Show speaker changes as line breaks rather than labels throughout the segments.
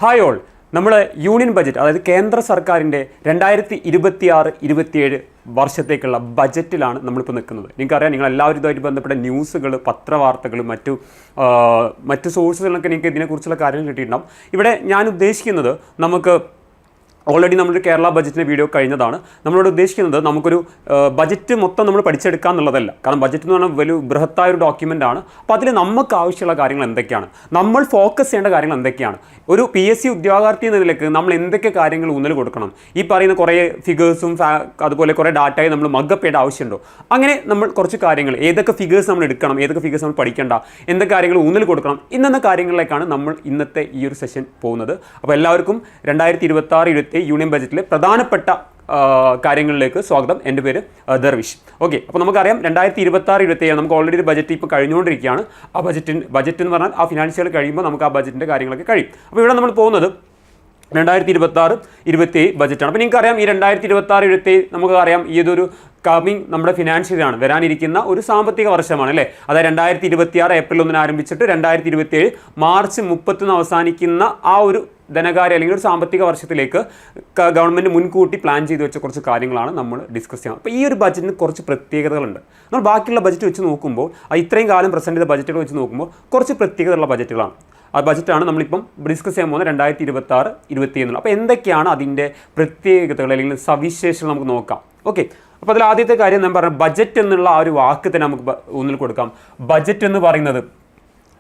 Hi all. നമ്മൾ union budget, അതായത് കേന്ദ്ര സർക്കാരിൻ്റെ 2026-27 വർഷത്തേക്കുള്ള ബജറ്റിലാണ് നമ്മളിപ്പോൾ നിൽക്കുന്നത്. നിങ്ങൾക്കറിയാം, നിങ്ങൾ എല്ലാവരും ഇതുമായിട്ട് ബന്ധപ്പെട്ട ന്യൂസുകൾ, പത്രവാർത്തകൾ, മറ്റു സോഴ്സുകളൊക്കെ നിങ്ങൾക്ക് ഇതിനെക്കുറിച്ചുള്ള കാര്യങ്ങൾ കിട്ടിയിട്ടുണ്ടാകും. ഇവിടെ ഞാൻ ഉദ്ദേശിക്കുന്നത്, നമുക്ക് ഓൾറെഡി നമ്മളൊരു കേരള ബജറ്റിൻ്റെ വീഡിയോ കഴിഞ്ഞതാണ്. നമ്മളോട് ഉദ്ദേശിക്കുന്നത് നമുക്കൊരു ബജറ്റ് മൊത്തം നമ്മൾ പഠിച്ചെടുക്കുക എന്നുള്ളതല്ല. കാരണം ബജറ്റ് എന്ന് പറഞ്ഞാൽ വലിയ ബൃഹത്തായ ഒരു ഡോക്യുമെൻ്റ് ആണ്. അപ്പോൾ അതിൽ നമുക്ക് ആവശ്യമുള്ള കാര്യങ്ങൾ എന്തൊക്കെയാണ്, നമ്മൾ ഫോക്കസ് ചെയ്യേണ്ട കാര്യങ്ങൾ എന്തൊക്കെയാണ്, ഒരു PSC ഉദ്യോഗാർത്ഥി എന്ന നിലയ്ക്ക് നമ്മൾ എന്തൊക്കെ കാര്യങ്ങൾ ഊന്നൽ കൊടുക്കണം, ഈ പറയുന്ന കുറേ ഫിഗേഴ്സും അതുപോലെ കുറേ ഡാറ്റയും നമ്മൾ മഗ്ഗപ്പ് ചെയ്യേണ്ട ആവശ്യമുണ്ടോ, അങ്ങനെ നമ്മൾ കുറച്ച് കാര്യങ്ങൾ, ഏതൊക്കെ ഫിഗേഴ്സ് നമ്മൾ എടുക്കണം, ഏതൊക്കെ ഫിഗേഴ്സ് നമ്മൾ പഠിക്കേണ്ട, എന്തൊക്കെ കാര്യങ്ങൾ ഊന്നൽ കൊടുക്കണം എന്ന കാര്യങ്ങളിലേക്കാണ് നമ്മൾ ഇന്നത്തെ ഈ ഒരു സെഷൻ പോകുന്നത്. അപ്പോൾ എല്ലാവർക്കും 2026-27 യൂണിയൻ ബജറ്റിലെ പ്രധാനപ്പെട്ട കാര്യങ്ങളിലേക്ക് സ്വാഗതം. എൻ്റെ പേര് ദർവിഷ്. ഓക്കെ, അപ്പോൾ നമുക്കറിയാം 2026-27 നമുക്ക് ഓൾറെഡി ഒരു ബജറ്റ് ഇപ്പോൾ കഴിഞ്ഞുകൊണ്ടിരിക്കുകയാണ്. ആ ബജറ്റ് എന്ന് പറഞ്ഞാൽ ആ ഫിനാൻഷ്യൽ കഴിയുമ്പോൾ നമുക്ക് ആ ബജറ്റിൻ്റെ കാര്യങ്ങളൊക്കെ കഴിയും. അപ്പോൾ ഇവിടെ നമ്മൾ പോകുന്നത് 2026-27 ബജറ്റാണ്. അപ്പോൾ നിങ്ങൾക്കറിയാം, ഈ 2026-27 നമുക്കറിയാം ഇതൊരു കമ്മിങ് നമ്മുടെ ഫിനാൻഷ്യലാണ്, വരാനിരിക്കുന്ന ഒരു സാമ്പത്തിക വർഷമാണ് അല്ലേ. അതായത് 2026 ഏപ്രിൽ 1 ആരംഭിച്ചിട്ട് 2027 മാർച്ച് 30 അവസാനിക്കുന്ന ആ ഒരു ധനകാര്യ അല്ലെങ്കിൽ ഒരു സാമ്പത്തിക വർഷത്തിലേക്ക് ഗവൺമെൻറ് മുൻകൂട്ടി പ്ലാൻ ചെയ്ത് വെച്ച കുറച്ച് കാര്യങ്ങളാണ് നമ്മൾ ഡിസ്കസ് ചെയ്യുന്നത്. അപ്പോൾ ഈ ഒരു ബജറ്റിന് കുറച്ച് പ്രത്യേകതകളുണ്ട്. നമ്മൾ ബാക്കിയുള്ള ബജറ്റ് വെച്ച് നോക്കുമ്പോൾ, ഇത്രയും കാലം പ്രസൻറ്റ് ചെയ്ത ബജറ്റുകൾ വെച്ച് നോക്കുമ്പോൾ കുറച്ച് പ്രത്യേകതയുള്ള ബജറ്റുകളാണ്. ആ ബജറ്റാണ് നമ്മളിപ്പം ഡിസ്കസ് ചെയ്യാൻ പോകുന്നത് 2026-27. അപ്പോൾ എന്തൊക്കെയാണ് അതിൻ്റെ പ്രത്യേകതകൾ അല്ലെങ്കിൽ സവിശേഷതകൾ നമുക്ക് നോക്കാം. ഓക്കെ, അപ്പോൾ അതിൽ ആദ്യത്തെ കാര്യം ഞാൻ പറഞ്ഞ ബജറ്റ് എന്നുള്ള ആ ഒരു വാക്ക് തന്നെ നമുക്ക് ഊന്നൽ കൊടുക്കാം. ബജറ്റ് എന്ന് പറയുന്നത്,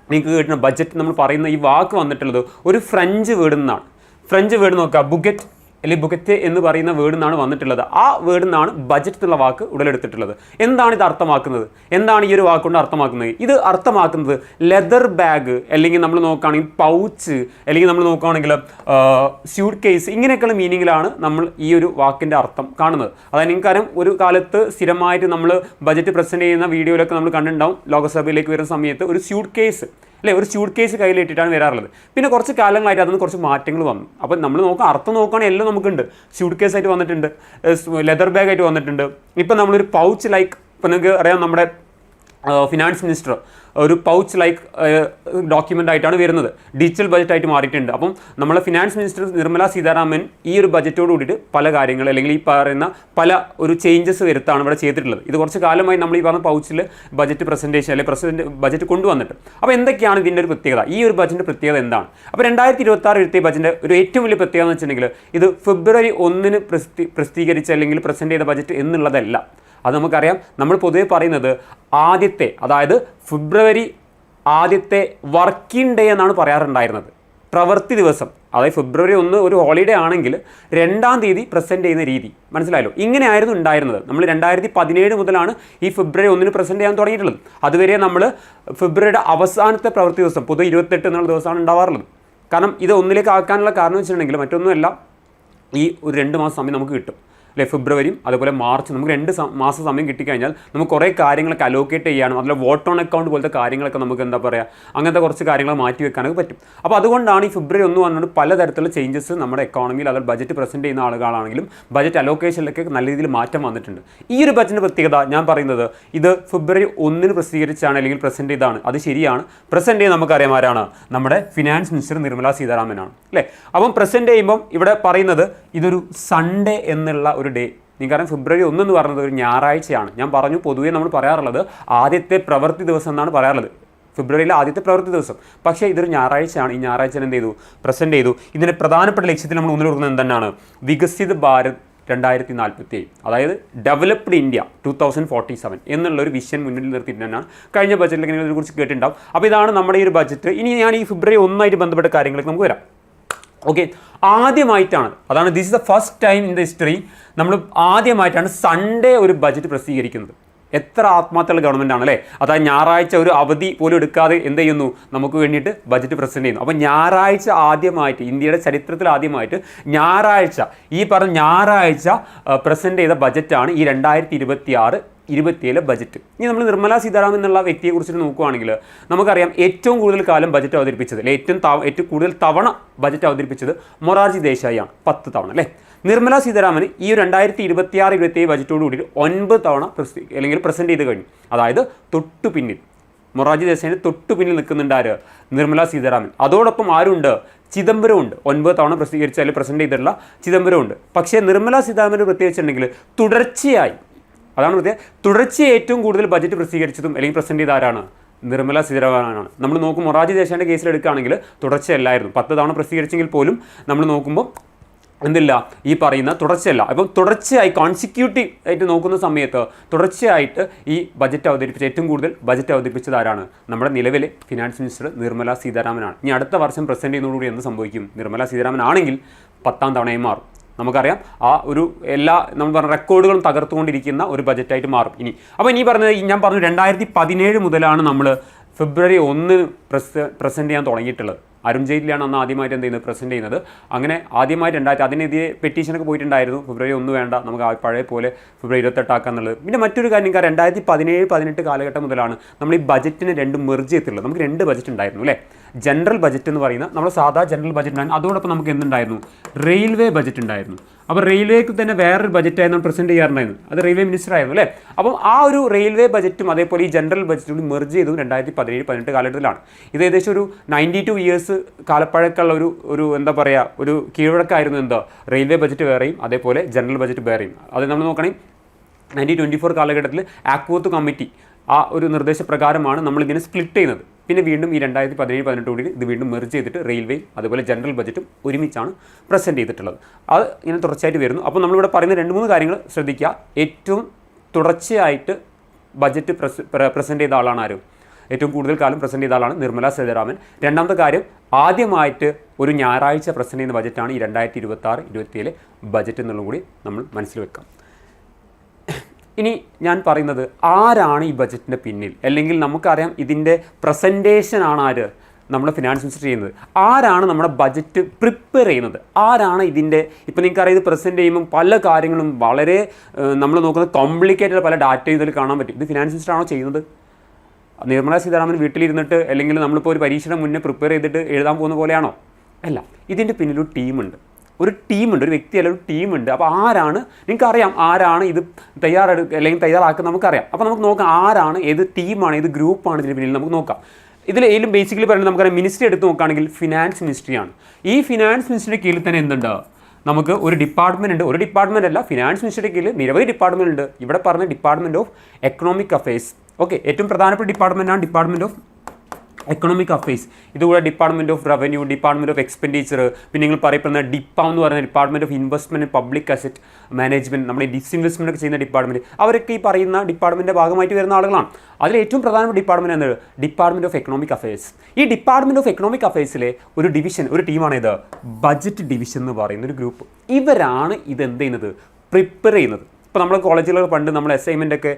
നിങ്ങൾക്ക് കേട്ടുന്ന ബജറ്റ് നമ്മൾ പറയുന്ന ഈ വാക്ക് വന്നിട്ടുള്ളത് ഒരു ഫ്രഞ്ച് വേർഡിൽ നിന്നാണ്. ഫ്രഞ്ച് വേർഡ് നോക്കുക, ബുഗറ്റ് അല്ലെങ്കിൽ ബുഗറ്റ് എന്ന് പറയുന്ന വേർഡിൽ നിന്നാണ് വന്നിട്ടുള്ളത്. ആ വേർഡിൽ നിന്നാണ് ബജറ്റ് എന്നുള്ള വാക്ക് ഉടലെടുത്തിട്ടുള്ളത്. എന്താണ് ഇത് അർത്ഥമാക്കുന്നത്? എന്താണ് ഈ ഒരു വാക്കുകൊണ്ട് അർത്ഥമാക്കുന്നത്? ഇത് അർത്ഥമാക്കുന്നത് ലെതർ ബാഗ്, അല്ലെങ്കിൽ നമ്മൾ നോക്കുകയാണെങ്കിൽ പൗച്ച്, അല്ലെങ്കിൽ നമ്മൾ നോക്കുകയാണെങ്കിൽ സ്യൂട്ട് കേസ്, ഇങ്ങനെയൊക്കെയുള്ള മീനിങ്ങിലാണ് നമ്മൾ ഈ ഒരു വാക്കിൻ്റെ അർത്ഥം കാണുന്നത്. അതായത് നിങ്ങൾക്കറിയാം, ഒരു കാലത്ത് സ്ഥിരമായിട്ട് നമ്മൾ ബജറ്റ് പ്രസൻറ്റ് ചെയ്യുന്ന വീഡിയോയിലൊക്കെ നമ്മൾ കണ്ടിട്ടുണ്ടാവും, ലോകസഭയിലേക്ക് വരുന്ന സമയത്ത് ഒരു സ്യൂട്ട് കേസ് അല്ലേ, ഒരു സ്യൂട്ട് കേസ് കയ്യിലിട്ടിട്ടാണ് വരാറുള്ളത്. പിന്നെ കുറച്ച് കാലങ്ങളായിട്ട് അതിന് കുറച്ച് മാറ്റങ്ങൾ വന്നു. അപ്പോൾ നമ്മൾ അർത്ഥം നോക്കുകയാണെങ്കിൽ എല്ലാം നമുക്കുണ്ട്. സ്യൂട്ട് കേസ് ആയിട്ട് വന്നിട്ടുണ്ട്, ലെതർ ബാഗ് ആയിട്ട് വന്നിട്ടുണ്ട്. ഇപ്പം നമ്മളൊരു പൗച്ച് ലൈക്ക്, ഇപ്പം നിങ്ങൾക്ക് അറിയാം, നമ്മുടെ ഫിനാൻസ് മിനിസ്റ്റർ ഒരു പൗച്ച് ലൈക്ക് ഡോക്യുമെൻ്റ് ആയിട്ടാണ് വരുന്നത്. ഡിജിറ്റൽ ബജറ്റായിട്ട് മാറിയിട്ടുണ്ട്. അപ്പം നമ്മളെ ഫിനാൻസ് മിനിസ്റ്റർ നിർമ്മല സീതാരാമൻ ഈ ഒരു ബജറ്റോട് കൂടിയിട്ട് പല കാര്യങ്ങൾ, അല്ലെങ്കിൽ ഈ പറയുന്ന പല ഒരു ചേഞ്ചസ് വരുത്താണ് ഇവിടെ ചെയ്തിട്ടുള്ളത്. ഇത് കുറച്ച് കാലമായി നമ്മൾ ഈ പറഞ്ഞ പൗച്ചിൽ ബജറ്റ് പ്രസൻറ്റേഷൻ അല്ലെങ്കിൽ ബജറ്റ് കൊണ്ടുവന്നിട്ട്. അപ്പോൾ എന്തൊക്കെയാണ് ഇതിൻ്റെ ഒരു പ്രത്യേകത? ഈ ഒരു ബജറ്റിൻ്റെ പ്രത്യേകത എന്താണ്? അപ്പോൾ 2026-27 ബജറ്റിൻ്റെ ഒരു ഏറ്റവും വലിയ പ്രത്യേകത എന്ന് വെച്ചിട്ടുണ്ടെങ്കിൽ, ഇത് ഫെബ്രുവരി 1 പ്രസിദ്ധീകരിച്ച അല്ലെങ്കിൽ പ്രസൻറ്റ് ചെയ്ത ബജറ്റ് എന്നുള്ളതല്ല. അത് നമുക്കറിയാം, നമ്മൾ പൊതുവെ പറയുന്നത് ആദ്യത്തെ, അതായത് ഫെബ്രുവരി ആദ്യത്തെ വർക്കിംഗ് ഡേ എന്നാണ് പറയാറുണ്ടായിരുന്നത്. പ്രവൃത്തി ദിവസം, അതായത് ഫെബ്രുവരി 1 ഒരു ഹോളിഡേ ആണെങ്കിൽ 2-ാം തീയതി പ്രസൻറ്റ് ചെയ്യുന്ന രീതി മനസ്സിലായല്ലോ. ഇങ്ങനെയായിരുന്നു ഉണ്ടായിരുന്നത്. നമ്മൾ 2017 മുതലാണ് ഈ ഫെബ്രുവരി 1 പ്രസൻറ്റ് ചെയ്യാൻ തുടങ്ങിയിട്ടുള്ളത്. അതുവരെ നമ്മൾ ഫെബ്രുവരിയുടെ അവസാനത്തെ പ്രവൃത്തി ദിവസം, പൊതുവെ 28 എന്നുള്ള ദിവസമാണ് ഉണ്ടാവാറുള്ളത്. കാരണം ഇത് ഒന്നിലേക്ക് ആക്കാനുള്ള കാരണം വെച്ചിട്ടുണ്ടെങ്കിൽ മറ്റൊന്നുമല്ല, ഈ ഒരു 2 മാസം സമയം നമുക്ക് കിട്ടും അല്ലേ. ഫെബ്രുവരിയും അതുപോലെ മാർച്ചും നമുക്ക് 2 മാസം സമയം കിട്ടിക്കഴിഞ്ഞാൽ നമുക്ക് കുറേ കാര്യങ്ങളൊക്കെ അലോക്കേറ്റ് ചെയ്യാനും, അതുപോലെ വോട്ട് ഓൺ അക്കൗണ്ട് പോലത്തെ കാര്യങ്ങളൊക്കെ നമുക്ക് എന്താ പറയുക, അങ്ങനത്തെ കുറച്ച് കാര്യങ്ങൾ മാറ്റി വെക്കാനൊക്കെ പറ്റും. അപ്പോൾ അതുകൊണ്ടാണ് ഈ ഫെബ്രുവരി 1 വന്നുകൊണ്ട് പലതരത്തിലുള്ള ചേഞ്ചസ് നമ്മുടെ എക്കോണമിയിൽ, അതുപോലെ ബജറ്റ് പ്രസൻറ്റ് ചെയ്യുന്ന ആളുകളാണെങ്കിലും ബജറ്റ് അലോക്കേഷനിലൊക്കെ നല്ല രീതിയിൽ മാറ്റം വന്നിട്ടുണ്ട്. ഈ ഒരു ബജറ്റിൻ്റെ പ്രത്യേകത ഞാൻ പറയുന്നത്, ഇത് ഫെബ്രുവരി 1 പ്രസിദ്ധീകരിച്ചാണ് അല്ലെങ്കിൽ പ്രസൻറ്റ് ചെയ്താണ്. അത് ശരിയാണ്. പ്രസൻറ്റ് ചെയ്ത് നമുക്കറിയാം ആരാണ്? നമ്മുടെ ഫിനാൻസ് മിനിസ്റ്റർ നിർമ്മല സീതാരാമനാണ് അല്ലേ. അപ്പം പ്രസൻറ്റ് ചെയ്യുമ്പം ഇവിടെ പറയുന്നത് ഇതൊരു സൺഡേ എന്നുള്ള ഒരു ഡേ. നിങ്ങൾക്കറിയാം, ഫെബ്രുവരി 1 എന്ന് പറയുന്നത് ഒരു ഞായറാഴ്ചയാണ്. ഞാൻ പറഞ്ഞു, പൊതുവേ നമ്മൾ പറയാറുള്ളത് ആദ്യത്തെ പ്രവൃത്തി ദിവസം എന്നാണ് പറയാറുള്ളത്, ഫെബ്രുവരിയിലെ ആദ്യത്തെ പ്രവൃത്തി ദിവസം. പക്ഷേ ഇതൊരു ഞായറാഴ്ചയാണ്. ഈ ഞായറാഴ്ച എന്ത് ചെയ്തു? പ്രസൻറ്റ് ചെയ്തു. ഇതിൻ്റെ പ്രധാനപ്പെട്ട ലക്ഷ്യത്തിൽ നമ്മൾ ഊന്നൽ കൊടുക്കുന്നത് എന്താണ്? വികസിത ഭാരത് 2047, അതായത് ഡെവലപ്ഡ് ഇന്ത്യ 2047 എന്നുള്ളൊരു വിഷൻ മുന്നിൽ നിർത്തിയിട്ട് തന്നെയാണ് കഴിഞ്ഞ ബജറ്റിലേക്ക് നിങ്ങൾ ഇതിനെക്കുറിച്ച് കേട്ടിട്ടുണ്ടാവും. അപ്പോൾ ഇതാണ് നമ്മുടെ ഈ ഒരു ബജറ്റ്. ഇനി ഞാൻ ഈ ഫെബ്രുവരി 1 ബന്ധപ്പെട്ട കാര്യങ്ങളിലേക്ക് നമുക്ക് വരാം. ഓക്കെ, ആദ്യമായിട്ടാണ്, അതാണ് this is the first time in the history, നമ്മൾ ആദ്യമായിട്ടാണ് സൺഡേ ഒരു ബജറ്റ് പ്രസിദ്ധീകരിക്കുന്നത്. എത്ര ആത്മാർത്ഥമുള്ള ഗവൺമെൻറ് ആണല്ലേ. അതായത് ഞായറാഴ്ച ഒരു അവധി പോലും എടുക്കാതെ എന്ത് ചെയ്യുന്നു, നമുക്ക് വേണ്ടിയിട്ട് ബജറ്റ് പ്രസൻറ്റ് ചെയ്യുന്നു. അപ്പോൾ ഞായറാഴ്ച ആദ്യമായിട്ട്, ഇന്ത്യയുടെ ചരിത്രത്തിൽ ആദ്യമായിട്ട് ഞായറാഴ്ച, ഈ പറഞ്ഞ ഞായറാഴ്ച പ്രസൻറ്റ് ചെയ്ത ബജറ്റാണ് ഈ 2026-27 ബജറ്റ്. ഇനി നമ്മൾ നിർമ്മല സീതാരാമൻ എന്നുള്ള വ്യക്തിയെക്കുറിച്ച് നോക്കുകയാണെങ്കിൽ നമുക്കറിയാം, ഏറ്റവും കൂടുതൽ കാലം ബജറ്റ് അവതരിപ്പിച്ചത്, ഏറ്റവും കൂടുതൽ തവണ ബജറ്റ് അവതരിപ്പിച്ചത് മൊറാർജി ദേശായിയാണ്, 10 തവണ അല്ലേ. നിർമ്മല സീതാരാമൻ ഈ 2026-27 ബജറ്റോട് കൂടി 9 തവണ അല്ലെങ്കിൽ പ്രസൻറ്റ് ചെയ്ത് കഴിഞ്ഞു. അതായത് തൊട്ടു പിന്നിൽ മൊറാർജി ദേശായിന് തൊട്ടു പിന്നിൽ നിൽക്കുന്നുണ്ട് ആര്? നിർമ്മല സീതാരാമൻ. അതോടൊപ്പം ആരുണ്ട്? ചിദംബരം ഉണ്ട്. 9 തവണ പ്രസിദ്ധീകരിച്ച അല്ലെങ്കിൽ പ്രസൻറ്റ് ചെയ്തിട്ടുള്ള ചിദംബരം ഉണ്ട്. പക്ഷേ നിർമ്മല സീതാരാമൻ പ്രത്യേകിച്ചിട്ടുണ്ടെങ്കിൽ തുടർച്ചയായി, അതാണ് തുടർച്ചയായി ഏറ്റവും കൂടുതൽ ബജറ്റ് പ്രസിദ്ധീകരിച്ചതും അല്ലെങ്കിൽ പ്രസൻറ്റ് ചെയ്ത ആരാണ്? നിർമ്മല സീതാരാമനാണ്. നമ്മൾ നോക്കും മൊറാർജി ദേശായിൻ്റെ കേസിൽ എടുക്കുകയാണെങ്കിൽ തുടർച്ചയല്ലായിരുന്നു. 10 തവണ പ്രസിദ്ധീകരിച്ചെങ്കിൽ പോലും നമ്മൾ നോക്കുമ്പോൾ എന്തില്ല, ഈ പറയുന്ന തുടർച്ചയല്ല. അപ്പം തുടർച്ചയായി കോൺസിക്യൂട്ടീവ് ആയിട്ട് നോക്കുന്ന സമയത്ത് തുടർച്ചയായിട്ട് ഈ ബജറ്റ് അവതരിപ്പിച്ച ഏറ്റവും കൂടുതൽ ബജറ്റ് അവതരിപ്പിച്ചത് ആരാണ്? നമ്മുടെ നിലവിലെ ഫിനാൻസ് മിനിസ്റ്റർ നിർമ്മല സീതാരാമനാണ്. ഇനി അടുത്ത വർഷം പ്രസൻറ്റ് ചെയ്യുന്നതോടുകൂടി എന്ത് സംഭവിക്കും? നിർമ്മല സീതാരാമൻ ആണെങ്കിൽ 10ാം തവണയും മാറും. നമുക്കറിയാം ആ ഒരു എല്ലാ നമ്മൾ പറഞ്ഞ റെക്കോർഡുകളും തകർത്തുകൊണ്ടിരിക്കുന്ന ഒരു ബജറ്റായിട്ട് മാറും ഇനി. അപ്പോൾ ഇനി പറഞ്ഞത് ഞാൻ പറഞ്ഞു 2017 മുതലാണ് നമ്മൾ ഫെബ്രുവരി 1 പ്രസൻറ്റ് ചെയ്യാൻ തുടങ്ങിയിട്ടുള്ളത്. അരുൺ ജെയ്റ്റ്ലിയാണ് അന്ന് ആദ്യമായിട്ട് എന്ത് ചെയ്യുന്നത്? പ്രസൻറ്റ് ചെയ്യുന്നത്. അങ്ങനെ ആദ്യമായിട്ട് അതിനെതിരെ പെറ്റീഷനൊക്കെ പോയിട്ടുണ്ടായിരുന്നു. ഫെബ്രുവരി 1 വേണ്ട, നമുക്ക് പഴയ പോലെ ഫെബ്രുവരി 28 ആക്കാന്നുള്ളത്. പിന്നെ മറ്റൊരു കാര്യം 2017-18 കാലഘട്ടം മുതലാണ് നമ്മൾ ഈ ബജറ്റിനെ 2 മെർജ് ചെയ്തിട്ടുള്ളത്. നമുക്ക് 2 ബജറ്റ് ഉണ്ടായിരുന്നു അല്ലേ? ജനറൽ ബജറ്റ് എന്ന് പറയുന്ന നമ്മൾ സാധാ ജനറൽ ബജറ്റ് ഉണ്ടായിരുന്നു. അതോടൊപ്പം നമുക്ക് എന്തുണ്ടായിരുന്നു? റെയിൽവേ ബജറ്റ് ഉണ്ടായിരുന്നു. അപ്പോൾ റെയിൽവേക്ക് തന്നെ വേറൊരു ബജറ്റായിരുന്നു പ്രസൻറ്റ് ചെയ്യാറുണ്ടായിരുന്നു. അത് റെയിൽവേ മിനിസ്റ്റർ ആയിരുന്നു അല്ലേ? അപ്പം ആ ഒരു റെയിൽവേ ബജറ്റും അതേപോലെ ഈ ജനറൽ ബജറ്റും കൂടി മെർജ് ചെയ്തതും 2017-18 കാലഘട്ടത്തിലാണ്. ഇത് ഏകദേശം ഒരു 92 ഇയേഴ്സ് കാലപ്പഴക്കമുള്ള ഒരു എന്താ പറയുക, ഒരു കീഴ്വഴക്കമായിരുന്നു എന്താ റെയിൽവേ ബജറ്റ് വേറെയും അതേപോലെ ജനറൽ ബജറ്റ് വേറെയും. അത് നമ്മൾ നോക്കണമെങ്കിൽ 1924 കാലഘട്ടത്തിൽ ആക്വർത്ത് കമ്മിറ്റി ആ ഒരു നിർദ്ദേശപ്രകാരമാണ് നമ്മളിതിനെ സ്പ്ലിറ്റ് ചെയ്യുന്നത്. പിന്നെ വീണ്ടും ഈ 2017-18 കൂടി ഇത് വീണ്ടും മെർജ് ചെയ്തിട്ട് റെയിൽവേയും അതുപോലെ ജനറൽ ബജറ്റും ഒരുമിച്ചാണ് പ്രസൻറ്റ് ചെയ്തിട്ടുള്ളത്. അത് ഇങ്ങനെ തുടർച്ചയായിട്ട് വരുന്നു. അപ്പോൾ നമ്മളിവിടെ പറയുന്ന 2-3 കാര്യങ്ങൾ ശ്രദ്ധിക്കുക. ഏറ്റവും തുടർച്ചയായിട്ട് ബജറ്റ് പ്രസൻറ്റ് ചെയ്ത ആളാണ് ആരും? ഏറ്റവും കൂടുതൽ കാലം പ്രസൻറ്റ് ചെയ്ത ആളാണ് നിർമ്മല സീതാരാമൻ. രണ്ടാമത്തെ കാര്യം, ആദ്യമായിട്ട് ഒരു ഞായറാഴ്ച പ്രസൻറ്റ് ചെയ്യുന്ന ബജറ്റാണ് ഈ 2026-27 ബജറ്റ് എന്നുള്ളതും കൂടി നമ്മൾ മനസ്സിൽ വെക്കാം. ഇനി ഞാൻ പറയുന്നത് ആരാണ് ഈ ബജറ്റിൻ്റെ പിന്നിൽ, അല്ലെങ്കിൽ നമുക്കറിയാം ഇതിൻ്റെ പ്രസൻറ്റേഷനാണ് ആര്? നമ്മുടെ ഫിനാൻസ് മിനിസ്റ്റർ ചെയ്യുന്നത്. ആരാണ് നമ്മുടെ ബജറ്റ് പ്രിപ്പയർ ചെയ്യുന്നത്? ആരാണ് ഇതിൻ്റെ, ഇപ്പോൾ നിങ്ങൾക്കറിയാം ഇത് പ്രസൻറ്റ് ചെയ്യുമ്പോൾ പല കാര്യങ്ങളും വളരെ നമ്മൾ നോക്കുന്നത് കോംപ്ലിക്കേറ്റഡ് പല ഡാറ്റ ഇതിൽ കാണാൻ പറ്റും. ഇത് ഫിനാൻസ് മിനിസ്റ്ററാണോ ചെയ്യുന്നത്? നിർമ്മല സീതാരാമൻ വീട്ടിലിരുന്നിട്ട് അല്ലെങ്കിൽ നമ്മളിപ്പോൾ ഒരു പരീക്ഷയുടെ മുന്നേ പ്രിപ്പയർ ചെയ്തിട്ട് എഴുതാൻ പോകുന്ന പോലെയാണോ? അല്ല. ഇതിൻ്റെ പിന്നിലൊരു ടീമുണ്ട്, ഒരു വ്യക്തിയല്ല, ഒരു ടീമുണ്ട്. അപ്പോൾ ആരാണ്? നിങ്ങൾക്കറിയാം ആരാണ് ഇത് തയ്യാറാക്കുന്നത് നമുക്കറിയാം. അപ്പോൾ നമുക്ക് നോക്കാം ആരാണ്, ഏത് ടീമാണ്, ഏത് ഗ്രൂപ്പാണ് ഇതിന് പിന്നിൽ നമുക്ക് നോക്കാം. ഇതിലും ബേസിക്കലി പറയുന്നത് നമുക്കറിയാം മിനിസ്ട്രി എടുത്ത് നോക്കുകയാണെങ്കിൽ ഫിനാൻസ് മിനിസ്ട്രിയാണ്. ഈ ഫിനാൻസ് മിനിസ്ട്രിയുടെ കീഴിൽ തന്നെ എന്തുണ്ട്? നമുക്ക് ഒരു ഡിപ്പാർട്ട്മെൻറ്റ് ഉണ്ട്. ഒരു ഡിപ്പാർട്ട്മെൻ്റ് അല്ല, ഫിനാൻസ് മിനിസ്ട്രിയുടെ കീഴിൽ നിരവധി ഡിപ്പാർട്ട്മെൻറ്റ് ഉണ്ട്. ഇവിടെ പറഞ്ഞ department of economic affairs. Okay, ഏറ്റവും പ്രധാനപ്പെട്ട ഡിപ്പാർട്ട്മെൻറ്റാണ് ഡിപ്പാർട്ട്മെൻറ്റ് ഓഫ് എക്കണോമിക് അഫയേഴ്സ്. ഇതുകൂടെ department of revenue, department of expenditure, പിന്നെ നിങ്ങൾ പറയപ്പെടുന്ന ഡിപ്പാം എന്ന് പറയുന്ന department of investment public asset management, നമ്മൾ ഈ ഡിസ്ഇൻവെസ്റ്റ്മെൻറ്റ് ഒക്കെ ചെയ്യുന്ന ഡിപ്പാർട്ട്മെൻറ്റ്, അവരൊക്കെ ഈ പറയുന്ന ഡിപ്പാർട്ട്മെൻറ്റിൻ്റെ ഭാഗമായിട്ട് വരുന്ന ആളുകളാണ്. അതിൽ ഏറ്റവും പ്രധാനപ്പെട്ട ഡിപ്പാർട്ട്മെൻറ്റ് എന്താണ്? Department of economic affairs. ഈ ഡിപ്പാർട്ട്മെൻറ്റ് ഓഫ് എക്കണോമിക് അഫയേഴ്സിലെ ഒരു ഡിവിഷൻ, ഒരു ടീമാണ് ഇത് ബജറ്റ് ഡിവിഷൻ എന്ന് പറയുന്ന ഒരു ഗ്രൂപ്പ്. ഇവരാണ് ഇതെന്ത് ചെയ്യുന്നത്? പ്രിപ്പയർ ചെയ്യുന്നത്. ഇപ്പോൾ നമ്മൾ കോളേജിലൊക്കെ പണ്ട് നമ്മൾ അസൈൻമെൻ്റ് ഒക്കെ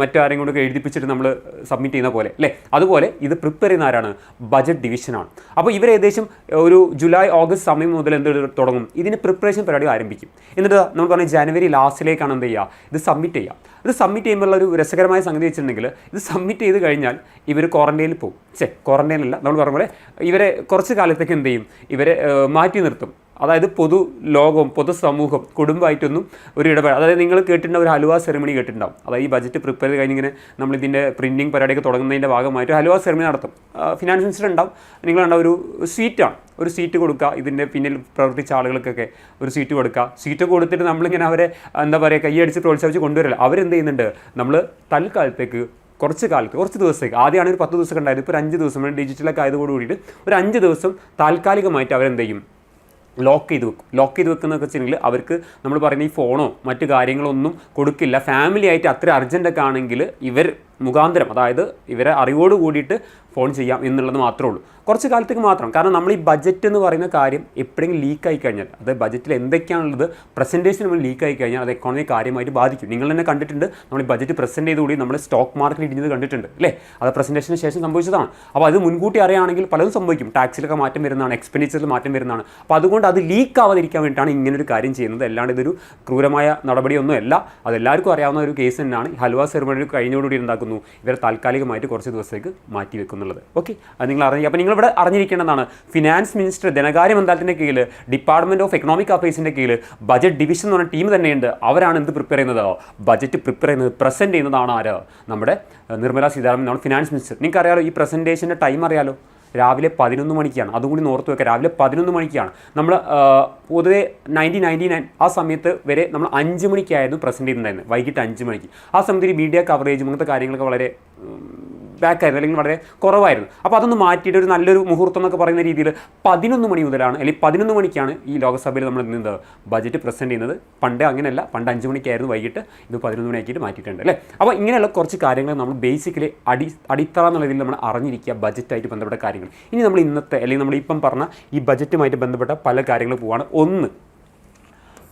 മറ്റാരെയും കൊണ്ടൊക്കെ എഴുതിപ്പിച്ചിട്ട് നമ്മൾ സബ്മിറ്റ് ചെയ്യുന്ന പോലെ അല്ലേ, അതുപോലെ ഇത് പ്രിപ്പയർ ചെയ്യുന്ന ആരാണ്? ബജറ്റ് ഡിവിഷനാണ്. അപ്പോൾ ഇവർ ഏകദേശം ഒരു ജൂലൈ ഓഗസ്റ്റ് സമയം മുതൽ എന്ത് തുടങ്ങും? ഇതിന് പ്രിപ്പറേഷൻ പരിപാടി ആരംഭിക്കും. എന്നിട്ട് നമ്മൾ പറഞ്ഞ ജനുവരി ലാസ്റ്റിലേക്കാണ് എന്ത് ചെയ്യുക? ഇത് സബ്മിറ്റ് ചെയ്യുക. ഇത് സബ്മിറ്റ് ചെയ്യുമ്പോഴുള്ള ഒരു രസകരമായ സംഗതി വെച്ചിട്ടുണ്ടെങ്കിൽ ഇത് സബ്മിറ്റ് ചെയ്ത് കഴിഞ്ഞാൽ ഇവർ ക്വാറന്റൈനിൽ പോകും. ക്വാറന്റൈനല്ല, നമ്മൾ പറഞ്ഞ പോലെ ഇവരെ കുറച്ച് കാലത്തേക്ക് എന്ത് ചെയ്യും? ഇവരെ മാറ്റി നിർത്തും. അതായത് പൊതുലോകം, പൊതുസമൂഹം, കുടുംബമായിട്ടൊന്നും ഒരു ഇടപെടാം. അതായത് നിങ്ങൾ കേട്ടിട്ടുള്ള ഒരു ഹലുവ സെറിമണി കേട്ടിട്ടുണ്ടാവും. അതായത് ഈ ബജറ്റ് പ്രിപ്പയർ ചെയ്ത് കഴിഞ്ഞിങ്ങനെ നമ്മളിതിൻ്റെ പ്രിൻറ്റിങ് പരിപാടിയൊക്കെ തുടങ്ങുന്നതിൻ്റെ ഭാഗമായിട്ട് ഹലുവ സെറിമണി നടത്തും. ഫിനാൻസ് മിനിസ്റ്റർ ഉണ്ടാവും, നിങ്ങളുണ്ടാവും, ഒരു സ്വീറ്റാണ്, ഒരു സീറ്റ് കൊടുക്കുക. ഇതിൻ്റെ പിന്നിൽ പ്രവർത്തിച്ച ആളുകൾക്കൊക്കെ ഒരു സീറ്റ് കൊടുക്കുക. സീറ്റ് കൊടുത്തിട്ട് നമ്മളിങ്ങനെ അവരെ എന്താ പറയുക, കൈയടിച്ച് പ്രോത്സാഹിച്ച് കൊണ്ടുവരില്ല. അവരെന്ത് ചെയ്യുന്നുണ്ട്? നമ്മൾ തൽക്കാലത്തേക്ക് കുറച്ച് ദിവസത്തേക്ക്, ആദ്യമാണ് ഒരു 10 ദിവസം ഉണ്ടായത്, ഇപ്പോൾ ഒരു 5 ദിവസം ഡിജിറ്റലൊക്കെ ആയതോട് കൂടിയിട്ട് ഒരു 5 ദിവസം താൽക്കാലികമായിട്ട് അവരെന്ത് ചെയ്യും? ലോക്ക് ചെയ്ത് വെക്കുന്നതൊക്കെ വെച്ചിട്ടുണ്ടെങ്കിൽ അവർക്ക് നമ്മൾ പറയുന്ന ഈ ഫോണോ മറ്റു കാര്യങ്ങളൊന്നും കൊടുക്കില്ല. ഫാമിലി ആയിട്ട് അത്ര അർജൻറ്റൊക്കെ ആണെങ്കിൽ ഇവർ മുഖാന്തരം, അതായത് ഇവരെ അറിവോട് കൂടിയിട്ട് ഫോൺ ചെയ്യാം എന്നുള്ളത് മാത്രമേ ഉള്ളൂ. കുറച്ച് കാലത്തേക്ക് മാത്രം. കാരണം നമ്മൾ ഈ ബജറ്റ് എന്ന് പറയുന്ന കാര്യം എപ്പോഴെങ്കിലും ലീക്കായി കഴിഞ്ഞാൽ, അത് ബജറ്റിൽ എന്തൊക്കെയാണുള്ളത് പ്രസൻറ്റേഷൻ നമ്മൾ ലീക്കായി കഴിഞ്ഞാൽ അത് എക്കോണമി കാര്യമായിട്ട് ബാധിക്കും. നിങ്ങൾ തന്നെ കണ്ടിട്ടുണ്ട്, നമ്മൾ ഈ ബജറ്റ് പ്രസൻറ്റ് ചെയ്തുകൂടി നമ്മൾ സ്റ്റോക്ക് മാർക്കറ്റിൽ ഇടിഞ്ഞത് കണ്ടിട്ടുണ്ട് അല്ലേ? അത് പ്രസൻറ്റേഷന് ശേഷം സംഭവിച്ചതാണ്. അപ്പോൾ അത് മുൻകൂട്ടി അറിയുകയാണെങ്കിൽ പലതും സംഭവിക്കും. ടാക്സിലൊക്കെ മാറ്റം വരുന്നതാണ്, എക്സ്പെൻഡിച്ചറിൽ മാറ്റം വരുന്നതാണ്. അപ്പോൾ അതുകൊണ്ട് അത് ലീക്ക് ആവാതിരിക്കാൻ വേണ്ടിയിട്ടാണ് ഇങ്ങനൊരു കാര്യം ചെയ്യുന്നത്. അല്ലാണ്ട് ഇതൊരു ക്രൂരമായ നടപടിയൊന്നും അല്ല. അതെല്ലാവർക്കും അറിയാവുന്ന ഒരു കേസ് തന്നെയാണ്. ഹൽവ സെറിമണി കഴിഞ്ഞോടുകൂടി ഉണ്ടാക്കുന്ന എന്താക്കുന്നു, ഇവരെ താൽക്കാലികമായിട്ട് കുറച്ച് ദിവസത്തേക്ക് മാറ്റി വെക്കുന്നുള്ളത്. ഓക്കെ, അത് നിങ്ങൾ അറിഞ്ഞു. അപ്പോൾ നിങ്ങളിവിടെ അറിഞ്ഞിരിക്കേണ്ടതാണ്, ഫിനാൻസ് മിനിസ്റ്റർ ധനകാര്യ മന്ത്രാലയത്തിൻ്റെ കീഴിൽ ഡിപ്പാർട്ട്മെൻറ്റ് ഓഫ് എക്കണോമിക് അഫയേഴ്സിൻ്റെ കീഴിൽ ബജറ്റ് ഡിവിഷൻ എന്ന് പറഞ്ഞ ടീം തന്നെയുണ്ട്. അവരാണ് എന്ത് പ്രിപ്പയർ ചെയ്യുന്നത്, ബജറ്റ് പ്രിപ്പയർ ചെയ്യുന്നത്, പ്രസൻറ്റ് ചെയ്യുന്നതാണ് ആര്, നമ്മുടെ നിർമ്മല സീതാരാമൻ, നമ്മുടെ ഫിനാൻസ് മിനിസ്റ്റർ. നിങ്ങൾക്ക് അറിയാലോ ഈ പ്രസൻറ്റേഷൻ്റെ ടൈം അറിയാലോ, രാവിലെ 11 മണിക്കാണ്. അതും കൂടി ഓർത്ത് വെക്കുക, രാവിലെ 11 മണിക്കാണ്. നമ്മൾ പൊതുവെ 1999 ആ സമയത്ത് വരെ നമ്മൾ 5 മണിക്കായിരുന്നു പ്രസൻറ്റ് ചെയ്യുന്നുണ്ടായിരുന്നത്, വൈകിട്ട് 5 മണിക്ക്. ആ സമയത്ത് ഈ മീഡിയ കവറേജും അങ്ങനത്തെ കാര്യങ്ങളൊക്കെ വളരെ ബാക്കായിരുന്നു, അല്ലെങ്കിൽ വളരെ കുറവായിരുന്നു. അപ്പോൾ അതൊന്ന് മാറ്റിയിട്ട് ഒരു നല്ലൊരു മുഹൂർത്തം എന്നൊക്കെ പറയുന്ന രീതിയിൽ 11 മണി മുതലാണ്, അല്ലെങ്കിൽ 11 മണിക്കാണ് ഈ ലോകസഭയിൽ നമ്മൾ എന്ത് ബജറ്റ് പ്രസൻറ്റ് ചെയ്യുന്നത്. പണ്ട് അങ്ങനെയല്ല, പണ്ട് 5 മണിക്കായിരുന്നു വൈകിട്ട്, ഇത് 11 മണിയാക്കിയിട്ട് മാറ്റിയിട്ടുണ്ട് അല്ലേ. അപ്പോൾ ഇങ്ങനെയുള്ള കുറച്ച് കാര്യങ്ങൾ നമ്മൾ ബേസിക്കലി അടിത്തറ എന്നുള്ള രീതിയിൽ നമ്മൾ അറിഞ്ഞിരിക്കുക ബജറ്റായിട്ട് ബന്ധപ്പെട്ട കാര്യങ്ങൾ. ഇനി നമ്മൾ ഇന്നത്തെ അല്ലെങ്കിൽ നമ്മൾ ഇപ്പം പറഞ്ഞ ഈ ബജറ്റുമായിട്ട് ബന്ധപ്പെട്ട പല കാര്യങ്ങൾ പോവാണ്. ഒന്ന്,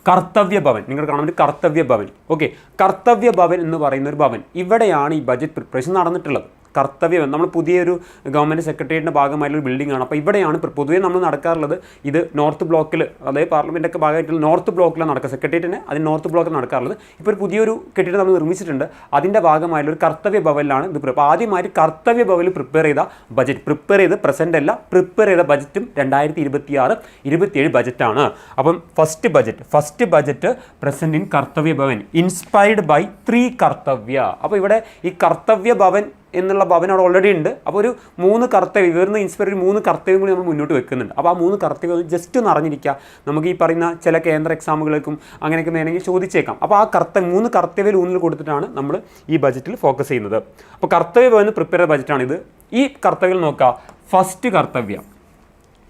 കർത്തവ്യ ഭവൻ. നിങ്ങൾ കാണാൻ വേണ്ടി കർത്തവ്യ ഭവൻ. ഓക്കെ, കർത്തവ്യ ഭവൻ എന്ന് പറയുന്ന ഒരു ഭവൻ, ഇവിടെയാണ് ഈ ബജറ്റ് പ്രിപ്പറേഷൻ നടന്നിട്ടുള്ളത്. കർത്തവ്യം നമ്മൾ പുതിയൊരു ഗവൺമെൻറ് സെക്രട്ടേറിയറ്റിൻ്റെ ഭാഗമായിട്ടുള്ള ബിൽഡിംഗ് ആണ്. അപ്പോൾ ഇവിടെയാണ് പൊതുവേ നമ്മൾ നടക്കാറുള്ളത്. ഇത് നോർത്ത് ബ്ലോക്കിൽ, അതായത് പാർലമെൻറ്റൊക്കെ ഭാഗമായിട്ടുള്ള നോർത്ത് ബ്ലോക്കിലാണ് നടക്കുക, സെക്രട്ടേറിയറ്റിന് അതിന് നോർത്ത് ബ്ലോക്കിൽ നടക്കാറുള്ളത്. ഇപ്പോൾ ഒരു പുതിയൊരു കെട്ടിടം നമ്മൾ നിർമ്മിച്ചിട്ടുണ്ട്, അതിൻ്റെ ഭാഗമായിട്ടുള്ള ഒരു കർത്തവ്യ ഭവനിലാണ് ഇത്. അപ്പോൾ ആദ്യമായിട്ട് കർത്തവ്യ ഭവനിൽ പ്രിപ്പയർ ചെയ്ത ബജറ്റ്, പ്രിപ്പയർ ചെയ്ത് പ്രസൻ്റ് അല്ല, പ്രിപ്പയർ ചെയ്ത ബജറ്റും 2026-27 ബജറ്റാണ്. അപ്പം first budget present in Kartavya Bhavan, inspired by 3 Kartavya. അപ്പോൾ ഇവിടെ ഈ കർത്തവ്യ ഭവൻ എന്നുള്ള ഭവൻ അവിടെ ഓൾറെഡി ഉണ്ട്. അപ്പോൾ ഒരു 3 കർത്തവ്യം, ഇവരുന്ന് ഇൻസ്പയർ 3 കർത്തവ്യം കൂടി നമ്മൾ മുന്നോട്ട് വെക്കുന്നുണ്ട്. അപ്പോൾ ആ 3 കർത്തവ്യം ജസ്റ്റ് ഒന്ന് അറിഞ്ഞിരിക്കുക. നമുക്ക് ഈ പറയുന്ന ചില കേന്ദ്ര എക്സാമുകൾക്കും അങ്ങനെയൊക്കെ വേണമെങ്കിൽ ചോദിച്ചേക്കാം. അപ്പോൾ ആ 3 കർത്തവ്യ ഊന്നിൽ കൊടുത്തിട്ടാണ് നമ്മൾ ഈ ബജറ്റിൽ ഫോക്കസ് ചെയ്യുന്നത്. അപ്പോൾ കർത്തവ്യ ഭവൻ പ്രിപ്പയർ ചെയ്ത ബജറ്റാണിത്. ഈ കർത്തവ്യം നോക്കുക. ഫസ്റ്റ് കർത്തവ്യം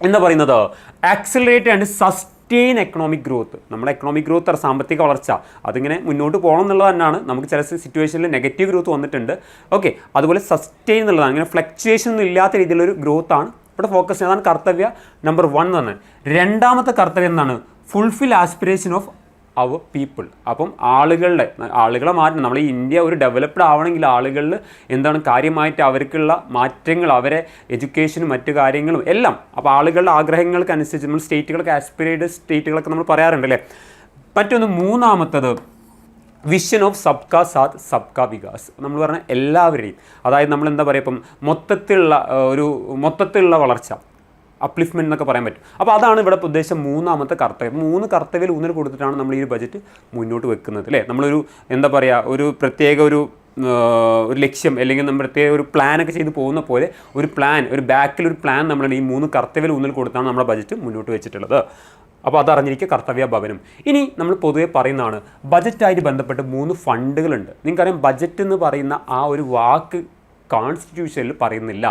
എന്ന് പറയുന്നത് accelerate and sustain economic growth. നമ്മുടെ എക്കണോമിക് ഗ്രോത്ത്, സാമ്പത്തിക വളർച്ച, അതിങ്ങനെ മുന്നോട്ട് പോകണം എന്നുള്ളത് തന്നെയാണ്. നമുക്ക് ചില സിറ്റുവേഷനിൽ നെഗറ്റീവ് ഗ്രോത്ത് വന്നിട്ടുണ്ട്. ഓക്കെ, അതുപോലെ സസ്റ്റെയിൻ എന്നുള്ളതാണ്, ഇങ്ങനെ ഫ്ലക്ച്വേഷൻ ഒന്നും ഇല്ലാത്ത രീതിയിലൊരു ഗ്രോത്ത് ആണ് ഇവിടെ ഫോക്കസ് ചെയ്യുന്നത്. അതാണ് കർത്തവ്യ നമ്പർ 1 എന്ന്. രണ്ടാമത്തെ കർത്തവ്യം എന്താണ്, fulfil aspiration of our people. അപ്പം ആളുകളെ മാറ്റണം. നമ്മൾ ഈ ഇന്ത്യ ഒരു ഡെവലപ്ഡ് ആവണമെങ്കിൽ ആളുകളിൽ എന്താണ് കാര്യമായിട്ട് അവർക്കുള്ള മാറ്റങ്ങൾ, അവരെ എഡ്യൂക്കേഷനും മറ്റു കാര്യങ്ങളും എല്ലാം. അപ്പോൾ ആളുകളുടെ ആഗ്രഹങ്ങൾക്കനുസരിച്ച് നമ്മൾ ആസ്പിറേറ്റഡ് സ്റ്റേറ്റുകളൊക്കെ നമ്മൾ പറയാറുണ്ട് അല്ലേ. മറ്റൊന്ന്, മൂന്നാമത്തത് വിഷൻ ഓഫ് സബ്കാ സാത്ത് സബ്കാ വികാസ്. നമ്മൾ പറഞ്ഞ എല്ലാവരുടെയും, അതായത് നമ്മൾ എന്താ പറയുക, ഇപ്പം മൊത്തത്തിലുള്ള വളർച്ച, അപ്ലിഫ്റ്റ്മെൻറ്റ് എന്നൊക്കെ പറയാൻ പറ്റും. അപ്പോൾ അതാണ് ഇവിടെ ഉദ്ദേശം മൂന്നാമത്തെ കർത്തവ്യം. 3 കർത്തവ്യം ഊന്നൽ കൊടുത്തിട്ടാണ് നമ്മൾ ഈ ബജറ്റ് മുന്നോട്ട് വെക്കുന്നത് അല്ലേ. നമ്മളൊരു എന്താ പറയുക, ഒരു പ്രത്യേക ഒരു ലക്ഷ്യം, അല്ലെങ്കിൽ നമ്മൾ പ്രത്യേക ഒരു പ്ലാനൊക്കെ ചെയ്ത് പോകുന്ന പോലെ ഒരു ബാക്കിലൊരു പ്ലാൻ നമ്മൾ ഈ 3 കർത്തവ്യം ഊന്നൽ കൊടുത്താണ് നമ്മുടെ ബജറ്റ് മുന്നോട്ട് വെച്ചിട്ടുള്ളത്. അപ്പോൾ അതറിഞ്ഞിരിക്കുക കർത്തവ്യ ഭവനും. ഇനി നമ്മൾ പൊതുവെ പറയുന്നതാണ്, ബജറ്റായിട്ട് ബന്ധപ്പെട്ട് 3 ഫണ്ടുകളുണ്ട്. നിങ്ങൾക്കറിയാം, ബജറ്റ് എന്ന് പറയുന്ന ആ ഒരു വാക്ക് കോൺസ്റ്റിറ്റ്യൂഷനിൽ പറയുന്നില്ല.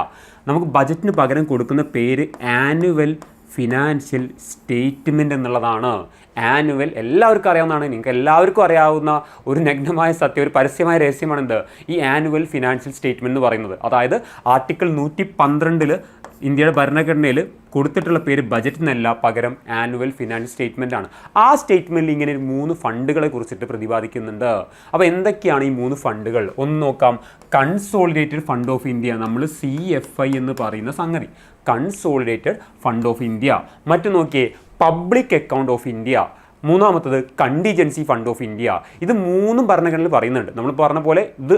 നമുക്ക് ബജറ്റിന് പകരം കൊടുക്കുന്ന പേര് ആനുവൽ ഫിനാൻഷ്യൽ സ്റ്റേറ്റ്മെൻറ്റ് എന്നുള്ളതാണ്. ആനുവൽ എല്ലാവർക്കും അറിയാവുന്നതാണ്. നിങ്ങൾക്ക് എല്ലാവർക്കും അറിയാവുന്ന ഒരു നഗ്നമായ സത്യം, ഒരു പരസ്യമായ രഹസ്യമാണ് എന്ത്, ഈ ആനുവൽ ഫിനാൻഷ്യൽ സ്റ്റേറ്റ്മെൻറ്റ് എന്ന് പറയുന്നത്. അതായത് ആർട്ടിക്കിൾ 112 ഇന്ത്യയുടെ ഭരണഘടനയിൽ കൊടുത്തിട്ടുള്ള പേര് ബജറ്റ് എന്നല്ല, പകരം ആനുവൽ ഫിനാൻഷ്യൽ സ്റ്റേറ്റ്മെൻ്റ് ആണ്. ആ സ്റ്റേറ്റ്മെൻറ്റിൽ ഇങ്ങനെ 3 ഫണ്ടുകളെ കുറിച്ചിട്ട് പ്രതിപാദിക്കുന്നുണ്ട്. അപ്പോൾ എന്തൊക്കെയാണ് ഈ 3 ഫണ്ടുകൾ? ഒന്ന് നോക്കാം. കൺസോളിഡേറ്റഡ് ഫണ്ട് ഓഫ് ഇന്ത്യ, നമ്മൾ CFI എന്ന് പറയുന്ന സംഗതി, കൺസോളിഡേറ്റഡ് ഫണ്ട് ഓഫ് ഇന്ത്യ. മറ്റു നോക്കിയേ, പബ്ലിക് അക്കൗണ്ട് ഓഫ് ഇന്ത്യ. മൂന്നാമത്തത് കണ്ടിജൻസി ഫണ്ട് ഓഫ് ഇന്ത്യ. ഇത് 3 ഭരണഘടനയിൽ പറയുന്നുണ്ട്. നമ്മൾ പറഞ്ഞ പോലെ ഇത്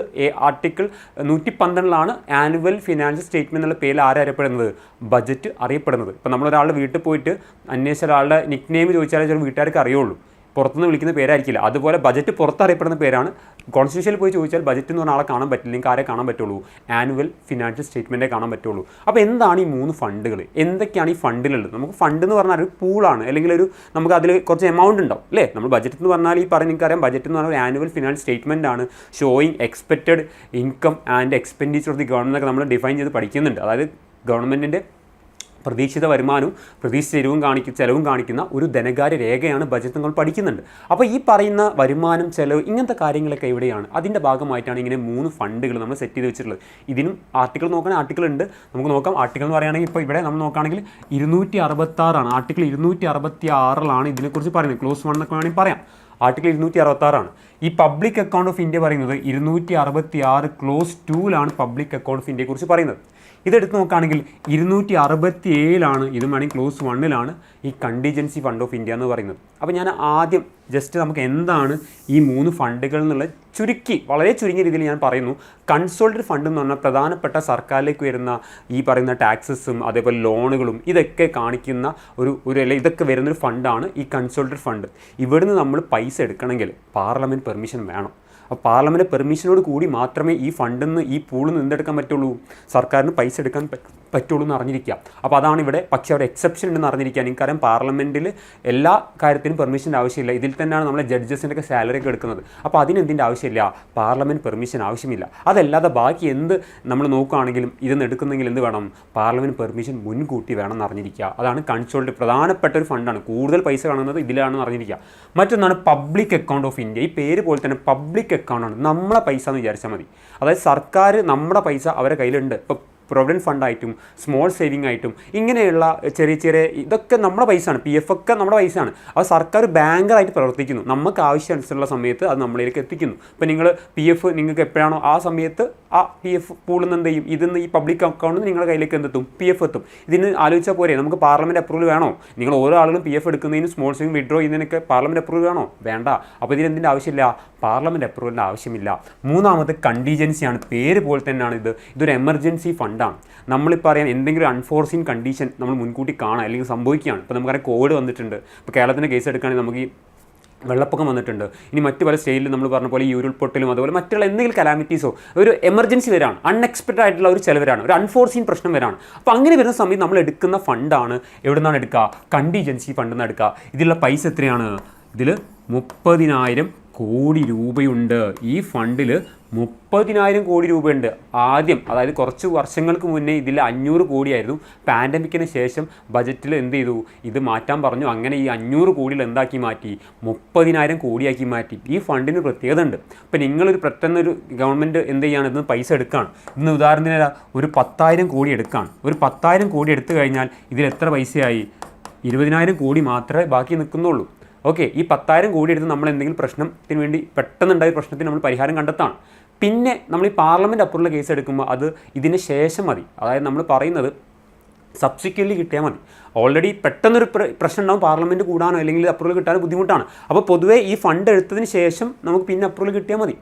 ആർട്ടിക്കിൾ 112 ആനുവൽ ഫിനാൻഷ്യൽ സ്റ്റേറ്റ്മെൻറ്റ് എന്നുള്ള പേരിൽ ആരറിയപ്പെടുന്നത്, ബജറ്റ് അറിയപ്പെടുന്നത്. ഇപ്പോൾ നമ്മളൊരാളുടെ വീട്ടിൽ പോയിട്ട് അന്വേഷിച്ച ഒരാളുടെ നിക് നെയിം ചോദിച്ചാലേ ചില വീട്ടുകാർക്ക് അറിയുള്ളൂ, പുറത്തുനിന്ന് വിളിക്കുന്ന പേരായിരിക്കില്ല. അതുപോലെ ബജറ്റ് പുറത്തറിയപ്പെടുന്ന പേരാണ്. കോൺസ്റ്റിറ്റ്യൂഷനിൽ പോയി ചോദിച്ചാൽ ബജറ്റ് എന്ന് പറഞ്ഞ ആളെ കാണാൻ പറ്റില്ല, നിങ്ങൾക്ക് ആരെ കാണാൻ പറ്റുള്ളൂ, ആനുവൽ ഫിനാൻഷ്യൽ സ്റ്റേറ്റ്മെൻറ്റേ കാണാൻ പറ്റുള്ളൂ. അപ്പോൾ എന്താണ് ഈ 3 ഫണ്ടുകൾ, എന്തൊക്കെയാണ് ഈ ഫണ്ടിലുള്ളത്? നമുക്ക് ഫണ്ട് എന്ന് പറഞ്ഞാൽ ഒരു പൂളാണ്, അല്ലെങ്കിൽ നമുക്ക് അതിൽ കുറച്ച് എമൗണ്ട് ഉണ്ടാവും അല്ലേ. നമ്മൾ ബജറ്റ് എന്ന് പറഞ്ഞാൽ ഈ നിങ്ങൾക്കറിയാം, ബജറ്റ് എന്ന് പറഞ്ഞാൽ ഒരു ആനുവൽ ഫിനാൻഷ്യൽ സ്റ്റേറ്റ്മെൻറ്റ് ആണ്, showing expected income and expenditure of the government ഒക്കെ നമ്മൾ ഡിഫൈൻ ചെയ്ത് പഠിക്കുന്നുണ്ട്. അതായത് ഗവൺമെൻറ്റിൻ്റെ പ്രതീക്ഷിത വരുമാനവും പ്രതീക്ഷിച്ച ചെലവും കാണിക്കുന്ന ഒരു ധനകാര്യ രേഖയാണ് ബജറ്റ് നമ്മൾ പഠിക്കുന്നുണ്ട്. അപ്പോൾ ഈ പറയുന്ന വരുമാനം, ചെലവ്, ഇങ്ങനത്തെ കാര്യങ്ങളൊക്കെ എവിടെയാണ്? അതിൻ്റെ ഭാഗമായിട്ടാണ് ഇങ്ങനെ 3 ഫണ്ടുകൾ നമ്മൾ സെറ്റ് ചെയ്ത് വെച്ചിട്ടുള്ളത്. ഇതിനും ആർട്ടിക്കിൾ നോക്കുകയാണെങ്കിൽ ആർട്ടിക്കിൾ ഉണ്ട്, നമുക്ക് നോക്കാം. ആർട്ടിക്കിൾ എന്ന് പറയുകയാണെങ്കിൽ ഇപ്പോൾ ഇവിടെ നമ്മൾ നോക്കുകയാണെങ്കിൽ 266 ആർട്ടിക്കിൾ 266 ഇതിനെക്കുറിച്ച് പറയുന്നത്. ക്ലോസ് 1 എന്നൊക്കെ വേണമെങ്കിൽ പറയാം. ആർട്ടിക്കിൾ 266 ഈ പബ്ലിക് അക്കൗണ്ട് ഓഫ് ഇന്ത്യ പറയുന്നത് 266 ക്ലോസ് 2 പബ്ലിക് അക്കൗണ്ട് ഓഫ് ഇന്ത്യയെക്കുറിച്ച് പറയുന്നത്. ഇതെടുത്ത് നോക്കുകയാണെങ്കിൽ 267 ഇതും വേണമെങ്കിൽ ക്ലോസ് 1 ഈ കണ്ടിജൻസി ഫണ്ട് ഓഫ് ഇന്ത്യ എന്ന് പറയുന്നത്. അപ്പോൾ ഞാൻ ആദ്യം ജസ്റ്റ് നമുക്ക് എന്താണ് ഈ 3 ഫണ്ടുകൾ എന്നുള്ള വളരെ ചുരുങ്ങിയ രീതിയിൽ ഞാൻ പറയുന്നു. കൺസോൾട്ടഡ് ഫണ്ട് എന്ന് പറഞ്ഞാൽ പ്രധാനപ്പെട്ട സർക്കാരിലേക്ക് വരുന്ന ഈ പറയുന്ന ടാക്സസും അതേപോലെ ലോണുകളും ഇതൊക്കെ കാണിക്കുന്ന ഇതൊക്കെ വരുന്നൊരു ഫണ്ടാണ് ഈ കൺസോൾട്ടഡ് ഫണ്ട്. ഇവിടുന്ന് നമ്മൾ പൈസ എടുക്കണമെങ്കിൽ പാർലമെൻറ്റ് പെർമിഷൻ വേണം. അപ്പോൾ പാർലമെൻറ്റ് പെർമിഷനോട് കൂടി മാത്രമേ ഈ ഫണ്ടിൽ നിന്ന് ഈ പൂളിൽ നിന്ന് എന്തെടുക്കാൻ പറ്റുള്ളൂ, സർക്കാരിന് പൈസ എടുക്കാൻ പറ്റുള്ളൂ എന്ന് അറിഞ്ഞിരിക്കുക. അപ്പോൾ അതാണ് ഇവിടെ. പക്ഷേ അവിടെ എക്സെപ്ഷൻ ഉണ്ടെന്ന് അറിഞ്ഞിരിക്കുക. നിങ്ങൾക്കറിയാം പാർലമെൻറ്റിൽ എല്ലാ കാര്യത്തിനും പെർമിഷൻ്റെ ആവശ്യമില്ല. ഇതിൽ തന്നെയാണ് നമ്മളെ ജഡ്ജസിൻ്റെ ഒക്കെ സാലറി ഒക്കെ എടുക്കുന്നത്. അപ്പോൾ അതിനെന്തിൻ്റെ ആവശ്യമില്ല, പാർലമെൻറ്റ് പെർമിഷൻ ആവശ്യമില്ല. അതല്ലാതെ ബാക്കി എന്ത് നമ്മൾ നോക്കുകയാണെങ്കിലും ഇതെന്ന് എടുക്കുന്നെങ്കിൽ എന്ത് വേണം, പാർലമെൻറ്റ് പെർമിഷൻ മുൻകൂട്ടി വേണം എന്ന് അറിഞ്ഞിരിക്കുക. അതാണ് കൺസോൾട്ട് പ്രധാനപ്പെട്ട ഒരു ഫണ്ടാണ്. കൂടുതൽ പൈസ കാണുന്നത് ഇതിലാണെന്ന് അറിഞ്ഞിരിക്കുക. മറ്റൊന്നാണ് പബ്ലിക് അക്കൗണ്ട് ഓഫ് ഇന്ത്യ. ഈ പേര് പോലെ തന്നെ പബ്ലിക് അക്കൗണ്ടാണ്. നമ്മളെ പൈസ എന്ന് വിചാരിച്ചാൽ മതി. അതായത് സർക്കാർ നമ്മുടെ പൈസ അവരുടെ കയ്യിലുണ്ട്. ഇപ്പോൾ പ്രൊവിഡൻറ്റ് ഫണ്ടായിട്ടും സ്മോൾ സേവിംഗ് ആയിട്ടും ഇങ്ങനെയുള്ള ചെറിയ ഇതൊക്കെ നമ്മുടെ പൈസയാണ്. PF ഒക്കെ നമ്മുടെ പൈസയാണ്. അത് സർക്കാർ ബാങ്കറായിട്ട് പ്രവർത്തിക്കുന്നു. നമുക്ക് ആവശ്യാനുസരിച്ചുള്ള സമയത്ത് അത് നമ്മളിലേക്ക് എത്തിക്കുന്നു. ഇപ്പോൾ നിങ്ങൾ PF നിങ്ങൾക്ക് എപ്പോഴാണോ ആ സമയത്ത് ആ PF പൂളിൽ നിന്ന് എന്ത് ചെയ്യും, ഇതിന്ന് ഈ പബ്ലിക് അക്കൗണ്ടിൽ നിന്ന് നിങ്ങളുടെ കയ്യിലേക്ക് എന്തെത്തും, PF എത്തും. ഇതിന് ആലോചിച്ചാൽ പോരെ, നമുക്ക് പാർലമെൻറ്റ് അപ്രൂവൽ വേണോ? നിങ്ങൾ ഓരോ ആളുകളും PF എടുക്കുന്നതിനും സ്മോൾ സേവിംഗ് വിഡ്രോ ചെയ്യുന്നതിനൊക്കെ പാർലമെൻറ്റ് അപ്രൂവൽ വേണോ? വേണ്ട. അപ്പോൾ ഇതിനെന്തിൻ്റെ ആവശ്യമില്ല, പാർലമെൻറ്റ് അപ്രൂവലിൻ്റെ ആവശ്യമില്ല. മൂന്നാമത് കണ്ടീജൻസിയാണ്. പേര് പോലെ തന്നെയാണ് ഇതൊരു എമർജൻസി ഫണ്ടാണ്. നമ്മളിപ്പോൾ അറിയാം എന്തെങ്കിലും അൺഫോർസീൻ കണ്ടീഷൻ നമ്മൾ മുൻകൂട്ടി കാണാം അല്ലെങ്കിൽ സംഭവിക്കുകയാണ്. ഇപ്പോൾ നമുക്കറിയാം കോവിഡ് വന്നിട്ടുണ്ട്. ഇപ്പോൾ കേരളത്തിൻ്റെ കേസ് എടുക്കുകയാണെങ്കിൽ നമുക്ക് ഈ വെള്ളപ്പൊക്കം വന്നിട്ടുണ്ട്. ഇനി മറ്റു പല സ്റ്റേറ്റിലും നമ്മൾ പറഞ്ഞ പോലെ ഈ ഉരുൾപൊട്ടലും അതുപോലെ മറ്റുള്ള എന്തെങ്കിലും കലാമിറ്റീസോ ഒരു എമർജൻസി വരാണ്, അൺഎക്സ്പെക്റ്റഡ് ആയിട്ടുള്ള ഒരു ചിലവരാണ്, ഒരു അൺഫോർസീൻ പ്രശ്നം വരാണ്. അപ്പോൾ അങ്ങനെ വരുന്ന സമയത്ത് നമ്മൾ എടുക്കുന്ന ഫണ്ടാണ് എവിടെ നിന്നാണ് എടുക്കുക, കണ്ടീജൻസി ഫണ്ടിൽ നിന്ന് എടുക്കുക. ഇതിലുള്ള പൈസ എത്രയാണ്, ഇതിൽ 30,000 കോടി രൂപയുണ്ട്. ഈ ഫണ്ടിൽ 30,000 കോടി രൂപയുണ്ട്. ആദ്യം അതായത് കുറച്ച് വർഷങ്ങൾക്ക് മുന്നേ ഇതിൽ 500 കോടിയായിരുന്നു. പാൻഡമിക്കിന് ശേഷം ബജറ്റിൽ എന്ത് ചെയ്തു, ഇത് മാറ്റാൻ പറഞ്ഞു. അങ്ങനെ ഈ 500 കോടിയിൽ എന്താക്കി മാറ്റി, 30,000 കോടിയാക്കി മാറ്റി. ഈ ഫണ്ടിന് പ്രത്യേകത ഉണ്ട്. ഇപ്പം നിങ്ങളൊരു പെട്ടെന്നൊരു ഗവൺമെൻറ് എന്ത് ചെയ്യാണ്, ഇന്ന് പൈസ എടുക്കുകയാണ്. ഇന്ന് ഉദാഹരണത്തിന് ഒരു 10,000 കോടി എടുക്കുകയാണ്. ഒരു 10,000 കോടി എടുത്തു കഴിഞ്ഞാൽ ഇതിൽ എത്ര പൈസയായി, 20,000 കോടി മാത്രമേ ബാക്കി നിൽക്കുന്നുള്ളൂ. ഓക്കെ, ഈ 10,000 കോടി എടുത്ത് നമ്മൾ എന്തെങ്കിലും പ്രശ്നത്തിന് വേണ്ടി പെട്ടെന്നുണ്ടായ പ്രശ്നത്തിന് നമ്മൾ പരിഹാരം കണ്ടെത്താണ്. പിന്നെ നമ്മൾ ഈ പാർലമെൻറ്റ് അപ്രൂവൽ കേസ് എടുക്കുമ്പോൾ അത് ഇതിന് ശേഷം മതി. അതായത് നമ്മൾ പറയുന്നത് സബ്സിക്വൻ്റ്ലി കിട്ടിയാൽ മതി. ഓൾറെഡി പെട്ടെന്നൊരു പ്രശ്നം ഉണ്ടാകും, പാർലമെൻറ്റ് കൂടാനോ അല്ലെങ്കിൽ അപ്രൂവൽ കിട്ടാനോ ബുദ്ധിമുട്ടാണ്. അപ്പോൾ പൊതുവേ ഈ ഫണ്ട് എടുത്തതിന് ശേഷം നമുക്ക് പിന്നെ അപ്രൂവൽ കിട്ടിയാൽ മതി.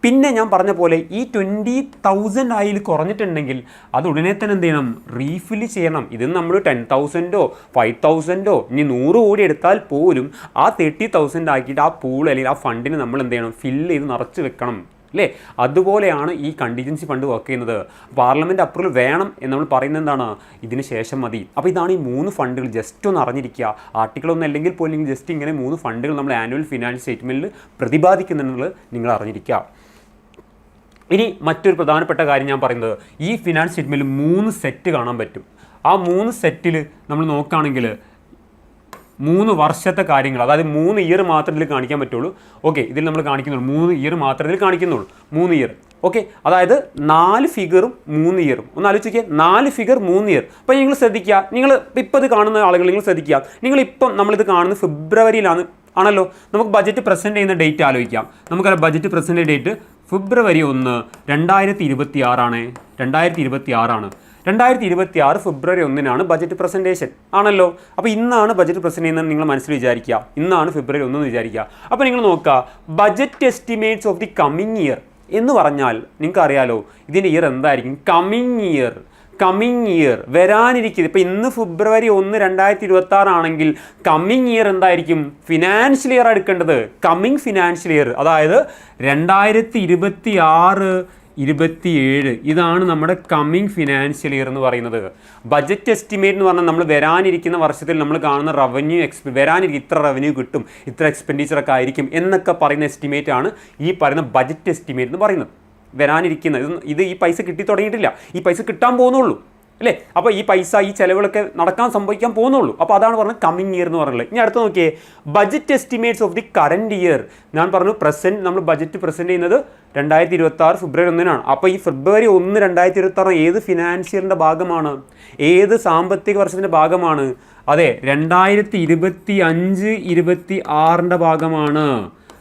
പിന്നെ ഞാൻ പറഞ്ഞ പോലെ ഈ 20,000 ആയിൽ കുറഞ്ഞിട്ടുണ്ടെങ്കിൽ അത് ഉടനെ തന്നെ എന്ത് ചെയ്യണം, റീഫിൽ ചെയ്യണം. ഇത് നമ്മൾ 10,000 5,000 ഇനി 100 കോടി എടുത്താൽ പോലും ആ 30,000 ആക്കിയിട്ട് ആ പൂൾ അല്ലെങ്കിൽ ആ ഫണ്ടിന് നമ്മൾ എന്ത് ചെയ്യണം, ഫില്ല് ചെയ്ത് നിറച്ച് വെക്കണം അല്ലേ. അതുപോലെയാണ് ഈ കണ്ടിജൻസി ഫണ്ട് വർക്ക് ചെയ്യുന്നത്. പാർലമെൻറ്റ് അപ്രൂവൽ വേണം എന്ന് നമ്മൾ പറയുന്നത് എന്താണ്, ഇതിന് ശേഷം മതി. അപ്പോൾ ഇതാണ് ഈ 3 ഫണ്ടുകൾ. ജസ്റ്റ് ഒന്ന് അറിഞ്ഞിരിക്കുക. ആർട്ടിക്കിളൊന്നും അല്ലെങ്കിൽ പോലും ജസ്റ്റ് ഇങ്ങനെ 3 ഫണ്ടുകൾ നമ്മൾ ആനുവൽ ഫിനാൻഷ്യൽ സ്റ്റേറ്റ്മെൻറ്റിൽ പ്രതിപാദിക്കുന്നുള്ളത് നിങ്ങൾ അറിഞ്ഞിരിക്കുക. ഇനി മറ്റൊരു പ്രധാനപ്പെട്ട കാര്യം ഞാൻ പറയുന്നത്, ഈ ഫിനാൻസ് സ്റ്റേറ്റ്മെൻറ്റിൽ 3 സെറ്റ് കാണാൻ പറ്റും. ആ 3 സെറ്റിൽ നമ്മൾ നോക്കുകയാണെങ്കിൽ 3 വർഷത്തെ കാര്യങ്ങൾ, അതായത് 3 ഇയർ മാത്രമേ ഇതിൽ കാണിക്കാൻ പറ്റുള്ളൂ. ഓക്കെ, ഇതിൽ നമ്മൾ കാണിക്കുന്നുള്ളൂ 3 ഇയർ മാത്രമേ ഇതിൽ കാണിക്കുന്നുള്ളൂ. 3 ഇയർ. ഓക്കെ, അതായത് 4 ഫിഗറും 3 ഇയറും. ഒന്ന് ആലോചിക്കുക, 4 ഫിഗർ 3 ഇയർ. അപ്പോൾ നിങ്ങൾ ശ്രദ്ധിക്കുക, നിങ്ങൾ ഇപ്പോൾ ഇത് കാണുന്ന ആളുകൾ നിങ്ങൾ ശ്രദ്ധിക്കുക, നിങ്ങളിപ്പം നമ്മളിത് കാണുന്നത് ഫെബ്രുവരിയിലാണ് ആണല്ലോ. നമുക്ക് ബജറ്റ് പ്രസൻറ്റ് ചെയ്യുന്ന ഡേറ്റ് ആലോചിക്കാം. നമുക്കറിയാം ബജറ്റ് പ്രസൻറ്റ് ഡേറ്റ് ഫെബ്രുവരി 1, 2026 ആണ്. 2026 ഫെബ്രുവരി 1 ബജറ്റ് പ്രസൻറ്റേഷൻ ആണല്ലോ. അപ്പോൾ ഇന്നാണ് ബജറ്റ് പ്രസൻറ്റ് ചെയ്യുന്നത് നിങ്ങൾ മനസ്സിൽ വിചാരിക്കുക. ഇന്നാണ് ഫെബ്രുവരി 1 എന്ന് വിചാരിക്കുക. അപ്പോൾ നിങ്ങൾ നോക്കുക, budget estimates of the coming year എന്ന് പറഞ്ഞാൽ നിങ്ങൾക്കറിയാലോ ഇതിൻ്റെ ഇയർ എന്തായിരിക്കും, കമ്മിങ് ഇയർ വരാനിരിക്കുന്നത്. ഇപ്പോൾ ഇന്ന് ഫെബ്രുവരി 1, 2026 ആണെങ്കിൽ കമ്മിങ് ഇയർ എന്തായിരിക്കും, ഫിനാൻഷ്യൽ ഇയർ എടുക്കേണ്ടത്. കമ്മിങ് ഫിനാൻഷ്യൽ ഇയർ അതായത് 2026-27 ഇതാണ് നമ്മുടെ കമ്മിങ് ഫിനാൻഷ്യൽ ഇയർ എന്ന് പറയുന്നത്. ബജറ്റ് എസ്റ്റിമേറ്റ് എന്ന് പറഞ്ഞാൽ നമ്മൾ വരാനിരിക്കുന്ന വർഷത്തിൽ നമ്മൾ കാണുന്ന റവന്യൂ ഇത്ര റവന്യൂ കിട്ടും, ഇത്ര എക്സ്പെൻഡിച്ചറൊക്കെ ആയിരിക്കും എന്നൊക്കെ പറയുന്ന എസ്റ്റിമേറ്റ് ആണ് ഈ പറയുന്ന ബജറ്റ് എസ്റ്റിമേറ്റ് എന്ന് പറയുന്നത്. വരാനിരിക്കുന്നത് ഇത് ഈ പൈസ കിട്ടി തുടങ്ങിയിട്ടില്ല, ഈ പൈസ കിട്ടാൻ പോകുന്നുള്ളൂ അല്ലേ. അപ്പോൾ ഈ പൈസ ഈ ചിലവുകളൊക്കെ സംഭവിക്കാൻ പോകുന്നുള്ളൂ. അപ്പോൾ അതാണ് പറഞ്ഞത് കമ്മിങ് ഇയർ എന്ന് പറയുന്നത്. ഇനി അടുത്ത് നോക്കിയേ, budget estimates of the current year. ഞാൻ പറഞ്ഞു നമ്മൾ ബജറ്റ് പ്രസൻറ്റ് ചെയ്യുന്നത് 2026 ഫെബ്രുവരി 1 അപ്പോൾ ഈ ഫെബ്രുവരി 1, 2026 ഏത് ഫിനാൻഷ്യലിൻ്റെ ഭാഗമാണ്, ഏത് സാമ്പത്തിക വർഷത്തിൻ്റെ ഭാഗമാണ്? അതെ, 2025-26 ഭാഗമാണ്.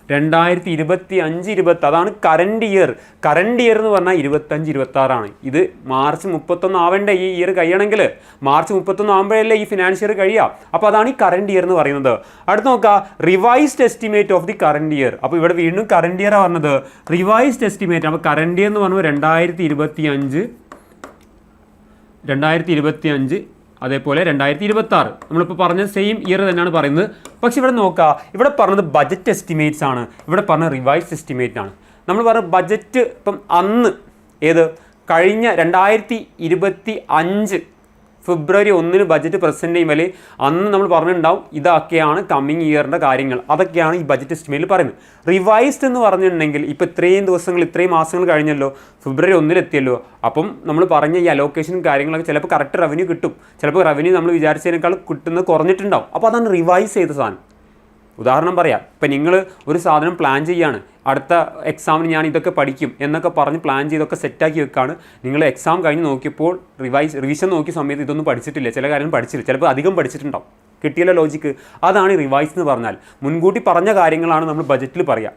2025-26 അതാണ് കറണ്ട് ഇയർ. കറണ്ട് ഇയർ എന്ന് പറഞ്ഞാൽ 25-26 ഇത് മാർച്ച് 31 ആവേണ്ട ഈ ഇയർ കഴിയണമെങ്കിൽ മാർച്ച് 31 ആകുമ്പോഴല്ലേ ഈ ഫിനാൻഷ്യൽ ഇയർ കഴിയുക. അപ്പോൾ അതാണ് ഈ കറണ്ട് ഇയർ എന്ന് പറയുന്നത്. അടുത്ത് നോക്കുക, revised estimate of the current year. അപ്പോൾ ഇവിടെ വീണ്ടും കറണ്ട് ഇയർ പറഞ്ഞത്, റിവൈസ്ഡ് എസ്റ്റിമേറ്റ്. അപ്പോൾ കറണ്ട് ഇയർ എന്ന് പറയുമ്പോൾ 2025 അതേപോലെ 2026 നമ്മളിപ്പോൾ പറഞ്ഞ സെയിം ഇയർ തന്നെയാണ് പറയുന്നത്. പക്ഷെ ഇവിടെ നോക്കുക, ഇവിടെ പറഞ്ഞത് ബജറ്റ് എസ്റ്റിമേറ്റ്സ് ആണ്, ഇവിടെ പറഞ്ഞ റിവൈസ്ഡ് എസ്റ്റിമേറ്റ് ആണ്. നമ്മൾ പറഞ്ഞ ബജറ്റ് ഇപ്പം അന്ന് കഴിഞ്ഞ 2025 ഫെബ്രുവരി 1 ബജറ്റ് പ്രസൻറ്റ് ചെയ്യുമ്പോൾ അന്ന് നമ്മൾ പറഞ്ഞിട്ടുണ്ടാവും ഇതൊക്കെയാണ് കമ്മിങ് ഇയറിൻ്റെ കാര്യങ്ങൾ, അതൊക്കെയാണ് ഈ ബജറ്റ് എസ്റ്റിമേറ്റിൽ പറയുന്നത്. റിവൈസ്ഡ് എന്ന് പറഞ്ഞിട്ടുണ്ടെങ്കിൽ ഇപ്പോൾ ഇത്രയും ദിവസങ്ങൾ ഇത്രയും മാസങ്ങൾ കഴിഞ്ഞല്ലോ, ഫെബ്രുവരി 1 എത്തിയല്ലോ. അപ്പം നമ്മൾ പറഞ്ഞ ഈ അലോക്കേഷനും കാര്യങ്ങളൊക്കെ ചിലപ്പോൾ കറക്റ്റ് റവന്യൂ കിട്ടും, ചിലപ്പോൾ റവന്യൂ നമ്മൾ വിചാരിച്ചതിനേക്കാൾ കിട്ടുന്നത് കുറഞ്ഞിട്ടുണ്ടാവും. അപ്പോൾ അതാണ് റിവൈസ് ചെയ്ത സാധനം. ഉദാഹരണം പറയാം, ഇപ്പം നിങ്ങൾ ഒരു സാധനം പ്ലാൻ ചെയ്യാണ്, അടുത്ത എക്സാമിന് ഞാൻ ഇതൊക്കെ പഠിക്കും എന്നൊക്കെ പറഞ്ഞ് പ്ലാൻ ചെയ്തൊക്കെ സെറ്റാക്കി വെക്കാണ്. നിങ്ങൾ എക്സാം കഴിഞ്ഞ് നോക്കിയപ്പോൾ റിവിഷൻ നോക്കിയ സമയത്ത് ഇതൊന്നും പഠിച്ചിട്ടില്ല, ചില കാര്യം പഠിച്ചില്ല, ചിലപ്പോൾ അധികം പഠിച്ചിട്ടുണ്ടാവും. കിട്ടിയല്ലോ ലോജിക്ക്. അതാണ് ഈ റിവൈസ് എന്ന് പറഞ്ഞാൽ. മുൻകൂട്ടി പറഞ്ഞ കാര്യങ്ങളാണ് നമ്മൾ ബജറ്റിൽ പറയുക.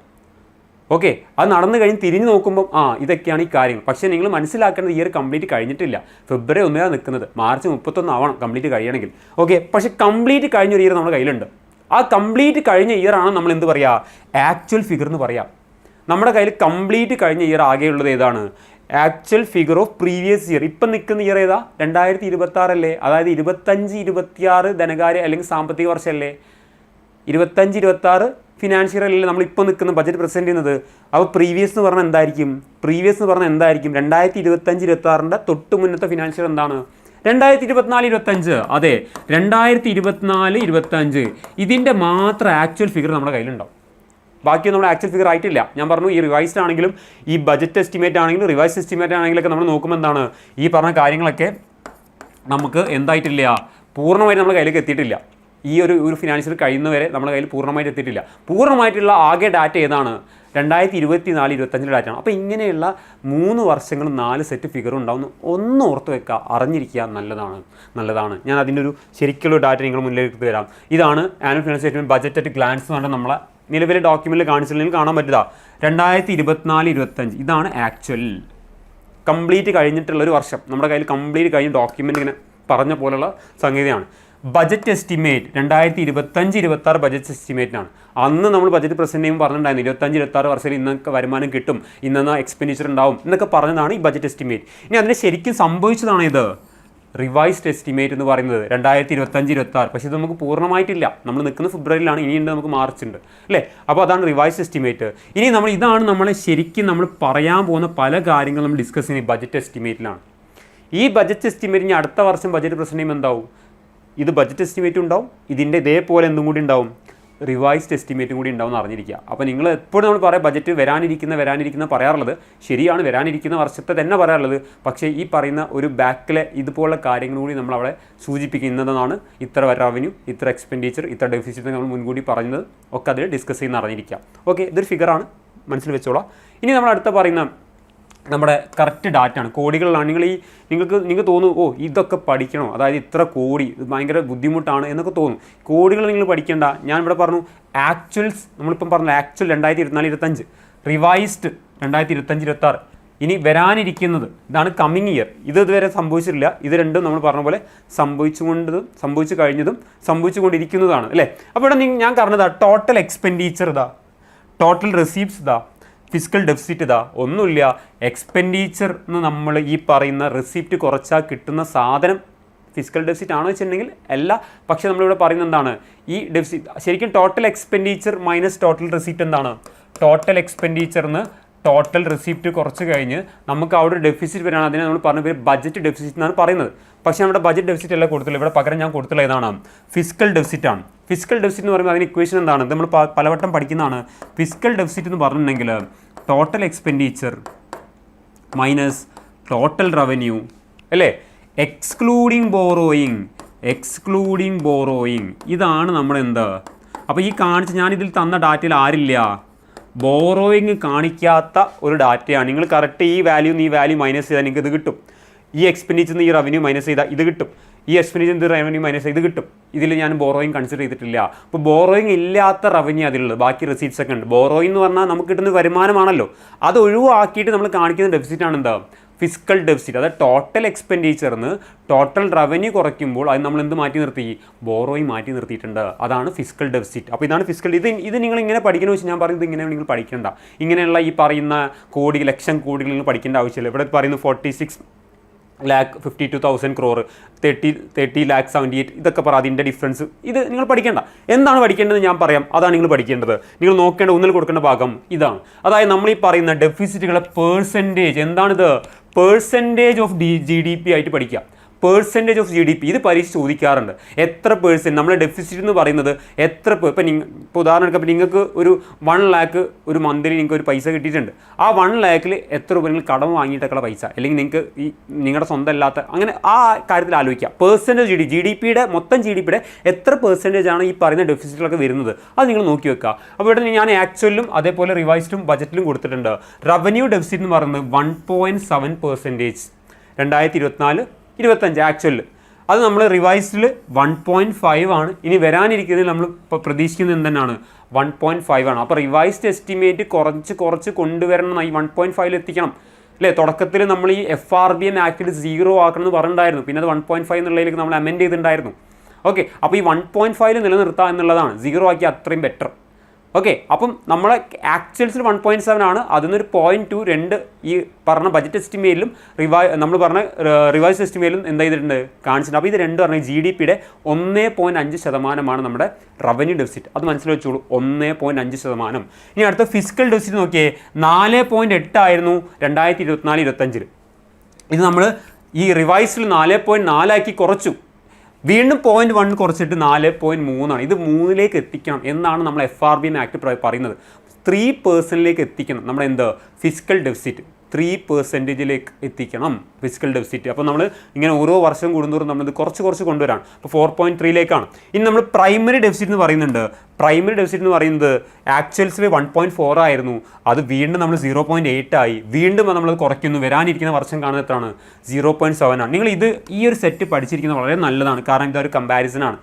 ഓക്കെ, അത് നടന്നു കഴിഞ്ഞ് തിരിഞ്ഞ് നോക്കുമ്പോൾ ഇതൊക്കെയാണ് ഈ കാര്യങ്ങൾ. പക്ഷേ നിങ്ങൾ മനസ്സിലാക്കേണ്ടത് ഇയർ കംപ്ലീറ്റ് കഴിഞ്ഞിട്ടില്ല. ഫെബ്രുവരി 1 നിൽക്കുന്നത്, മാർച്ച് 31 ആവണം കംപ്ലീറ്റ് കഴിയണമെങ്കിൽ. ഓക്കെ, പക്ഷേ കംപ്ലീറ്റ് കഴിഞ്ഞൊരു ഇയർ നമ്മുടെ കയ്യിലുണ്ട്. ആ കംപ്ലീറ്റ് കഴിഞ്ഞ ഇയർ ആണ് നമ്മൾ എന്ത് പറയുക, ആക്ച്വൽ ഫിഗർ എന്ന് പറയാം. നമ്മുടെ കയ്യിൽ കംപ്ലീറ്റ് കഴിഞ്ഞ ഇയർ ആകെയുള്ളത് ഏതാണ്, actual figure of previous year. ഇപ്പം നിൽക്കുന്ന ഇയർ ഏതാ, 2026 അല്ലേ, അതായത് 25-26 ധനകാര്യ അല്ലെങ്കിൽ സാമ്പത്തിക വർഷമല്ലേ, 25-26 ഫിനാൻഷ്യൽ ഇയർ അല്ലേ നമ്മളിപ്പോൾ നിൽക്കുന്ന ബജറ്റ് പ്രസൻറ്റ് ചെയ്യുന്നത്. അപ്പോൾ പ്രീവിയസ് എന്ന് പറഞ്ഞാൽ എന്തായിരിക്കും, 2025-26 തൊട്ട് മുന്നത്തെ ഫിനാൻഷ്യൽ എന്താണ്, 2024-25. അതെ, 2024-25 ഇതിൻ്റെ മാത്രം ആക്ച്വൽ ഫിഗർ നമ്മുടെ കയ്യിലുണ്ടാവും. ബാക്കിയൊന്നും നമ്മുടെ ആക്ച്വൽ ഫിഗർ ആയിട്ടില്ല. ഞാൻ പറഞ്ഞു, ഈ റിവൈസ്ഡ് ആണെങ്കിലും ഈ ബജറ്റ് എസ്റ്റിമേറ്റ് ആണെങ്കിലും റിവൈസ് എസ്റ്റിമേറ്റ് ആണെങ്കിലൊക്കെ നമ്മൾ നോക്കുമ്പോൾ എന്താണ്, ഈ പറഞ്ഞ കാര്യങ്ങളൊക്കെ നമുക്ക് എന്തായിട്ടില്ല, പൂർണ്ണമായിട്ട് നമ്മുടെ കയ്യിലേക്ക് എത്തിയിട്ടില്ല. ഈ ഒരു ഫിനാൻഷ്യൽ കഴിയുന്നവരെ നമ്മുടെ കയ്യിൽ പൂർണ്ണമായിട്ട് എത്തിയിട്ടില്ല. പൂർണ്ണമായിട്ടുള്ള ആകെ ഡാറ്റ ഏതാണ്, 2024-25 ഡാറ്റയാണ്. അപ്പോൾ ഇങ്ങനെയുള്ള 3 വർഷങ്ങൾ 4 സെറ്റ് ഫിഗർ ഉണ്ടാവുന്നു. ഒന്ന് ഓർത്ത് വെക്കുക, അറിഞ്ഞിരിക്കുക, നല്ലതാണ്. ഞാൻ അതിൻ്റെ ഒരു ശരിക്കുള്ള ഡാറ്റ നിങ്ങൾ മുന്നിലേക്ക് തരാം. ഇതാണ് annual financial statement budget at glance എന്ന് പറഞ്ഞാൽ നമ്മളെ നിലവിലെ ഡോക്യുമെൻറ്റിൽ കാണിച്ചില്ലെങ്കിൽ കാണാൻ പറ്റുക. 2024-25 ഇതാണ് ആക്ച്വൽ കംപ്ലീറ്റ് കഴിഞ്ഞിട്ടുള്ളൊരു വർഷം. നമ്മുടെ കയ്യിൽ കംപ്ലീറ്റ് കഴിഞ്ഞ ഡോക്യുമെൻ്റ് ഇങ്ങനെ പറഞ്ഞ പോലുള്ള സംഗതിയാണ്. ബജറ്റ് എസ്റ്റിമേറ്റ് 2025-26 ബജറ്റ് എസ്റ്റിമേറ്റിനാണ്. അന്ന് നമ്മൾ ബജറ്റ് പ്രസൻറ്റ് ചെയ്യുമ്പോൾ പറഞ്ഞിട്ടുണ്ടായിരുന്നു 25-26 വർഷത്തിൽ ഇന്നൊക്കെ വരുമാനം കിട്ടും, ഇന്ന എക്സ്പെൻഡിച്ചർ ഉണ്ടാവും എന്നൊക്കെ പറഞ്ഞതാണ് ഈ ബജറ്റ് എസ്റ്റിമേറ്റ്. ഇനി അതിന് ശരിക്കും സംഭവിച്ചതാണ് ഇത് റിവൈസ്ഡ് എസ്റ്റിമേറ്റ് എന്ന് പറയുന്നത് 2025-26. പക്ഷേ ഇത് നമുക്ക് പൂർണ്ണമായിട്ടില്ല. നമ്മൾ നിൽക്കുന്ന ഫെബ്രുവരിയിലാണ്, ഇനിയുണ്ട് നമുക്ക് മാർച്ച് ഉണ്ട് അല്ലേ. അപ്പോൾ അതാണ് റിവൈസ്ഡ് എസ്റ്റിമേറ്റ്. ഇനി ഇതാണ് നമ്മളെ ശരിക്കും നമ്മൾ പറയാൻ പോകുന്ന പല കാര്യങ്ങളും നമ്മൾ ഡിസ്കസ് ചെയ്യുന്നത് ബജറ്റ് എസ്റ്റിമേറ്റിലാണ്. ഈ ബജറ്റ് എസ്റ്റിമേറ്റ് ഇനി അടുത്ത വർഷം ബജറ്റ് പ്രസൻറ്റ് ചെയ്യുമ്പോൾ എന്താവും, ഇത് ബജറ്റ് എസ്റ്റിമേറ്റ് ഉണ്ടാവും, ഇതിൻ്റെ ഇതേപോലെ എന്തും കൂടി ഉണ്ടാവും, റിവൈസ്ഡ് എസ്റ്റിമേറ്റും കൂടി ഉണ്ടാവും എന്ന് അറിഞ്ഞിരിക്കുക. അപ്പോൾ നിങ്ങൾ എപ്പോഴും നമ്മൾ പറയാം ബജറ്റ് വരാനിരിക്കുന്ന പറയാറുള്ളത് ശരിയാണ്, വരാനിരിക്കുന്ന വർഷത്തെ തന്നെ പറയാറുള്ളത്. പക്ഷേ ഈ പറയുന്ന ഒരു ബാക്കിലെ ഇതുപോലുള്ള കാര്യങ്ങൾ കൂടി നമ്മൾ അവിടെ സൂചിപ്പിക്കുന്നതാണ്. ഇത്ര റവന്യൂ, ഇത്ര എക്സ്പെൻഡിച്ചർ, ഇത്ര ഡെഫിസിറ്റ് നമ്മൾ മുൻകൂട്ടി പറയുന്നത് ഒക്കെ അതിൽ ഡിസ്കസ് ചെയ്യുന്ന അറിഞ്ഞിരിക്കുക. ഓക്കെ, ഇതൊരു ഫിഗറാണ്, മനസ്സിൽ വെച്ചോളാം. ഇനി നമ്മൾ അടുത്ത പറയുന്ന നമ്മുടെ കറക്റ്റ് ഡാറ്റ ആണ്, കോടികളിലാണ്. നിങ്ങൾക്ക് തോന്നും ഇതൊക്കെ പഠിക്കണോ, അതായത് ഇത്ര കോടി, ഇത് ഭയങ്കര ബുദ്ധിമുട്ടാണ് എന്നൊക്കെ തോന്നും. കോടികൾ നിങ്ങൾ പഠിക്കേണ്ട. ഞാൻ ഇവിടെ പറഞ്ഞു ആക്ച്വൽസ്, നമ്മളിപ്പം പറഞ്ഞു ആക്ച്വൽ 2024-25, റിവൈസ്ഡ് 2025-26. ഇനി വരാനിരിക്കുന്നത് ഇതാണ് കമ്മിങ് ഇയർ. ഇതുവരെ സംഭവിച്ചിട്ടില്ല. ഇത് രണ്ടും നമ്മൾ പറഞ്ഞ പോലെ സംഭവിച്ചു കഴിഞ്ഞതും സംഭവിച്ചുകൊണ്ടിരിക്കുന്നതാണ് അല്ലേ. അപ്പോൾ ഇവിടെ ഞാൻ പറഞ്ഞതാ total expenditure total receipts physical deficit ഒന്നുമില്ല. എക്സ്പെൻഡിച്ചർ എന്ന് നമ്മൾ ഈ പറയുന്ന റെസിപ്റ്റ് കുറച്ചാൽ കിട്ടുന്ന സാധനം ഫിസിക്കൽ ഡെഫിസിറ്റ് ആണോ വെച്ചിട്ടുണ്ടെങ്കിൽ അല്ല. പക്ഷേ നമ്മളിവിടെ പറയുന്നത് എന്താണ്, ഈ ഡെഫിസിറ്റ് ശരിക്കും total expenditure minus total receipt എന്താണ്, ടോട്ടൽ എക്സ്പെൻഡിച്ചറിന് ടോട്ടൽ റെസിപ്റ്റ് കുറച്ച് കഴിഞ്ഞ് നമുക്ക് അവിടെ ഡെഫിസിറ്റ് വരാണ്. അതിനെ നമ്മൾ പറഞ്ഞ പേര് ബജറ്റ് ഡെഫിസിറ്റ് എന്നാണ് പറയുന്നത്. പക്ഷേ നമ്മുടെ ബജറ്റ് ഡെഫിസിറ്റ് അല്ല കൊടുത്തില്ല, ഇവിടെ പകരം ഞാൻ കൊടുത്തുള്ള ഏതാണ്, ഫിസിക്കൽ ഡെഫിസിറ്റ് ആണ്. ഫിസിക്കൽ ഡെഫിസിറ്റ് എന്ന് പറയുമ്പോൾ അതിന് ഇക്വേഷൻ എന്താണ്, നമ്മൾ പലവട്ടം പഠിക്കുന്നതാണ്. ഫിസിക്കൽ ഡെഫിസിറ്റ് എന്ന് പറഞ്ഞിട്ടുണ്ടെങ്കിൽ total expenditure minus total revenue അല്ലേ, എക്സ്ക്ലൂഡിങ് ബോറോയിങ് ഇതാണ് നമ്മുടെ എന്താ. അപ്പോൾ ഈ ഞാനിതിൽ തന്ന ഡാറ്റയിൽ ആരില്ല, ബോറോയിങ് കാണിക്കാത്ത ഒരു ഡാറ്റയാണ്. നിങ്ങൾ കറക്റ്റ് ഈ വാല്യൂ മൈനസ് ചെയ്താൽ നിങ്ങൾക്ക് ഇത് കിട്ടും. ഈ എക്സ്പെൻഡിച്ചറിന് ഈ റവന്യൂ മൈനസ് ചെയ്താൽ ഇത് കിട്ടും. ഈ എക്സ്പെൻഡിച്ചർ റവന്യൂ മൈനസ് ഇത് കിട്ടും. ഇതിൽ ഞാൻ ബോറോയിങ് കൺസിഡർ ചെയ്തിട്ടില്ല. അപ്പോൾ ബോറോയിങ് ഇല്ലാത്ത റവന്യൂ അതിലുള്ളത്, ബാക്കി റെസീറ്റ്സ് ഒക്കെ ഉണ്ട്. ബോറോയിങ് എന്ന് പറഞ്ഞാൽ നമുക്ക് കിട്ടുന്ന വരുമാനമാണല്ലോ, അത് ഒഴിവാക്കിയിട്ട് നമ്മൾ കാണിക്കുന്ന ഡെഫിസിറ്റ് ആണ് എന്താ, ഫിസിക്കൽ ഡെഫിസിറ്റ്. അതായത് ടോട്ടൽ എക്സ്പെൻഡിച്ചറിന് ടോട്ടൽ റവന്യൂ കുറയ്ക്കുമ്പോൾ അത് നമ്മൾ എന്ത് മാറ്റി നിർത്തി, ബോറോയിങ് മാറ്റി നിർത്തിയിട്ടുണ്ട്. അതാണ് ഫിസിക്കൽ ഡെഫിസിറ്റ്. അപ്പോൾ ഇതാണ് ഫിസിക്കൽ. ഇത് നിങ്ങൾ ഇങ്ങനെ പഠിക്കണമെന്ന് വെച്ചാൽ ഞാൻ പറയുന്നത് ഇങ്ങനെ നിങ്ങൾ പഠിക്കേണ്ട. ഇങ്ങനെയുള്ള ഈ പറയുന്ന ലക്ഷം കോടികൾ നിങ്ങൾ പഠിക്കേണ്ട ആവശ്യമില്ല. ഇവിടെ പറയുന്നത് 46,52,000 crore, 30,78,00,000 ഇതൊക്കെ പറ, അതിൻ്റെ ഡിഫറൻസ് ഇത് നിങ്ങൾ പഠിക്കേണ്ട. എന്താണ് പഠിക്കേണ്ടത് ഞാൻ പറയാം, അതാണ് നിങ്ങൾ പഠിക്കേണ്ടത്. നിങ്ങൾ നോക്കേണ്ട ഒന്നിൽ കൊടുക്കേണ്ട ഭാഗം ഇതാണ്. അതായത് നമ്മൾ ഈ പറയുന്ന ഡെഫിസിറ്റുകളെ പേഴ്സൻറ്റേജ്, എന്താണിത്, പേഴ്സൻറ്റേജ് ഓഫ് GDP ആയിട്ട് പഠിക്കുക. പേഴ്സൻറ്റേജ് ഓഫ് GDP ഇത് പരീക്ഷ ചോദിക്കാറുണ്ട്. എത്ര പേഴ്സൻറ്റ് നമ്മൾ ഡെഫിസിറ്റ് എന്ന് പറയുന്നത് എത്ര, ഇപ്പോൾ ഉദാഹരണം എടുക്കാം, നിങ്ങൾക്ക് ഒരു 1 lakh ഒരു മന്ത്ലി നിങ്ങൾക്ക് ഒരു പൈസ കിട്ടിയിട്ടുണ്ട്. ആ 1 lakhൽ എത്ര രൂപ നിങ്ങൾ കടം വാങ്ങിയിട്ടൊക്കെയുള്ള പൈസ, അല്ലെങ്കിൽ നിങ്ങൾക്ക് ഈ നിങ്ങളുടെ സ്വന്തം അല്ലാത്ത, അങ്ങനെ ആ കാര്യത്തിൽ ആലോചിക്കുക. പേഴ്സൻറ്റേജ് GDPയുടെ മൊത്തം GDPയുടെ എത്ര പെർസെൻറ്റേജ് ആണ് ഈ പറയുന്ന ഡെഫിസിറ്റുകളൊക്കെ വരുന്നത്, അത് നിങ്ങൾ നോക്കി വെക്കുക. അപ്പോൾ ഇവിടെ ഞാൻ ആക്ച്വലും അതേപോലെ റിവൈസ്ഡും ബജറ്റിലും കൊടുത്തിട്ടുണ്ട്. റവന്യൂ ഡെഫിസിറ്റ് എന്ന് പറയുന്നത് 1.7% 2024-25 ആക്ച്വലിൽ. അത് നമ്മൾ റിവൈസ്ഡിൽ 1.5 ആണ്. ഇനി വരാനിരിക്കുന്നതിൽ നമ്മൾ ഇപ്പോൾ പ്രതീക്ഷിക്കുന്നത് എന്തെന്നാണ്, 1.5 ആണ്. അപ്പോൾ റിവൈസ്ഡ് എസ്റ്റിമേറ്റ് കുറച്ച് കൊണ്ടുവരണം, ഈ 1.5 എത്തിക്കണം അല്ലേ. തുടക്കത്തിൽ നമ്മൾ ഈ FRBM ആക്ടിൽ 0 ആക്കണം എന്ന് പറഞ്ഞിട്ടുണ്ടായിരുന്നു. പിന്നെ അത് 1.5 എന്നുള്ളതിലേക്ക് നമ്മൾ അമെൻഡ് ചെയ്തിട്ടുണ്ടായിരുന്നു. ഓക്കെ, അപ്പോൾ ഈ 1.5 നിലനിർത്തുക എന്നുള്ളതാണ്. 0 ആക്കി അത്രയും ബെറ്റർ. ഓക്കെ, അപ്പം നമ്മളെ ആക്ച്വൽസിൽ 1.7 ആണ്. അതിനൊരു 0.2 ഈ പറഞ്ഞ ബജറ്റ് എസ്റ്റിമേറ്റിലും നമ്മൾ പറഞ്ഞ റിവൈസ് എസ്റ്റിമേറ്റിലും എന്താ ചെയ്തിട്ടുണ്ട്, കാണിച്ചിട്ടുണ്ട്. അപ്പോൾ ഇത് രണ്ടും പറഞ്ഞാൽ GDPയുടെ 1.5% നമ്മുടെ റവന്യൂ ഡെഫിസിറ്റ്. അത് മനസ്സിൽ വെച്ചോളൂ, 1.5%. ഇനി അടുത്ത ഫിസിക്കൽ ഡെഫിസിറ്റ് നോക്കിയേ, 4.8 ആയിരുന്നു 2024-25. ഇത് നമ്മൾ ഈ റിവൈസിൽ 4.4 ആക്കി കുറച്ചു. വീണ്ടും 0.1 കുറച്ചിട്ട് 4.3 ആണ്. ഇത് 3ലേക്ക് എത്തിക്കണം എന്നാണ് നമ്മൾ FRBM ആക്ട് പറയുന്നത്. 3% എത്തിക്കണം നമ്മുടെ എന്ത്, ഫിസിക്കൽ ഡെഫിസിറ്റ് 3% എത്തിക്കണം ഫിസിക്കൽ ഡെഫിസിറ്റ്. അപ്പോൾ നമ്മൾ ഇങ്ങനെ ഓരോ വർഷം കൂടുന്തോറും നമ്മളിത് കുറച്ച് കൊണ്ടുവരാണ്. അപ്പോൾ 4.3ലേക്കാണ്. ഇനി നമ്മൾ പ്രൈമറി ഡെഫിസിറ്റ് എന്ന് പറയുന്നുണ്ട്. പ്രൈമറി ഡെഫിസിറ്റ് എന്ന് പറയുന്നത് ആക്ച്വൽസിൽ 1.4 ആയിരുന്നു. അത് വീണ്ടും നമ്മൾ 0.8 ആയി. വീണ്ടും നമ്മൾ കുറയ്ക്കുന്നു. വരാനിരിക്കുന്ന വർഷം കാണുന്നത് എത്രയാണ്, 0.7 ആണ്. നിങ്ങൾ ഈ ഒരു സെറ്റ് പഠിച്ചിരിക്കുന്നത് വളരെ നല്ലതാണ്. കാരണം ഇതൊരു കമ്പാരിസൺ ആണ്.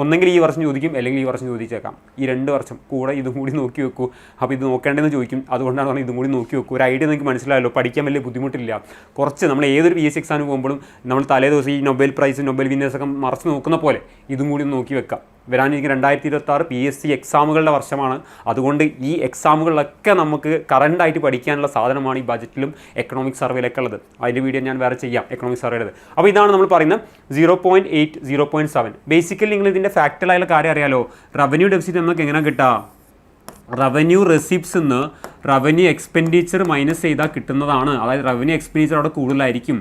ഒന്നെങ്കിൽ ഈ വർഷം ചോദിക്കും, അല്ലെങ്കിൽ ഈ വർഷം ചോദിച്ചേക്കാം. ഈ 2 വർഷം കൂടെ ഇതും കൂടി നോക്കി വെക്കൂ. അപ്പോൾ ഇത് നോക്കേണ്ടതെന്ന് ചോദിക്കും. അതുകൊണ്ടാണ് പറഞ്ഞാൽ ഇതും കൂടി നോക്കി വെക്കൂ. ഒരു ഐഡിയ നിങ്ങൾക്ക് മനസ്സിലായല്ലോ. പഠിക്കാൻ വലിയ ബുദ്ധിമുട്ടില്ല. കുറച്ച് നമ്മൾ ഏതൊരു PSC എക്സാമിന് പോകുമ്പോഴും നമ്മൾ തലേ ദിവസം ഈ നൊബേൽ പ്രൈസ്, നൊബേൽ വിന്നേഴ്സൊക്കെ മറച്ച് നോക്കുന്ന പോലെ ഇതും കൂടി നോക്കി വെക്കാം. വരാനിരിക്കുന്ന 2026 PSC എക്സാമുകളുടെ വർഷമാണ്. അതുകൊണ്ട് ഈ എക്സാമുകളിലൊക്കെ നമുക്ക് കറണ്ടായിട്ട് പഠിക്കാനുള്ള സാധനമാണ് ഈ ബജറ്റിലും എക്കണോമിക് സർവേയിലൊക്കെ ഉള്ളത്. അതിൻ്റെ വീഡിയോ ഞാൻ വേറെ ചെയ്യാം, എക്കണോമിക് സർവേയുടേത്. അപ്പോൾ ഇതാണ് നമ്മൾ പറയുന്നത് 0.8, 0.7. ബേസിക്കലി നിങ്ങൾ ഇതിൻ്റെ ഫാക്ടറായുള്ള കാര്യം അറിയാലോ. റവന്യൂ ഡെഫിസിറ്റ് നമുക്ക് എങ്ങനെ കിട്ടുക, റവന്യൂ റെസിപ്റ്റ്സ് നിന്ന് റവന്യൂ എക്സ്പെൻഡിച്ചർ മൈനസ് ചെയ്താൽ കിട്ടുന്നതാണ്. അതായത് റവന്യൂ എക്സ്പെൻഡിച്ചർ അവിടെ കൂടുതലായിരിക്കും.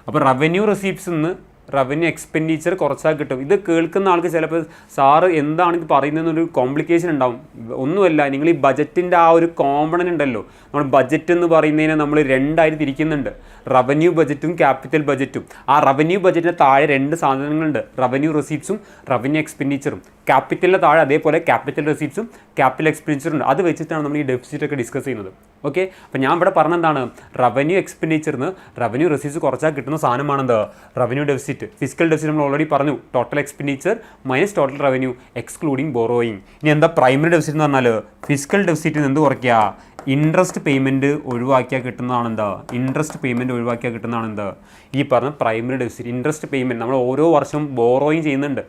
അപ്പോൾ റവന്യൂ റെസിപ്റ്റ്സ് നിന്ന് റവന്യൂ എക്സ്പെൻഡിച്ചർ കുറച്ചാൽ കിട്ടും. ഇത് കേൾക്കുന്ന ആൾക്ക് ചിലപ്പോൾ സാറ് എന്താണ് ഇത് പറയുന്നതെന്നൊരു കോംപ്ലിക്കേഷൻ ഉണ്ടാവും. ഒന്നുമല്ല, നിങ്ങൾ ഈ ബജറ്റിൻ്റെ ആ ഒരു കോമ്പണൻ്റ് ഉണ്ടല്ലോ, നമ്മൾ ബജറ്റ് എന്ന് പറയുന്നതിനെ നമ്മൾ 2 തിരിക്കുന്നുണ്ട്. Revenue ബജറ്റും capital ബജറ്റും. ആ റവന്യൂ ബജറ്റിന് താഴെ 2 സാധനങ്ങളുണ്ട്, റവന്യൂ റെസിപ്റ്റ്സും റവന്യൂ എക്സ്പെൻഡിച്ചറും. ക്യാപിറ്റലിൻ്റെ താഴെ അതേപോലെ ക്യാപിറ്റൽ റെസിപ്റ്റ്സും ക്യാപിറ്റൽ എക്സ്പെൻഡിച്ചറും ഉണ്ട്. അത് വെച്ചിട്ടാണ് നമ്മൾ ഈ ഡെഫിസിറ്റ് ഒക്കെ ഡിസ്കസ് ചെയ്യുന്നത്. ഓക്കെ, അപ്പോൾ ഞാൻ ഇവിടെ പറഞ്ഞെന്താണ്, റവന്യൂ എക്സ്പെൻഡിച്ചറിന് റവന്യൂ റെസിപ്റ്റ്സ് കുറച്ചാൽ കിട്ടുന്ന സാധനമാണെന്ത്, റവന്യൂ ഡെഫിസിറ്റ്. ഫിസിക്കൽ ഡെഫിസിറ്റ് നമ്മൾ ഓൾറെഡി പറഞ്ഞു, total expenditure minus total revenue excluding borrowing. ഇനി എന്താ പ്രൈമറി ഡെഫിസിറ്റ് എന്ന് പറഞ്ഞാൽ, ഫിസിക്കൽ ഡെഫിസിറ്റിന് എന്ത് കുറയ്ക്കുക, ഇൻട്രസ്റ്റ് പേയ്മെൻറ്റ് ഒഴിവാക്കിയാൽ കിട്ടുന്നതാണ് എന്താ, ഇൻട്രസ്റ്റ് പേയ്മെൻറ്റ് ഒഴിവാക്കിയാൽ കിട്ടുന്നതാണ് എന്താ, ഈ പറഞ്ഞ പ്രൈമറി ഡെഫിസിറ്റ്. ഇൻട്രസ്റ്റ് പേയ്മെൻറ്റ് നമ്മൾ ഓരോ വർഷവും ബോറോയിങ് ചെയ്യുന്നുണ്ട്.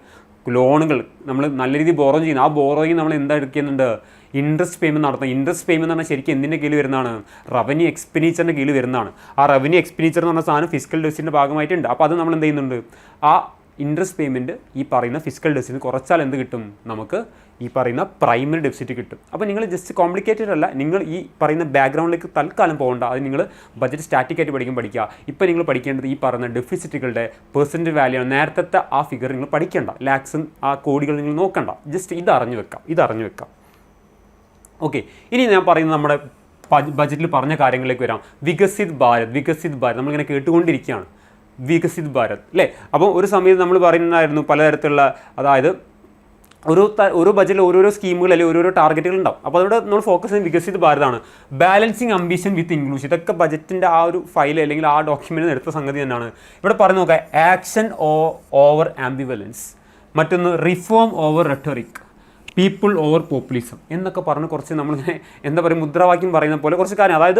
ലോണുകൾ നമ്മൾ നല്ല രീതിയിൽ ബോറോ ചെയ്യുന്നു. ആ ബോറോയിങ് നമ്മൾ എന്താ എടുക്കുന്നുണ്ട്, ഇൻട്രസ്റ്റ് പേയ്മെൻറ്റ് നടത്തുന്നത്. ഇൻട്രസ്റ്റ് പേയ്മെൻറ്റ് എന്ന് പറഞ്ഞാൽ ശരിക്കും എന്തിൻ്റെ കീഴിൽ വരുന്നതാണ്, റവന്യൂ എക്സ്പെൻഡിച്ചറിൻ്റെ കീഴിൽ വരുന്നതാണ്. ആ റവന്യൂ എക്സ്പെൻഡിച്ചർ എന്ന് പറഞ്ഞ സാധനം ഫിസിക്കൽ ഡെഫിസിറ്റിൻ്റെ ഭാഗമായിട്ടുണ്ട്. അപ്പോൾ അത് നമ്മൾ എന്ത് ചെയ്യുന്നുണ്ട്, ആ ഇൻട്രസ്റ്റ് പേയ്മെൻറ്റ് ഈ പറയുന്ന ഫിസിക്കൽ ഡെഫിസിറ്റ് കുറച്ചാൽ എന്ത് കിട്ടും, നമുക്ക് ഈ പറയുന്ന പ്രൈമറി ഡെഫിസിറ്റ് കിട്ടും. അപ്പോൾ നിങ്ങൾ ജസ്റ്റ് കോംപ്ലിക്കേറ്റഡ് അല്ല, നിങ്ങൾ ഈ പറയുന്ന ബാക്ക്ഗ്രൗണ്ടിലേക്ക് തൽക്കാലം പോകേണ്ട. അത് നിങ്ങൾ ബജറ്റ് സ്റ്റാറ്റിക്കായിട്ട് പഠിക്കുക. ഇപ്പോൾ നിങ്ങൾ പഠിക്കേണ്ടത് ഈ പറയുന്ന ഡെഫിസിറ്റുകളുടെ പെർസെൻറ്റ് വാല്യൂ ആണ്. നേരത്തെ ആ ഫിഗർ നിങ്ങൾ പഠിക്കേണ്ട, ലാക്സും ആ കോടികൾ നിങ്ങൾ നോക്കണ്ട. ജസ്റ്റ് ഇത് അറിഞ്ഞു വെക്കാം. ഓക്കെ, ഇനി ഞാൻ പറയുന്നത് നമ്മുടെ ബജറ്റിൽ പറഞ്ഞ കാര്യങ്ങളിലേക്ക് വരാം. വികസിത് ഭാരത് നമ്മളിങ്ങനെ കേട്ടുകൊണ്ടിരിക്കുകയാണ്, വികസിത് ഭാരത് അല്ലേ. അപ്പോൾ ഒരു സമയത്ത് നമ്മൾ പറയുന്നതായിരുന്നു പലതരത്തിലുള്ള, അതായത് ഓരോ ബജറ്റിൽ ഓരോരോ സ്കീമുകൾ അല്ലെങ്കിൽ ഓരോരോ ടാർഗറ്റുകൾ ഉണ്ടാവും. അപ്പോൾ അതോടെ നമ്മൾ ഫോക്കസ് ചെയ്യുന്നത് വികസിത ഭാരതമാണ്. ബാലൻസിങ് അംബിഷൻ വിത്ത് ഇൻക്ലൂഷൻ, ഇതൊക്കെ ബജറ്റിൻ്റെ ആ ഒരു ഫയൽ അല്ലെങ്കിൽ ആ ഡോക്യുമെൻറ്റിൽ എടുത്ത സംഗതി തന്നെയാണ്. ഇവിടെ പറഞ്ഞു നോക്കാം, ആക്ഷൻ ഓവർ ആംബിവലൻസ്, മറ്റൊന്ന് reform over റെട്ടറിക്, people over populism എന്നൊക്കെ പറഞ്ഞ് കുറച്ച് നമ്മളിങ്ങനെ എന്താ പറയുക മുദ്രാവാക്യം പറയുന്ന പോലെ കുറച്ച് കാര്യം. അതായത്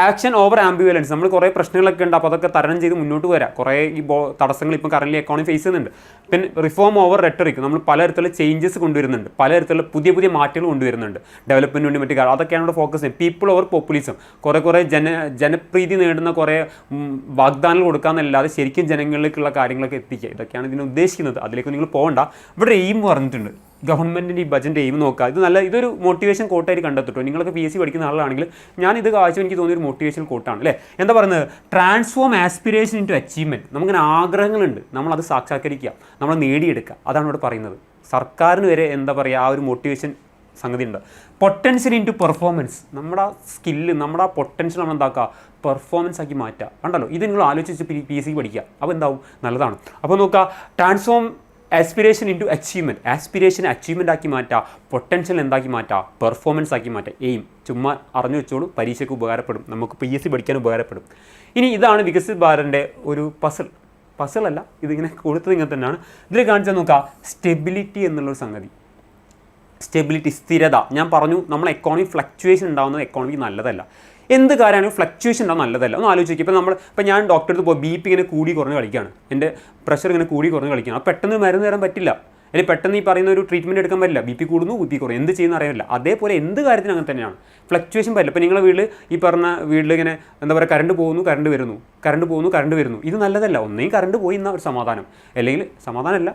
ആക്ഷൻ ഓവർ ആംബിവലൻസ്, നമ്മൾ കുറേ പ്രശ്നങ്ങളൊക്കെ ഉണ്ട്, അപ്പോൾ അതൊക്കെ തരണം ചെയ്ത് മുന്നോട്ട് വരാം. കുറേ ഈ തടസ്സങ്ങൾ ഇപ്പോൾ കറൻലി എക്കോണമി ഫേസ് ചെയ്യുന്നുണ്ട്. പിന്നെ റിഫോം ഓവർ റെട്ടറിക്, നമ്മൾ പലതരത്തിലുള്ള ചേഞ്ചസ് കൊണ്ടുവരുന്നുണ്ട്, പലതരത്തിലുള്ള പുതിയ മാറ്റങ്ങൾ കൊണ്ടുവരുന്നുണ്ട് ഡെവലപ്മെൻറ്റിന് വേണ്ടി മറ്റു കാര്യം. അതൊക്കെയാണ് ഇവിടെ ഫോക്കസ് ചെയ്യുന്നത്. പീപ്പിൾ ഓവർ പോപ്പുലിസം, കുറേ ജനപ്രീതി നേടുന്ന കുറേ വാഗ്ദാനങ്ങൾ കൊടുക്കാമെന്നല്ലാതെ ശരിക്കും ജനങ്ങളിലേക്കുള്ള കാര്യങ്ങളൊക്കെ എത്തിക്കുക, ഇതൊക്കെയാണ് ഇതിന് ഉദ്ദേശിക്കുന്നത്. അതിലേക്ക് നിങ്ങൾ പോകണ്ട. ഇവിടെ എയിം പറഞ്ഞിട്ടുണ്ട്, ഗവൺമെൻറ്റിൻ്റെ ഈ ബജറ്റിൻ്റെ എയിം നോക്കുക. ഇതൊരു മോട്ടിവേഷൻ കോട്ടായിട്ട് കണ്ടെത്തിട്ടോ. നിങ്ങളൊക്കെ PSC പഠിക്കുന്ന ആളാണെങ്കിൽ ഞാൻ ഇത് കാഴ്ച എനിക്ക് തോന്നിയൊരു മോട്ടിവേഷൻ കോട്ടാണ് അല്ലേ. എന്താ പറയുന്നത്, ട്രാൻസ്ഫോം ആസ്പിറേഷൻ ഇൻറ്റു അച്ചീവ്മെൻറ്റ്. നമുക്കിങ്ങനെ ആഗ്രഹങ്ങളുണ്ട്, നമ്മളത് സാക്ഷാത്കരിക്കുക, നമ്മൾ നേടിയെടുക്കുക, അതാണ് ഇവിടെ പറയുന്നത്. സർക്കാരിന് വരെ എന്താ പറയുക ആ ഒരു മോട്ടിവേഷൻ സംഗതി ഉണ്ട്. പൊട്ടൻഷ്യൽ ഇൻറ്റു പെർഫോമൻസ്, നമ്മുടെ സ്കില്ല് നമ്മുടെ പൊട്ടൻഷ്യൽ നമ്മൾ എന്താക്കുക പെർഫോമൻസ് ആക്കി മാറ്റുക. കണ്ടല്ലോ, ഇത് നിങ്ങൾ ആലോചിച്ച് PSC പഠിക്കുക, അപ്പോൾ എന്താവും നല്ലതാണ്. അപ്പോൾ നോക്കുക, transform aspiration into achievement, aspiration achievement ആക്കി മാറ്റുക, പൊട്ടൻഷ്യൽ എന്താക്കി മാറ്റുക പെർഫോമൻസ് ആക്കി മാറ്റുക. എയിം ചുമ്മാ അറിഞ്ഞു വെച്ചോളൂ, പരീക്ഷയ്ക്ക് ഉപകാരപ്പെടും, നമുക്ക് PSC പഠിക്കാൻ ഉപകാരപ്പെടും. ഇനി ഇതാണ് വികസിത് ഭാരതിൻ്റെ ഒരു പസിലല്ല, ഇതിങ്ങനെ കൊടുത്തത് ഇങ്ങനെ തന്നെയാണ്. ഇതിൽ കാണിച്ചാൽ നോക്കുക, സ്റ്റെബിലിറ്റി എന്നുള്ളൊരു സംഗതി. സ്റ്റെബിലിറ്റി, സ്ഥിരത. ഞാൻ പറഞ്ഞു നമ്മൾ എക്കോണമി ഫ്ലക്ച്വേഷൻ ഉണ്ടാകുന്നത് എക്കോണമിക്ക് നല്ലതല്ല. എന്ത് കാര്യമാണെങ്കിലും ഫ്ലക്ച്വേഷൻ ഉണ്ടാകും നല്ലതല്ല. ഒന്ന് ആലോചിക്കുക, ഇപ്പോൾ ഞാൻ ഡോക്ടറെ അടുത്ത് പോയി BP ഇങ്ങനെ കൂടി കുറഞ്ഞ് കളിക്കുകയാണ്, എൻ്റെ പ്രഷർ ഇങ്ങനെ കൂടി കുറഞ്ഞ് കളിക്കുകയാണ്. അപ്പോൾ പെട്ടെന്ന് മരുന്ന് തരാൻ പറ്റില്ല, അല്ലെങ്കിൽ പെട്ടെന്ന് ഈ പറയുന്ന ഒരു ട്രീറ്റ്മെൻറ്റ് എടുക്കാൻ പറ്റില്ല. BP കൂടുന്നു, BP കുറയും, എന്ത് ചെയ്യുന്ന അറിയില്ല. അതേപോലെ എന്ത് കാര്യത്തിനും അങ്ങനെ തന്നെയാണ്, ഫ്ലക്ച്വേഷൻ പറ്റില്ല. ഇപ്പോൾ നിങ്ങളുടെ വീട്ടിൽ ഇങ്ങനെ എന്താ പറയുക, കറണ്ട് പോകുന്നു കറണ്ട് വരുന്നു, ഇത് നല്ലതല്ല. ഒന്നെങ്കിൽ കറണ്ട് പോയി എന്നാൽ ഒരു സമാധാനം, അല്ലെങ്കിൽ സമാധാനമല്ല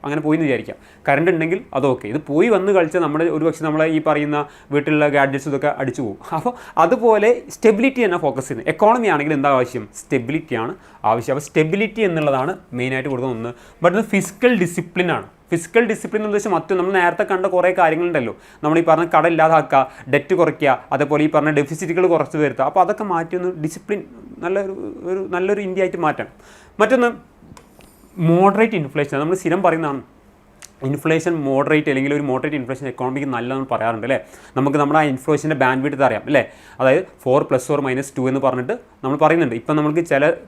അങ്ങനെ പോയി എന്ന് വിചാരിക്കാം. കറണ്ട് ഉണ്ടെങ്കിൽ അതൊക്കെ, ഇത് പോയി വന്ന് കളിച്ചാൽ നമ്മുടെ ഒരുപക്ഷെ നമ്മളെ ഈ പറയുന്ന വീട്ടിലുള്ള ഗാഡ്ജറ്റ്സ് ഇതൊക്കെ അടിച്ചു പോകും. അപ്പോൾ അതുപോലെ സ്റ്റെബിലിറ്റി തന്നെ ഫോക്കസ് ചെയ്യുന്നത്. എക്കോണമി ആണെങ്കിൽ എന്താ ആവശ്യം, സ്റ്റെബിലിറ്റിയാണ് ആവശ്യം. അപ്പോൾ സ്റ്റെബിലിറ്റി എന്നുള്ളതാണ് മെയിനായിട്ട് കൊടുക്കുന്ന ഒന്ന്. ബട്ട് ഫിസിക്കൽ ഡിസിപ്ലിനാണ്. ഫിസിക്കൽ ഡിസിപ്ലിൻ എന്ന് വെച്ചാൽ നമ്മൾ നേരത്തെ കണ്ട കുറേ കാര്യങ്ങളുണ്ടല്ലോ, നമ്മൾ ഈ പറഞ്ഞ കട ഇല്ലാതാക്കുക, ഡെറ്റ് കുറയ്ക്കുക, അതേപോലെ ഈ പറഞ്ഞ ഡെഫിസിറ്റുകൾ കുറച്ച് വരുത്തുക. അപ്പോൾ അതൊക്കെ മാറ്റി ഒന്ന് ഡിസിപ്ലിൻ നല്ലൊരു ഇന്ത്യ ആയിട്ട് മാറ്റാം. മറ്റൊന്ന് മോഡറേറ്റ് ഇൻഫ്ലേഷൻ. നമ്മൾ സ്ഥിരം പറയുന്നതാണ് ഇൻഫ്ലേഷൻ മോഡറേറ്റ്, അല്ലെങ്കിൽ ഒരു മോഡറേറ്റ് ഇൻഫ്ലേഷൻ എക്കോണമിക്ക് നല്ലതെന്ന് പറയാറുണ്ട് അല്ലേ. നമുക്ക് നമ്മുടെ ആ ഇൻഫ്ലേഷൻ്റെ ബാൻഡ് വിഡ്ത്ത് അറിയാം അല്ലേ. അതായത് 4 ± 2 എന്ന് പറഞ്ഞിട്ട് നമ്മൾ പറയുന്നുണ്ട്. ഇപ്പം നമുക്ക്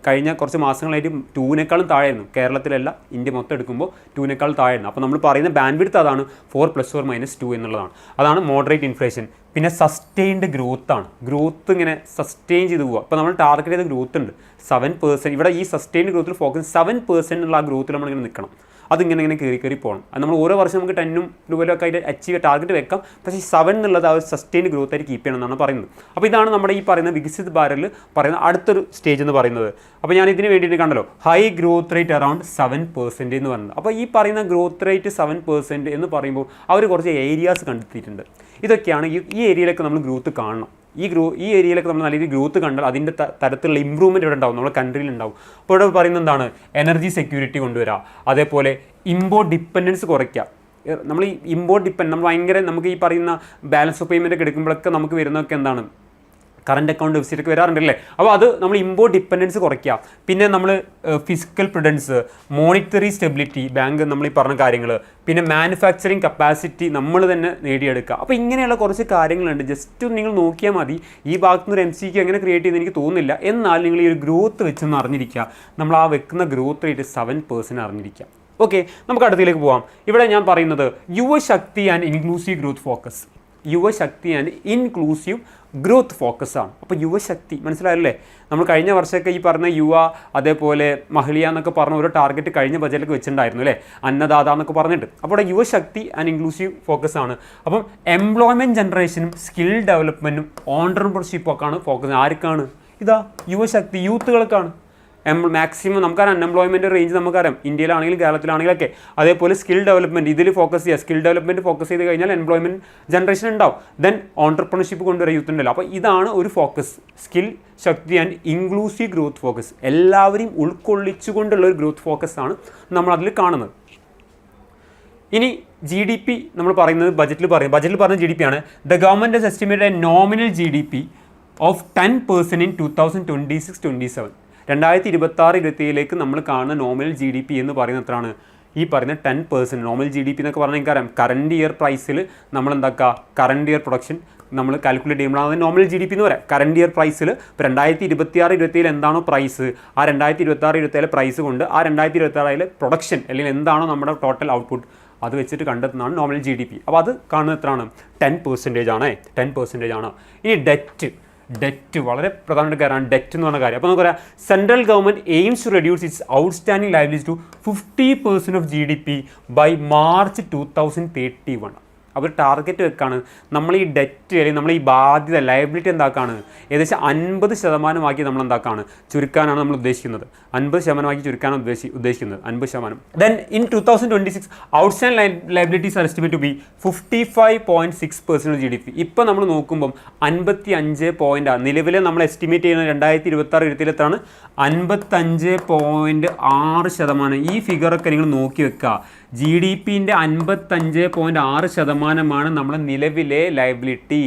കഴിഞ്ഞ കുറച്ച് മാസങ്ങളായിട്ട് 2-നേക്കാളും താഴെയായിരുന്നു. കേരളത്തിലല്ല, ഇന്ത്യ മൊത്തം എടുക്കുമ്പോൾ 2-നേക്കാളും താഴെയായിരുന്നു. അപ്പോൾ നമ്മൾ പറയുന്ന ബാൻഡ് വിഡ്ത്ത് അതാണ് 4 ± 2 എന്നുള്ളതാണ്. അതാണ് മോഡറേറ്റ് ഇൻഫ്ലേഷൻ. പിന്നെ സസ്റ്റെയിൻഡ് ഗ്രോത്താണ്. ഗ്രോത്ത് ഇങ്ങനെ സസ്റ്റെയിൻ ചെയ്ത് പോവുക. ഇപ്പോൾ നമ്മൾ ടാർഗറ്റ് ചെയ്ത ഗ്രോത്ത് ഉണ്ട് 7%. ഇവിടെ ഈ സസ്റ്റെയിൻഡ് ഗ്രോത്തിൽ ഫോക്കസ് 7% എന്നുള്ള ആ ഗ്രോത്തിൽ നമ്മളിങ്ങനെ നിൽക്കണം. അതിങ്ങനെ കയറി പോകണം. അത് നമ്മൾ ഓരോ വർഷം നമുക്ക് 10 രൂപയിലൊക്കെ ആയിട്ട് അച്ചീവ് ടാർഗറ്റ് വെക്കാം. പക്ഷേ 7 എന്നുള്ളത് ആ ഒരു സസ്റ്റെയിൻ ഗ്രോത്ത് ആയിട്ട് കീപ്പ് ചെയ്യണം എന്നാണ് പറയുന്നത്. അപ്പോൾ ഇതാണ് നമ്മുടെ ഈ പറയുന്ന വികസിത് ഭാരതിൽ പറയുന്ന അടുത്തൊരു സ്റ്റേജ് എന്ന് പറയുന്നത്. അപ്പോൾ ഞാൻ ഇതിന് വേണ്ടിയിട്ട് കണ്ടല്ലോ, ഹൈ ഗ്രോത്ത് റേറ്റ് അറൗണ്ട് 7% എന്ന് പറയുന്നത്. അപ്പോൾ ഈ പറയുന്ന ഗ്രോത്ത് റേറ്റ് 7% എന്ന് പറയുമ്പോൾ അവർ കുറച്ച് ഏരിയാസ് കണ്ടെത്തിയിട്ടുണ്ട്. ഇതൊക്കെയാണ് ഈ ഏരിയയിലൊക്കെ നമ്മൾ ഗ്രോത്ത് കാണണം. ഈ ഏരിയയിലൊക്കെ നമ്മൾ നല്ല രീതിയിൽ ഗ്രോത്ത് കണ്ടാൽ അതിൻ്റെ തരത്തിലുള്ള ഇമ്പ്രൂവ്മെൻറ്റ് ഇവിടെ ഉണ്ടാവും, നമ്മുടെ കൺട്രിയിൽ ഉണ്ടാവും. അപ്പോൾ ഇവിടെ പറയുന്നത് എന്താണ്, എനർജി സെക്യൂരിറ്റി കൊണ്ടുവരിക, അതേപോലെ ഇമ്പോർട്ട് ഡിപ്പെൻഡൻസ് കുറയ്ക്കുക. നമ്മൾ ഈ ഇമ്പോർട്ട് നമുക്ക് ഈ പറയുന്ന ബാലൻസ് ഓഫ് പേയ്മെൻ്റ് ഒക്കെ എടുക്കുമ്പോഴൊക്കെ നമുക്ക് വരുന്നതൊക്കെ എന്താണ്, കറണ്ട് അക്കൗണ്ട് ഡെഫിസിറ്റ് ഒക്കെ വരാറുണ്ടല്ലേ. അപ്പോൾ അത് നമ്മൾ ഇമ്പോർട്ട് ഡിപ്പെൻഡൻസ് കുറയ്ക്കുക. പിന്നെ നമ്മൾ physical prudence, monetary stability, bank നമ്മൾ ഈ പറഞ്ഞ കാര്യങ്ങൾ, പിന്നെ മാനുഫാക്ചറിങ് കപ്പാസിറ്റി നമ്മൾ തന്നെ നേടിയെടുക്കുക. അപ്പോൾ ഇങ്ങനെയുള്ള കുറച്ച് കാര്യങ്ങളുണ്ട്. ജസ്റ്റ് നിങ്ങൾ നോക്കിയാൽ മതി. ഈ ഭാഗത്തുനിന്ന് ഒരു MCQ എങ്ങനെ ക്രിയേറ്റ് ചെയ്യുന്നത് എനിക്ക് തോന്നുന്നില്ല. എന്നാൽ നിങ്ങൾ ഈ ഒരു ഗ്രോത്ത് വെച്ചൊന്ന് അറിഞ്ഞിരിക്കുക. നമ്മൾ ആ വെക്കുന്ന ഗ്രോത്ത് റേറ്റ് 7% അറിഞ്ഞിരിക്കുക. ഓക്കെ, നമുക്ക് അടുത്തതിലേക്ക് പോകാം. ഇവിടെ ഞാൻ പറയുന്നത് Yuvashakti and inclusive growth focus. Yuvashakti and inclusive growth ഫോക്കസാണ്. അപ്പോൾ യുവശക്തി മനസ്സിലായല്ലേ. നമ്മൾ കഴിഞ്ഞ വർഷമൊക്കെ ഈ പറഞ്ഞ യുവ, അതേപോലെ മഹിള എന്നൊക്കെ പറഞ്ഞ ഓരോ ടാർഗറ്റ് കഴിഞ്ഞ ബജറ്റിലൊക്കെ വെച്ചിട്ടുണ്ടായിരുന്നു അല്ലേ, അന്നദാത എന്നൊക്കെ പറഞ്ഞിട്ട്. അപ്പോൾ ഇവിടെ യുവശക്തി ആൻഡ് ഇൻക്ലൂസീവ് ഫോക്കസാണ്. അപ്പം എംപ്ലോയ്മെൻറ്റ് ജനറേഷനും സ്കിൽ ഡെവലപ്മെൻറ്റും ഓൺട്രപ്രണർഷിപ്പും ഒക്കെയാണ് ഫോക്കസ്. ആർക്കാണ്? ഇതാ യുവശക്തി, യൂത്തുകൾക്കാണ്. മാക്സിമം നമുക്കറിയാം അൺഎംപ്ലോയ്മെൻറ്റ് റേഞ്ച് നമുക്കറിയാം, ഇന്ത്യയിലാണെങ്കിലും കേരളത്തിലാണെങ്കിലൊക്കെ. അതേപോലെ സ്കിൽ ഡെവലപ്മെൻറ്റ് ഇതിൽ ഫോക്കസ് ചെയ്യുക. സ്കിൽ ഡെവലപ്മെൻറ്റ് ഫോക്കസ് ചെയ്ത് കഴിഞ്ഞാൽ എംപ്ലോയ്മെൻറ്റ് ജനറേഷൻ ഉണ്ടാവും. ദെൻ ഓൺട്രപ്രണർഷിപ്പ് കൊണ്ടുവരാൻ യൂത്തുണ്ടല്ലോ. അപ്പോൾ ഇതാണ് ഒരു focus, skill Shakti and inclusive growth focus. എല്ലാവരെയും ഉൾക്കൊള്ളിച്ചുകൊണ്ടുള്ള ഒരു ഗ്രോത്ത് ഫോക്കസാണ് നമ്മളതിൽ കാണുന്നത്. ഇനി GDP നമ്മൾ പറയുന്നത് ബജറ്റിൽ പറഞ്ഞ GDP ആണ്. The government has estimated a nominal GDP of 10% in 2026-27. 2026-27 നമ്മൾ കാണുന്ന നോമിനൽ GDP എന്ന് പറയുന്നത് എത്രയാണ്? ഈ പറയുന്ന 10% നോർമൽ GDP എന്നൊക്കെ പറഞ്ഞാൽ എനിക്കറിയാം കറണ്ട് ഇയർ പ്രൈസിൽ നമ്മൾ എന്താക്കുക കറണ്ട് ഇയർ പ്രൊഡക്ഷൻ നമ്മൾ കാൽക്കുലേറ്റ് ചെയ്യുമ്പോഴാണ് നോർമൽ GDP എന്ന് പറയാം. കറണ്ട് ഇയർ പ്രൈസിൽ ഇപ്പോൾ 2026-27 എന്താണോ പ്രൈസ്, ആ 2026-27 പ്രൈസ് കൊണ്ട് ആ 2026 പ്രൊഡക്ഷൻ അല്ലെങ്കിൽ എന്താണോ നമ്മുടെ ടോട്ടൽ ഔട്ട്പുട്ട് അത് വെച്ചിട്ട് കണ്ടെത്തുന്നതാണ് നോർമൽ GDP. അപ്പോൾ അത് കാണുന്നത് എത്രയാണ്? 10% ആണ്. 10% ആണ്. ഇനി ഡെറ്റ് വളരെ പ്രധാനപ്പെട്ട കാര്യമാണ് ഡെറ്റ് എന്ന് പറഞ്ഞ കാര്യം. അപ്പോൾ നമുക്ക് പറയാം central government aims to reduce its outstanding liabilities to 50% of GDP by March 2031. അപ്പോൾ ടാർഗറ്റ് വെക്കാണ് നമ്മൾ ഈ ഡെറ്റ് അല്ലെങ്കിൽ നമ്മൾ ഈ ബാധ്യത ലയബിലിറ്റി എന്താക്കാണ് ഏകദേശം 50% നമ്മൾ എന്താക്കാണ് ചുരുക്കാനാണ് നമ്മൾ ഉദ്ദേശിക്കുന്നത്. 50% ചുരുക്കാനാണ് ഉദ്ദേശിക്കുന്നത് 50%. Then in 2026 outstanding liabilities are estimate to be 55.6% GDP. ഇപ്പോൾ നമ്മൾ നോക്കുമ്പം 55 നിലവിലെ നമ്മൾ എസ്റ്റിമേറ്റ് ചെയ്യുന്ന 2026-27 55.6%. ഈ ഫിഗറൊക്കെ നിങ്ങൾ നോക്കി വെക്കുക. GDPൻ്റെ 55.6% നമ്മുടെ നിലവിലെ ലയബിലിറ്റി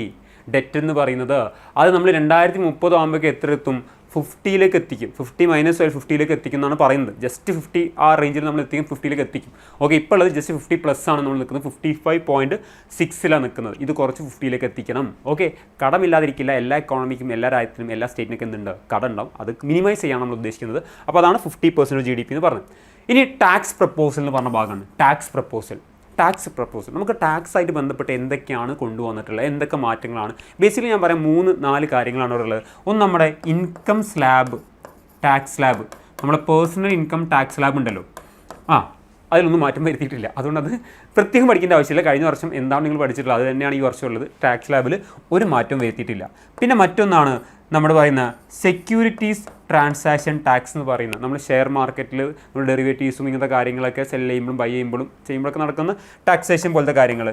ഡെറ്റ് എന്ന് പറയുന്നത്. അത് നമ്മൾ 2030 ആകുമ്പോഴേക്ക് എത്ര എത്തും? 50 എത്തിക്കും. 50 - 50 എന്നാണ് പറയുന്നത്. ജസ്റ്റ് 50 ആ റേഞ്ചിൽ നമ്മൾ എത്തിക്കും, 50 എത്തിക്കും. ഓക്കെ, ഇപ്പോൾ ഉള്ളത് ജസ്റ്റ് 50+ ആണ് നമ്മൾ നിൽക്കുന്നത്. 55.6 നിൽക്കുന്നത്. ഇത് കുറച്ച് 50 എത്തിക്കണം. ഓക്കെ, കടമില്ലാതിരിക്കില്ല. എല്ലാ എക്കോണമിക്കും എല്ലാ രാജ്യത്തിനും എല്ലാ സ്റ്റേറ്റിനൊക്കെ എന്തുണ്ട്? കടം ഉണ്ടാവും. അത് മിനിമൈസ് ചെയ്യാൻ നമ്മൾ ഉദ്ദേശിക്കുന്നത്. അപ്പോൾ അതാണ് 50% GDP എന്ന് പറഞ്ഞത്. ഇനി ടാക്സ് പ്രപ്പോസൽ എന്ന് പറഞ്ഞ ഭാഗമാണ്. ടാക്സ് പ്രപ്പോസൽ നമുക്ക് ടാക്സ് ആയിട്ട് ബന്ധപ്പെട്ട് എന്തൊക്കെയാണ് കൊണ്ടുവന്നിട്ടുള്ളത്, എന്തൊക്കെ മാറ്റങ്ങളാണ്? ബേസിക്കലി ഞാൻ പറയാം 3-4 കാര്യങ്ങളാണ് ഇവിടെ ഉള്ളത്. ഒന്ന് നമ്മുടെ ഇൻകം സ്ലാബ്, ടാക്സ് സ്ലാബ്, നമ്മുടെ പേഴ്സണൽ ഇൻകം ടാക്സ് സ്ലാബ് ഉണ്ടല്ലോ, അതിലൊന്നും മാറ്റം വരുത്തിയിട്ടില്ല. അതുകൊണ്ട് അത് പ്രത്യേകം പഠിക്കേണ്ട ആവശ്യമില്ല. കഴിഞ്ഞ വർഷം എന്താണ് നിങ്ങൾ പഠിച്ചിട്ടുള്ളത് അത് തന്നെയാണ് ഈ വർഷം ഉള്ളത്. ടാക്സ് സ്ലാബിൽ ഒരു മാറ്റവും വരുത്തിയിട്ടില്ല. പിന്നെ മറ്റൊന്നാണ് നമ്മൾ പറയുന്ന സെക്യൂരിറ്റീസ് ട്രാൻസാക്ഷൻ ടാക്സ് എന്ന് പറയുന്നത്. നമ്മൾ ഷെയർ മാർക്കറ്റിൽ നമ്മൾ ഡെറിവേറ്റീവ്സും ഇങ്ങനത്തെ കാര്യങ്ങളൊക്കെ സെൽ ചെയ്യുമ്പോഴും ബൈ ചെയ്യുമ്പോഴൊക്കെ നടക്കുന്ന ടാക്സേഷൻ പോലത്തെ കാര്യങ്ങൾ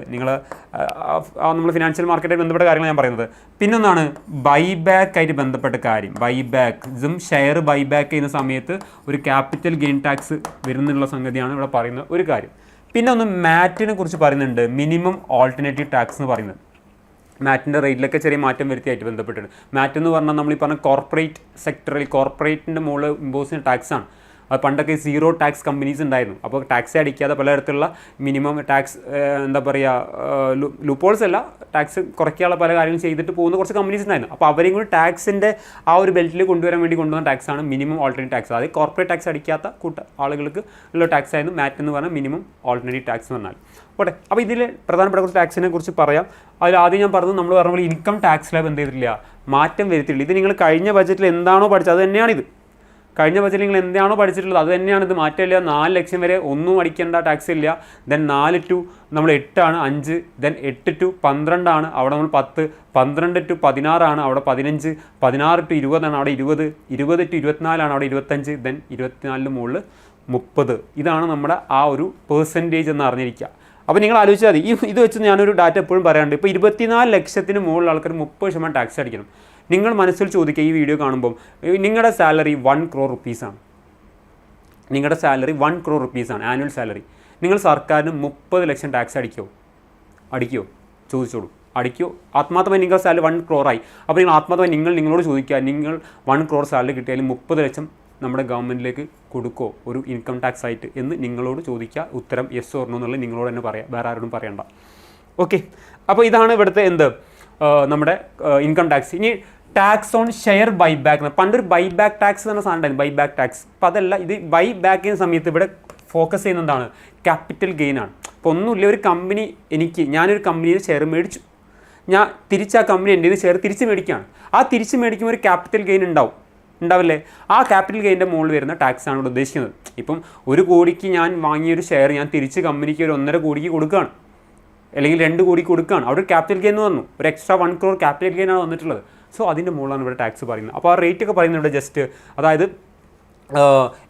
നമ്മൾ ഫിനാൻഷ്യൽ മാർക്കറ്റായിട്ട് ബന്ധപ്പെട്ട കാര്യങ്ങൾ ഞാൻ പറയുന്നത്. പിന്നൊന്നാണ് ബൈബാക്ക് ആയിട്ട് ബന്ധപ്പെട്ട കാര്യം. ഇതും ഷെയർ ബൈബാക്ക് ചെയ്യുന്ന സമയത്ത് ഒരു ക്യാപിറ്റൽ ഗെയിൻ ടാക്സ് വരുന്നുള്ള സംഗതിയാണ് ഇവിടെ പറയുന്ന ഒരു കാര്യം. പിന്നെ ഒന്ന് മാറ്റിനെ കുറിച്ച് പറയുന്നുണ്ട്, മിനിമം ഓൾട്ടർനേറ്റീവ് ടാക്സ് എന്ന് പറയുന്നത്. മാറ്റിൻ്റെ റേറ്റിലൊക്കെ ചെറിയ മാറ്റം വരുത്തിയായിട്ട് ബന്ധപ്പെട്ടിട്ട്. മാറ്റ് എന്ന് പറഞ്ഞാൽ നമ്മൾ ഈ പറഞ്ഞ കോർപ്പറേറ്റ് സെക്ടറിൽ കോർപ്പറേറ്റിൻ്റെ മുകളിൽ ഇമ്പോസ് ചെയ്യുന്ന ടാക്സാണ്. അത് പണ്ടൊക്കെ 0 ടാക്സ് കമ്പനീസ് ഉണ്ടായിരുന്നു. അപ്പോൾ ടാക്സ് അടിക്കാതെ പലതരത്തിലുള്ള മിനിമം ടാക്സ് എന്താ പറയുക ലൂപ്പോൾസ് അല്ല, ടാക്സ് കുറയ്ക്കാനുള്ള പല കാര്യങ്ങളും ചെയ്തിട്ട് പോകുന്ന കുറച്ച് കമ്പനീസ് ഉണ്ടായിരുന്നു. അപ്പോൾ അവരെയും കൂടി ടാക്സിൻ്റെ ആ ഒരു ബെൽറ്റിൽ കൊണ്ടുവരാൻ വേണ്ടി കൊണ്ടുവന്ന ടാക്സാണ് മിനിമം ഓൾട്ടർനേറ്റീവ് ടാക്സ്. അതായത് കോർപ്പറേറ്റ് ടാക്സ് അടിക്കാത്ത ആളുകൾക്ക് ഉള്ള ടാക്സ് ആയിരുന്നു മാറ്റ് എന്ന് പറഞ്ഞാൽ മിനിമം ഓൾട്ടർനേറ്റീവ് ടാക്സ് എന്ന് പറഞ്ഞാൽ. ഓട്ടെ, അപ്പോൾ ഇതിൽ പ്രധാനപ്പെട്ട കുറച്ച് ടാക്സിനെ കുറിച്ച് പറയാം. അതിൽ ആദ്യം ഞാൻ പറഞ്ഞത് നമ്മൾ പറഞ്ഞ പോലെ ഇൻകം ടാക്സ് സ്ലാബ് എന്ത് ചെയ്തിട്ടില്ല, മാറ്റം വരുത്തിയിട്ടില്ല. ഇത് നിങ്ങൾ കഴിഞ്ഞ ബജറ്റിൽ എന്താണോ പഠിച്ചത് അത് തന്നെയാണിത്. കഴിഞ്ഞ ബജറ്റിൽ നിങ്ങൾ എന്താണോ പഠിച്ചിട്ടുള്ളത് അത് തന്നെയാണ്. ഇത് മാറ്റമില്ല. 4 ലക്ഷം വരെ ഒന്നും അടിക്കേണ്ട, ടാക്സ് ഇല്ല. ദെൻ 4 to നമ്മൾ 8 5, ദെൻ 8 to 12 അവിടെ നമ്മൾ 10, 12 to 16 അവിടെ 15, 16 to 20 അവിടെ 20, 20 to 24 അവിടെ 25, ദെൻ 24 മുകളിൽ 30. ഇതാണ് നമ്മുടെ ആ ഒരു പെർസെൻറ്റേജ് എന്ന് അറിഞ്ഞിരിക്കുക. അപ്പോൾ നിങ്ങൾ ആലോചിച്ചാൽ മതി. ഇത് വെച്ച് ഞാനൊരു ഡാറ്റ എപ്പോഴും പറയാറുണ്ട്. ഇപ്പോൾ 24 ലക്ഷത്തിന് മുകളിൽ ആൾക്കാർ 30% ടാക്സ് അടിക്കണം. നിങ്ങൾ മനസ്സിൽ ചോദിക്കുക, ഈ വീഡിയോ കാണുമ്പോൾ നിങ്ങളുടെ സാലറി 1 crore rupees-ആണ്. നിങ്ങളുടെ സാലറി 1 crore rupees-ആണ് ആനുവൽ സാലറി. നിങ്ങൾ സർക്കാരിന് 30 ലക്ഷം ടാക്സ് അടിക്കുമോ? ചോദിച്ചോളൂ. അടിക്കുമോ? ആത്മാർത്ഥമായി നിങ്ങളുടെ സാലറി 1 crore ആയി. അപ്പോൾ നിങ്ങൾ ആത്മാർത്ഥമായി നിങ്ങളോട് ചോദിക്കുക, നിങ്ങൾ 1 crore സാലറി കിട്ടിയാലും 30 ലക്ഷം നമ്മുടെ ഗവൺമെൻറ്റിലേക്ക് കൊടുക്കുമോ ഒരു ഇൻകം ടാക്സ് ആയിട്ട് എന്ന് നിങ്ങളോട് ചോദിക്കുക. ഉത്തരം യെസ് ഓർ നോ എന്നുള്ളത് നിങ്ങളോട് തന്നെ പറയാം, വേറെ ആരോടും പറയണ്ട. ഓക്കെ, അപ്പോൾ ഇതാണ് ഇവിടുത്തെ നമ്മുടെ ഇൻകം ടാക്സ്. ഇനി ടാക്സ് ഓൺ ഷെയർ ബൈബാക്ക്. പണ്ടൊരു ബൈബാക്ക് ടാക്സ് എന്ന സാധനം ഉണ്ടായിരുന്നു, ബൈബാക്ക് ടാക്സ്. അപ്പോൾ അതല്ല, ഇത് ബൈബാക്ക് ചെയ്യുന്ന സമയത്ത് ഇവിടെ ഫോക്കസ് ചെയ്യുന്ന എന്താണ്? ക്യാപിറ്റൽ ഗെയിൻ ആണ്. അപ്പോൾ ഒന്നുമില്ല, ഒരു കമ്പനി ഞാനൊരു കമ്പനിയിൽ ഷെയർ മേടിച്ചു, ഞാൻ തിരിച്ച് ആ കമ്പനി എൻ്റെ ഷെയർ തിരിച്ച് മേടിക്കുകയാണ്. ആ തിരിച്ച് മേടിക്കുമ്പോൾ ഒരു ക്യാപിറ്റൽ ഗെയിൻ ഉണ്ടാവില്ലേ? ആ ക്യാപിറ്റൽ ഗെയിൻ്റെ മുകളിൽ വരുന്ന ടാക്സ് ആണ് ഇവിടെ ഉദ്ദേശിക്കുന്നത്. ഇപ്പം 1 കോടിക്ക് ഞാൻ വാങ്ങിയൊരു ഷെയർ ഞാൻ തിരിച്ച് കമ്പനിക്ക് ഒരു 1.5 കോടിക്ക് കൊടുക്കുകയാണ്, അല്ലെങ്കിൽ 2 കോടിക്ക് കൊടുക്കുകയാണ്. അവിടെ ഒരു ക്യാപിറ്റൽ ഗെയിൻ എന്ന് പറഞ്ഞു, ഒരു എക്സ്ട്രാ 1 crore ക്യാപിറ്റൽ ഗെയിൻ ആണ് വന്നിട്ടുള്ളത്. സോ അതിൻ്റെ മുകളിലാണ് ഇവിടെ ടാക്സ് പറയുന്നത്. അപ്പോൾ ആ റേറ്റ് ഒക്കെ പറയുന്നത് ഇവിടെ ജസ്റ്റ്, അതായത്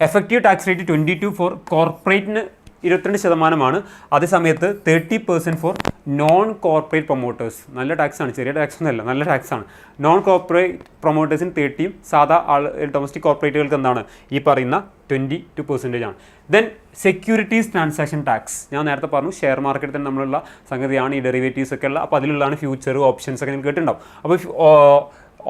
എഫക്റ്റീവ് ടാക്സ് റേറ്റ് 22 ഫോർ കോർപ്പറേറ്റിന് 22%. അതേസമയത്ത് 30% ഫോർ നോൺ കോർപ്പറേറ്റ് പ്രൊമോട്ടേഴ്സ്. നല്ല ടാക്സാണ്, ചെറിയ ടാക്സ് ഒന്നുമല്ല, നല്ല ടാക്സാണ്. നോൺ കോർപ്പറേറ്റ് പ്രൊമോട്ടേഴ്സിന് 30%, സാധാ ഡൊമസ്റ്റിക് കോർപ്പറേറ്റുകൾക്ക് എന്താണ് ഈ പറയുന്ന 22% ആണ്. Then securities transaction tax. ഞാൻ നേരത്തെ പറഞ്ഞു ഷെയർ മാർക്കറ്റിൽ തന്നെ നമ്മളുള്ള സംഗതിയാണ് ഈ ഡെറിവേറ്റീവ്സ് ഒക്കെ ഉള്ള. അപ്പോൾ അതിലുള്ളതാണ് ഫ്യൂച്ചർ ഓപ്ഷൻസ് ഒക്കെ നിങ്ങൾ കേട്ടിട്ടുണ്ടാവും. അപ്പോൾ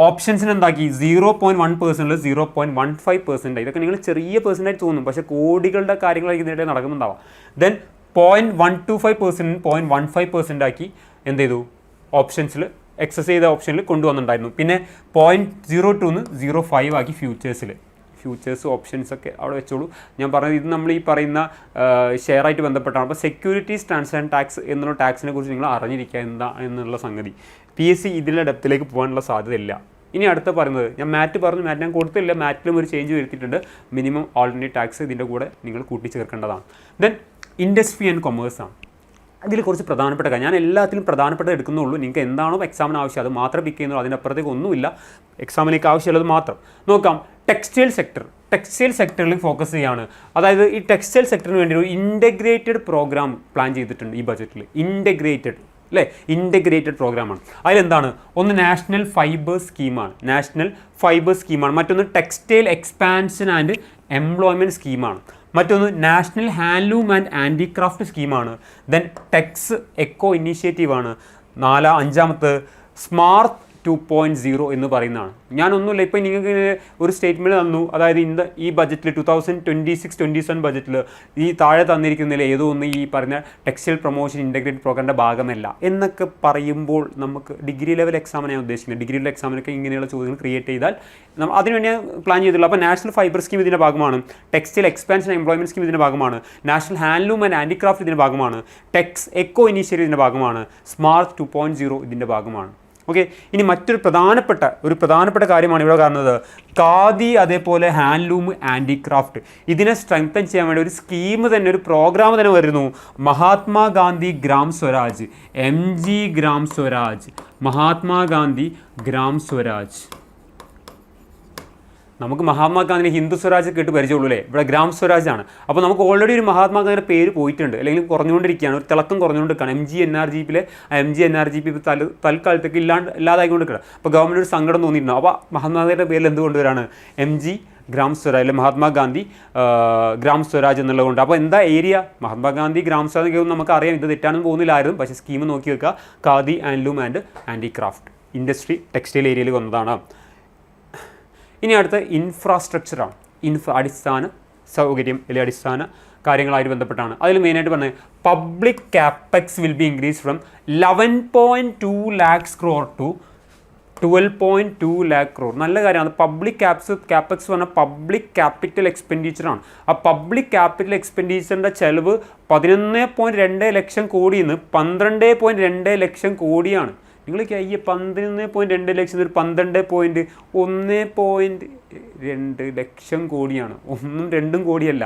ഓപ്ഷൻസിന് എന്താക്കി 0.1% 0.15%. ഇതൊക്കെ നിങ്ങൾ ചെറിയ പെർസെൻറ്റായിട്ട് തോന്നും, പക്ഷേ കോടികളുടെ കാര്യങ്ങളായിരിക്കും ഇതിനിടെ നടക്കുന്നുണ്ടാവുക. ദെൻ 0.125% 0.15% ആക്കി എന്ത് ചെയ്തു ഓപ്ഷൻസിൽ എക്സസ് ചെയ്ത ഓപ്ഷനിൽ കൊണ്ടുവന്നിട്ടുണ്ടായിരുന്നു. പിന്നെ 0.02 0.5 ആക്കി ഫ്യൂച്ചേഴ്സ് ഓപ്ഷൻസ് ഒക്കെ അവിടെ വെച്ചോളൂ. ഞാൻ പറഞ്ഞത് ഇത് നമ്മൾ ഈ പറയുന്ന ഷെയറായിട്ട് ബന്ധപ്പെട്ടാണ്. അപ്പോൾ സെക്യൂരിറ്റീസ് ട്രാൻസാക്ഷൻ ടാക്സ് എന്നുള്ള ടാക്സിനെ കുറിച്ച് നിങ്ങൾ അറിഞ്ഞിരിക്കുക എന്താ എന്നുള്ള സംഗതി. PSC ഇതിൻ്റെ ഡെപ്തിലേക്ക് പോകാനുള്ള സാധ്യതയില്ല. ഇനി അടുത്ത പറയുന്നത് ഞാൻ മാറ്റ് ഞാൻ കൊടുത്തില്ല, മാറ്റിലും ഒരു ചേഞ്ച് വരുത്തിയിട്ടുണ്ട്. മിനിമം ഓൾട്ടർനേറ്റ് ടാക്സ് ഇതിൻ്റെ കൂടെ നിങ്ങൾ കൂട്ടിച്ചേർക്കേണ്ടതാണ്. ദെൻ ഇൻഡസ്ട്രി ആൻഡ് കൊമേഴ്സ് ആണ്. അതിൽ കുറച്ച് പ്രധാനപ്പെട്ട കാര്യം, ഞാൻ എല്ലാത്തിലും പ്രധാനപ്പെട്ടത് എടുക്കുന്നുള്ളൂ. നിങ്ങൾക്ക് എന്താണോ എക്സാമിന് ആവശ്യം അത് മാത്രം പിക്ക് ചെയ്യുന്നുള്ളൂ, അതിനപ്പുറത്തേക്ക് ഒന്നുമില്ല. എക്സാമിലേക്ക് ആവശ്യമുള്ളത് മാത്രം നോക്കാം. ടെക്സ്റ്റൈൽ സെക്ടറിൽ ഫോക്കസ് ചെയ്യുകയാണ്. അതായത് ഈ ടെക്സ്റ്റൈൽ സെക്ടറിന് വേണ്ടി ഒരു ഇൻ്റഗ്രേറ്റഡ് പ്രോഗ്രാം പ്ലാൻ ചെയ്തിട്ടുണ്ട് ഈ ബജറ്റിൽ. ഇൻ്റഗ്രേറ്റഡ് പ്രോഗ്രാമാണ്. അതിലെന്താണ്, ഒന്ന് നാഷണൽ ഫൈബർ സ്കീമാണ്, മറ്റൊന്ന് ടെക്സ്റ്റൈൽ എക്സ്പാൻഷൻ ആൻഡ് എംപ്ലോയ്മെൻറ്റ് സ്കീമാണ്, മറ്റൊന്ന് നാഷണൽ ഹാൻഡ്ലൂം ആൻഡ് ഹാൻഡിക്രാഫ്റ്റ് സ്കീമാണ്. ദെൻ ടെക്സ് എക്കോ ഇനീഷ്യേറ്റീവാണ്. അഞ്ചാമത്തെ സ്മാർട്ട് 2.0 എന്ന് പറയുന്നതാണ്. ഞാനൊന്നുമില്ല, ഇപ്പോൾ നിങ്ങൾക്ക് ഒരു സ്റ്റേറ്റ്മെൻറ്റ് തന്നു, അതായത് ഈ ബജറ്റിൽ 2026-27 ബജറ്റിൽ ഈ താഴെ തന്നിരിക്കുന്നതിൽ ഏതോ ഒന്ന് ഈ പറഞ്ഞ ടെക്സ്റ്റൈൽ പ്രൊമോഷൻ ഇൻ്റഗ്രേറ്റഡ് പ്രോഗ്രാമിൻ്റെ ഭാഗമല്ല എന്നൊക്കെ പറയുമ്പോൾ നമുക്ക് ഡിഗ്രി ലെവൽ എക്സാമിനെ ഞാൻ ഉദ്ദേശിക്കുന്നത്. ഡിഗ്രി ലെവൽ എക്സാമിനൊക്കെ ഇങ്ങനെയുള്ള ചോദ്യങ്ങൾ ക്രിയേറ്റ് ചെയ്താൽ നമ്മൾ അതിനുവേണ്ടി ഞാൻ പ്ലാൻ ചെയ്തിട്ടുള്ളൂ. അപ്പോൾ നാഷണൽ ഫൈബർ സ്കീം ഇതിൻ്റെ ഭാഗമാണ്, ടെക്സ്റ്റൈൽ എക്സ്പാൻഷൻ എംപ്ലോയ്മെൻറ്റ് സ്കീം ഇതിൻ്റെ ഭാഗമാണ്, നാഷണൽ ഹാൻഡ്ലൂം ആൻഡ് ഹാൻഡിക്രാഫ്റ്റ് ഇതിൻ്റെ ഭാഗമാണ്, ടെക്സ് എക്കോ ഇനീഷ്യേറ്റീവ് ഇതിൻ്റെ ഭാഗമാണ്, സ്മാർട്ട് 2.0 ഇതിൻ്റെ ഭാഗമാണ്. ഓക്കെ, ഇനി മറ്റൊരു പ്രധാനപ്പെട്ട കാര്യമാണ് ഇവിടെ കാണുന്നത്. ഖാദി അതേപോലെ ഹാൻഡ്ലൂം ഹാൻഡിക്രാഫ്റ്റ് ഇതിനെ സ്ട്രെങ്തൻ ചെയ്യാൻ വേണ്ടി ഒരു സ്കീം തന്നെ, ഒരു പ്രോഗ്രാം തന്നെ വരുന്നു. Mahatma Gandhi gram Swaraj, MG gram Swaraj, Mahatma Gandhi gram Swaraj. നമുക്ക് മഹാത്മാഗാന്ധിനെ ഹിന്ദു സ്വരാജ് കേട്ട് പരിചയമുള്ളൂ അല്ലേ, ഇവിടെ ഗ്രാം സ്വരാജ് ആണ്. അപ്പോൾ നമുക്ക് ഓൾറെഡി ഒരു മഹാത്മാഗാന്ധിയുടെ പേര് പോയിട്ടുണ്ട്, അല്ലെങ്കിൽ കുറഞ്ഞുകൊണ്ടിരിക്കുകയാണ്, ഒരു തിളക്കം കുറഞ്ഞുകൊണ്ടിരിക്കുകയാണ്. MG/NRGP ഇപ്പോൾ തൽക്കാലത്തേക്ക് ഇല്ലാതായിക്കൊണ്ടിരിക്കുകയാണ്. അപ്പോൾ ഗവൺമെൻറ് ഒരു സങ്കടം തോന്നിയിട്ടുണ്ടോ? അപ്പോൾ മഹാത്മാഗാന്ധിയുടെ പേരിൽ എന്തുകൊണ്ടുവരാണ് MG ഗ്രാം സ്വരാജ്, അല്ലെങ്കിൽ മഹാത്മാഗാന്ധി ഗ്രാം സ്വരാജ് എന്നുള്ളതുകൊണ്ട്. അപ്പോൾ എന്താ ഏരിയ, മഹാത്മാഗാന്ധി ഗ്രാം സ്വരാജ് നമുക്ക് അറിയാം, ഇത് തെറ്റാണെന്ന് പോകുന്നില്ലായിരുന്നു. പക്ഷേ സ്കീം നോക്കി വെക്കുക, khadi handloom and handicraft industry textile ഏരിയയിൽ വന്നതാണ്. ഇനി അടുത്ത ഇൻഫ്രാസ്ട്രക്ചറാണ്. അടിസ്ഥാന സൗകര്യം അല്ലെങ്കിൽ അടിസ്ഥാന കാര്യങ്ങളായിട്ട് ബന്ധപ്പെട്ടാണ്. അതിൽ മെയിനായിട്ട് പറഞ്ഞത് public capex will be increase from 11.2 lakhs crore to 12.2 lakh crore. നല്ല കാര്യമാണ്. പബ്ലിക് ക്യാപെക്സ് പറഞ്ഞാൽ പബ്ലിക് ക്യാപിറ്റൽ എക്സ്പെൻഡിച്ചറാണ്. ആ പബ്ലിക് ക്യാപിറ്റൽ എക്സ്പെൻഡിച്ചറിൻ്റെ ചെലവ് 11.2 ലക്ഷം കോടിയിൽ നിന്ന് 12.2 ലക്ഷം കോടിയാണ്. നിങ്ങൾ ഈ 11.2 ലക്ഷം 12.1 ലക്ഷം കോടിയാണ്. 1-2 കോടിയല്ല,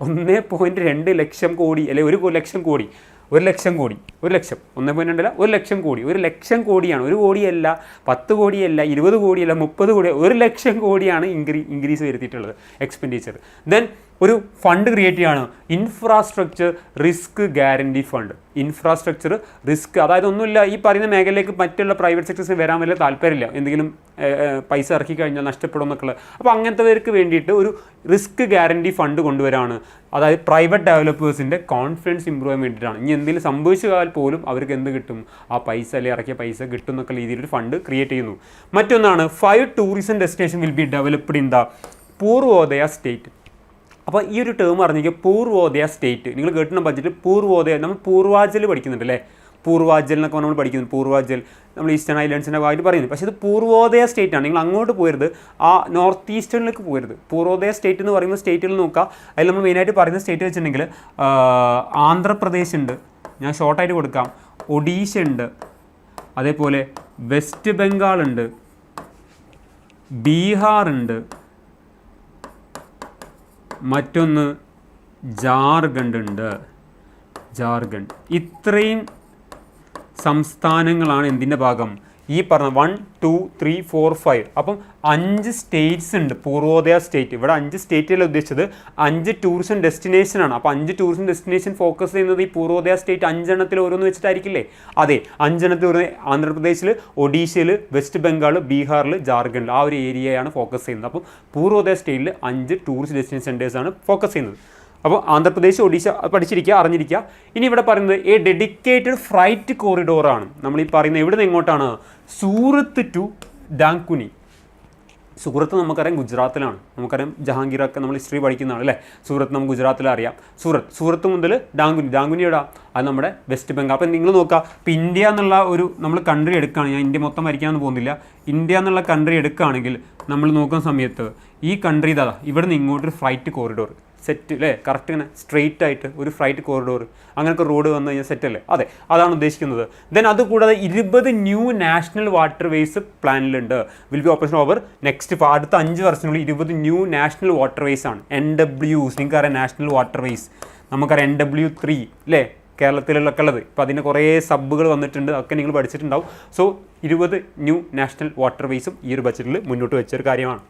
1.2 ലക്ഷം കോടി, അല്ലെ 1 ലക്ഷം കോടി, 1 ലക്ഷം കോടി, 1 ലക്ഷം 1.2 അല്ല 1 ലക്ഷം കോടി, 1 ലക്ഷം കോടിയാണ്. 1 കോടിയല്ല, 10 കോടിയല്ല, 20 കോടിയല്ല, 30 കോടി, 1 ലക്ഷം കോടിയാണ് ഇൻക്രീസ് വരുത്തിയിട്ടുള്ളത് എക്സ്പെൻഡിച്ചർ. ദെൻ ഒരു ഫണ്ട് ക്രിയേറ്റ് ചെയ്യുകയാണ്, infrastructure risk guarantee fund. Infrastructure risk, അതായത് ഒന്നുമില്ല, ഈ പറയുന്ന മേഖലയിലേക്ക് മറ്റുള്ള പ്രൈവറ്റ് സെക്ടേഴ്സിന് വരാൻ വലിയ താല്പര്യമില്ല, എന്തെങ്കിലും പൈസ ഇറക്കി കഴിഞ്ഞാൽ നഷ്ടപ്പെടും എന്നൊക്കെയുള്ള. അപ്പോൾ അങ്ങനത്തെവർക്ക് വേണ്ടിയിട്ട് ഒരു റിസ്ക് ഗ്യാരണ്ടി ഫണ്ട് കൊണ്ടുവരാണ്. അതായത് പ്രൈവറ്റ് ഡെവലപ്പേഴ്സിൻ്റെ കോൺഫിഡൻസ് ഇമ്പ്രൂവ് ചെയ്യാൻ വേണ്ടിയിട്ടാണ്. ഇനി എന്തെങ്കിലും സംഭവിച്ചാൽ പോലും അവർക്ക് എന്ത് കിട്ടും, ആ പൈസ അല്ലെങ്കിൽ ഇറക്കിയ പൈസ കിട്ടും എന്നൊക്കെ രീതിയിലൊരു ഫണ്ട് ക്രിയേറ്റ് ചെയ്യുന്നു. മറ്റൊന്നാണ് 5 tourism destination will be developed in the Purvodaya state. അപ്പോൾ ഈ ഒരു ടേം അറിഞ്ഞിരിക്കുക, പൂർവോദയ സ്റ്റേറ്റ്. നിങ്ങൾ കേട്ടുന്ന ബഡ്ജറ്റിൽ പൂർവോദയ, നമ്മൾ പൂർവാഞ്ചൽ പഠിക്കുന്നുണ്ട് അല്ലേ, പൂർവാഞ്ചൽ എന്നൊക്കെ നമ്മൾ പഠിക്കുന്നു. പൂർവാഞ്ചൽ നമ്മൾ ഈസ്റ്റേൺ ഐലൻഡ്സിൻ്റെ ഭാഗമായിട്ട് പറയുന്നത്. പക്ഷേ ഇത് പൂർവോദയ സ്റ്റേറ്റ് ആണ്. നിങ്ങൾ അങ്ങോട്ട് പോരുത്, ആ നോർത്ത് ഈസ്റ്റേണിലേക്ക് പോരുത്. പൂർവോദയ സ്റ്റേറ്റ് എന്ന് പറയുമ്പോൾ സ്റ്റേറ്റിൽ നോക്കുക. അതിൽ നമ്മൾ മെയിനായിട്ട് പറയുന്ന സ്റ്റേറ്റ് വെച്ചിട്ടുണ്ടെങ്കിൽ ആന്ധ്രാപ്രദേശ് ഉണ്ട്, ഞാൻ ഷോർട്ടായിട്ട് കൊടുക്കാം, ഒഡീഷ ഉണ്ട്, അതേപോലെ വെസ്റ്റ് ബംഗാൾ ഉണ്ട്, ബീഹാർ ഉണ്ട്, മറ്റൊന്ന് ജാർഖണ്ഡ് ഉണ്ട്. ഇത്രയും സംസ്ഥാനങ്ങളാണ് എന്തിൻ്റെ ഭാഗം, ഈ പറഞ്ഞ 1, 2, 3, 4, 5. അപ്പം 5 സ്റ്റേറ്റ്സ് ഉണ്ട് പൂർവോദയ സ്റ്റേറ്റ്. ഇവിടെ 5 സ്റ്റേറ്റിലല്ല ഉദ്ദേശിച്ചത്, 5 ടൂറിസം ഡെസ്റ്റിനേഷനാണ്. അപ്പോൾ 5 ടൂറിസം ഡെസ്റ്റിനേഷൻ ഫോക്കസ് ചെയ്യുന്നത് ഈ പൂർവോദയ സ്റ്റേറ്റ് 5 എണ്ണത്തിൽ ഓരോന്ന് വെച്ചിട്ടായിരിക്കില്ലേ? അതെ, 5 എണ്ണത്തിൽ ഓരോ ആന്ധ്രാപ്രദേശിൽ, ഒഡീഷയിൽ, വെസ്റ്റ് ബംഗാൾ, ബീഹാറിൽ, ജാർഖണ്ഡിൽ, ആ ഒരു ഏരിയയാണ് ഫോക്കസ് ചെയ്യുന്നത്. അപ്പം പൂർവോദയ സ്റ്റേറ്റിൽ 5 ടൂറിസ്റ്റ് ഡെസ്റ്റിനേഷൻ സെൻറ്റേഴ്സാണ് ഫോക്കസ് ചെയ്യുന്നത്. അപ്പോൾ ആന്ധ്രാപ്രദേശ്, ഒഡീഷ പഠിച്ചിരിക്കുക, അറിഞ്ഞിരിക്കുക. ഇനി ഇവിടെ പറയുന്നത് എ ഡെഡിക്കേറ്റഡ് ഫ്രൈറ്റ് കോറിഡോറാണ്. നമ്മൾ ഈ പറയുന്നത് എവിടെ നിന്ന് എങ്ങോട്ടാണ്, സൂറത്ത് ടു ഡാങ്കുനി. സൂറത്ത് നമുക്കറിയാം ഗുജറാത്തിലാണ്. നമുക്കറിയാം ജഹാംഗീറൊക്കെ നമ്മൾ ഹിസ്റ്ററി പഠിക്കുന്നതാണ് അല്ലേ. സൂറത്ത് നമുക്ക് ഗുജറാത്തിൽ അറിയാം. സൂറത്ത് മുതൽ ഡാങ്കുനി എവിടാ? അത് നമ്മുടെ വെസ്റ്റ് ബംഗാൾ. അപ്പം നിങ്ങൾ നോക്കുക, ഇപ്പോൾ ഇന്ത്യ എന്നുള്ള ഒരു നമ്മൾ കൺട്രി എടുക്കുകയാണ്, ഞാൻ ഇന്ത്യ മൊത്തം വരയ്ക്കാനൊന്നും പോകുന്നില്ല. ഇന്ത്യ എന്നുള്ള കൺട്രി എടുക്കുകയാണെങ്കിൽ നമ്മൾ നോക്കുന്ന സമയത്ത് ഈ കൺട്രി ഇതാ, ഇവിടെ നിന്ന് ഇങ്ങോട്ടൊരു ഫ്ലൈറ്റ് കോറിഡോർ സെറ്റ് അല്ലേ, കറക്റ്റ് ഇങ്ങനെ സ്ട്രെയിറ്റ് ആയിട്ട് ഒരു ഫ്ലൈറ്റ് കോറിഡോർ അങ്ങനത്തെ റോഡ് വന്നു കഴിഞ്ഞാൽ സെറ്റ് അല്ലേ. അതെ, അതാണ് ഉദ്ദേശിക്കുന്നത്. ദെൻ അതുകൂടാതെ 20 ന്യൂ നാഷണൽ വാട്ടർ വേസ് പ്ലാനിലുണ്ട്. Will be operation over next അടുത്ത 5 വർഷത്തിനുള്ളിൽ 20 ന്യൂ നാഷണൽ വാട്ടർ വേസ് ആണ്. NWs നിങ്ങൾക്കറിയാം, നാഷണൽ വാട്ടർ വേസ് നമുക്കറിയാം. NW3 അല്ലേ കേരളത്തിലൊക്കെ ഉള്ളത്. ഇപ്പോൾ അതിന് കുറേ സബ്ബുകൾ വന്നിട്ടുണ്ട്, ഒക്കെ നിങ്ങൾ പഠിച്ചിട്ടുണ്ടാവും. സോ 20 ന്യൂ നാഷണൽ വാട്ടർ വേസും ഈ ഒരു ബജറ്റിൽ മുന്നോട്ട് വെച്ചൊരു കാര്യമാണ്.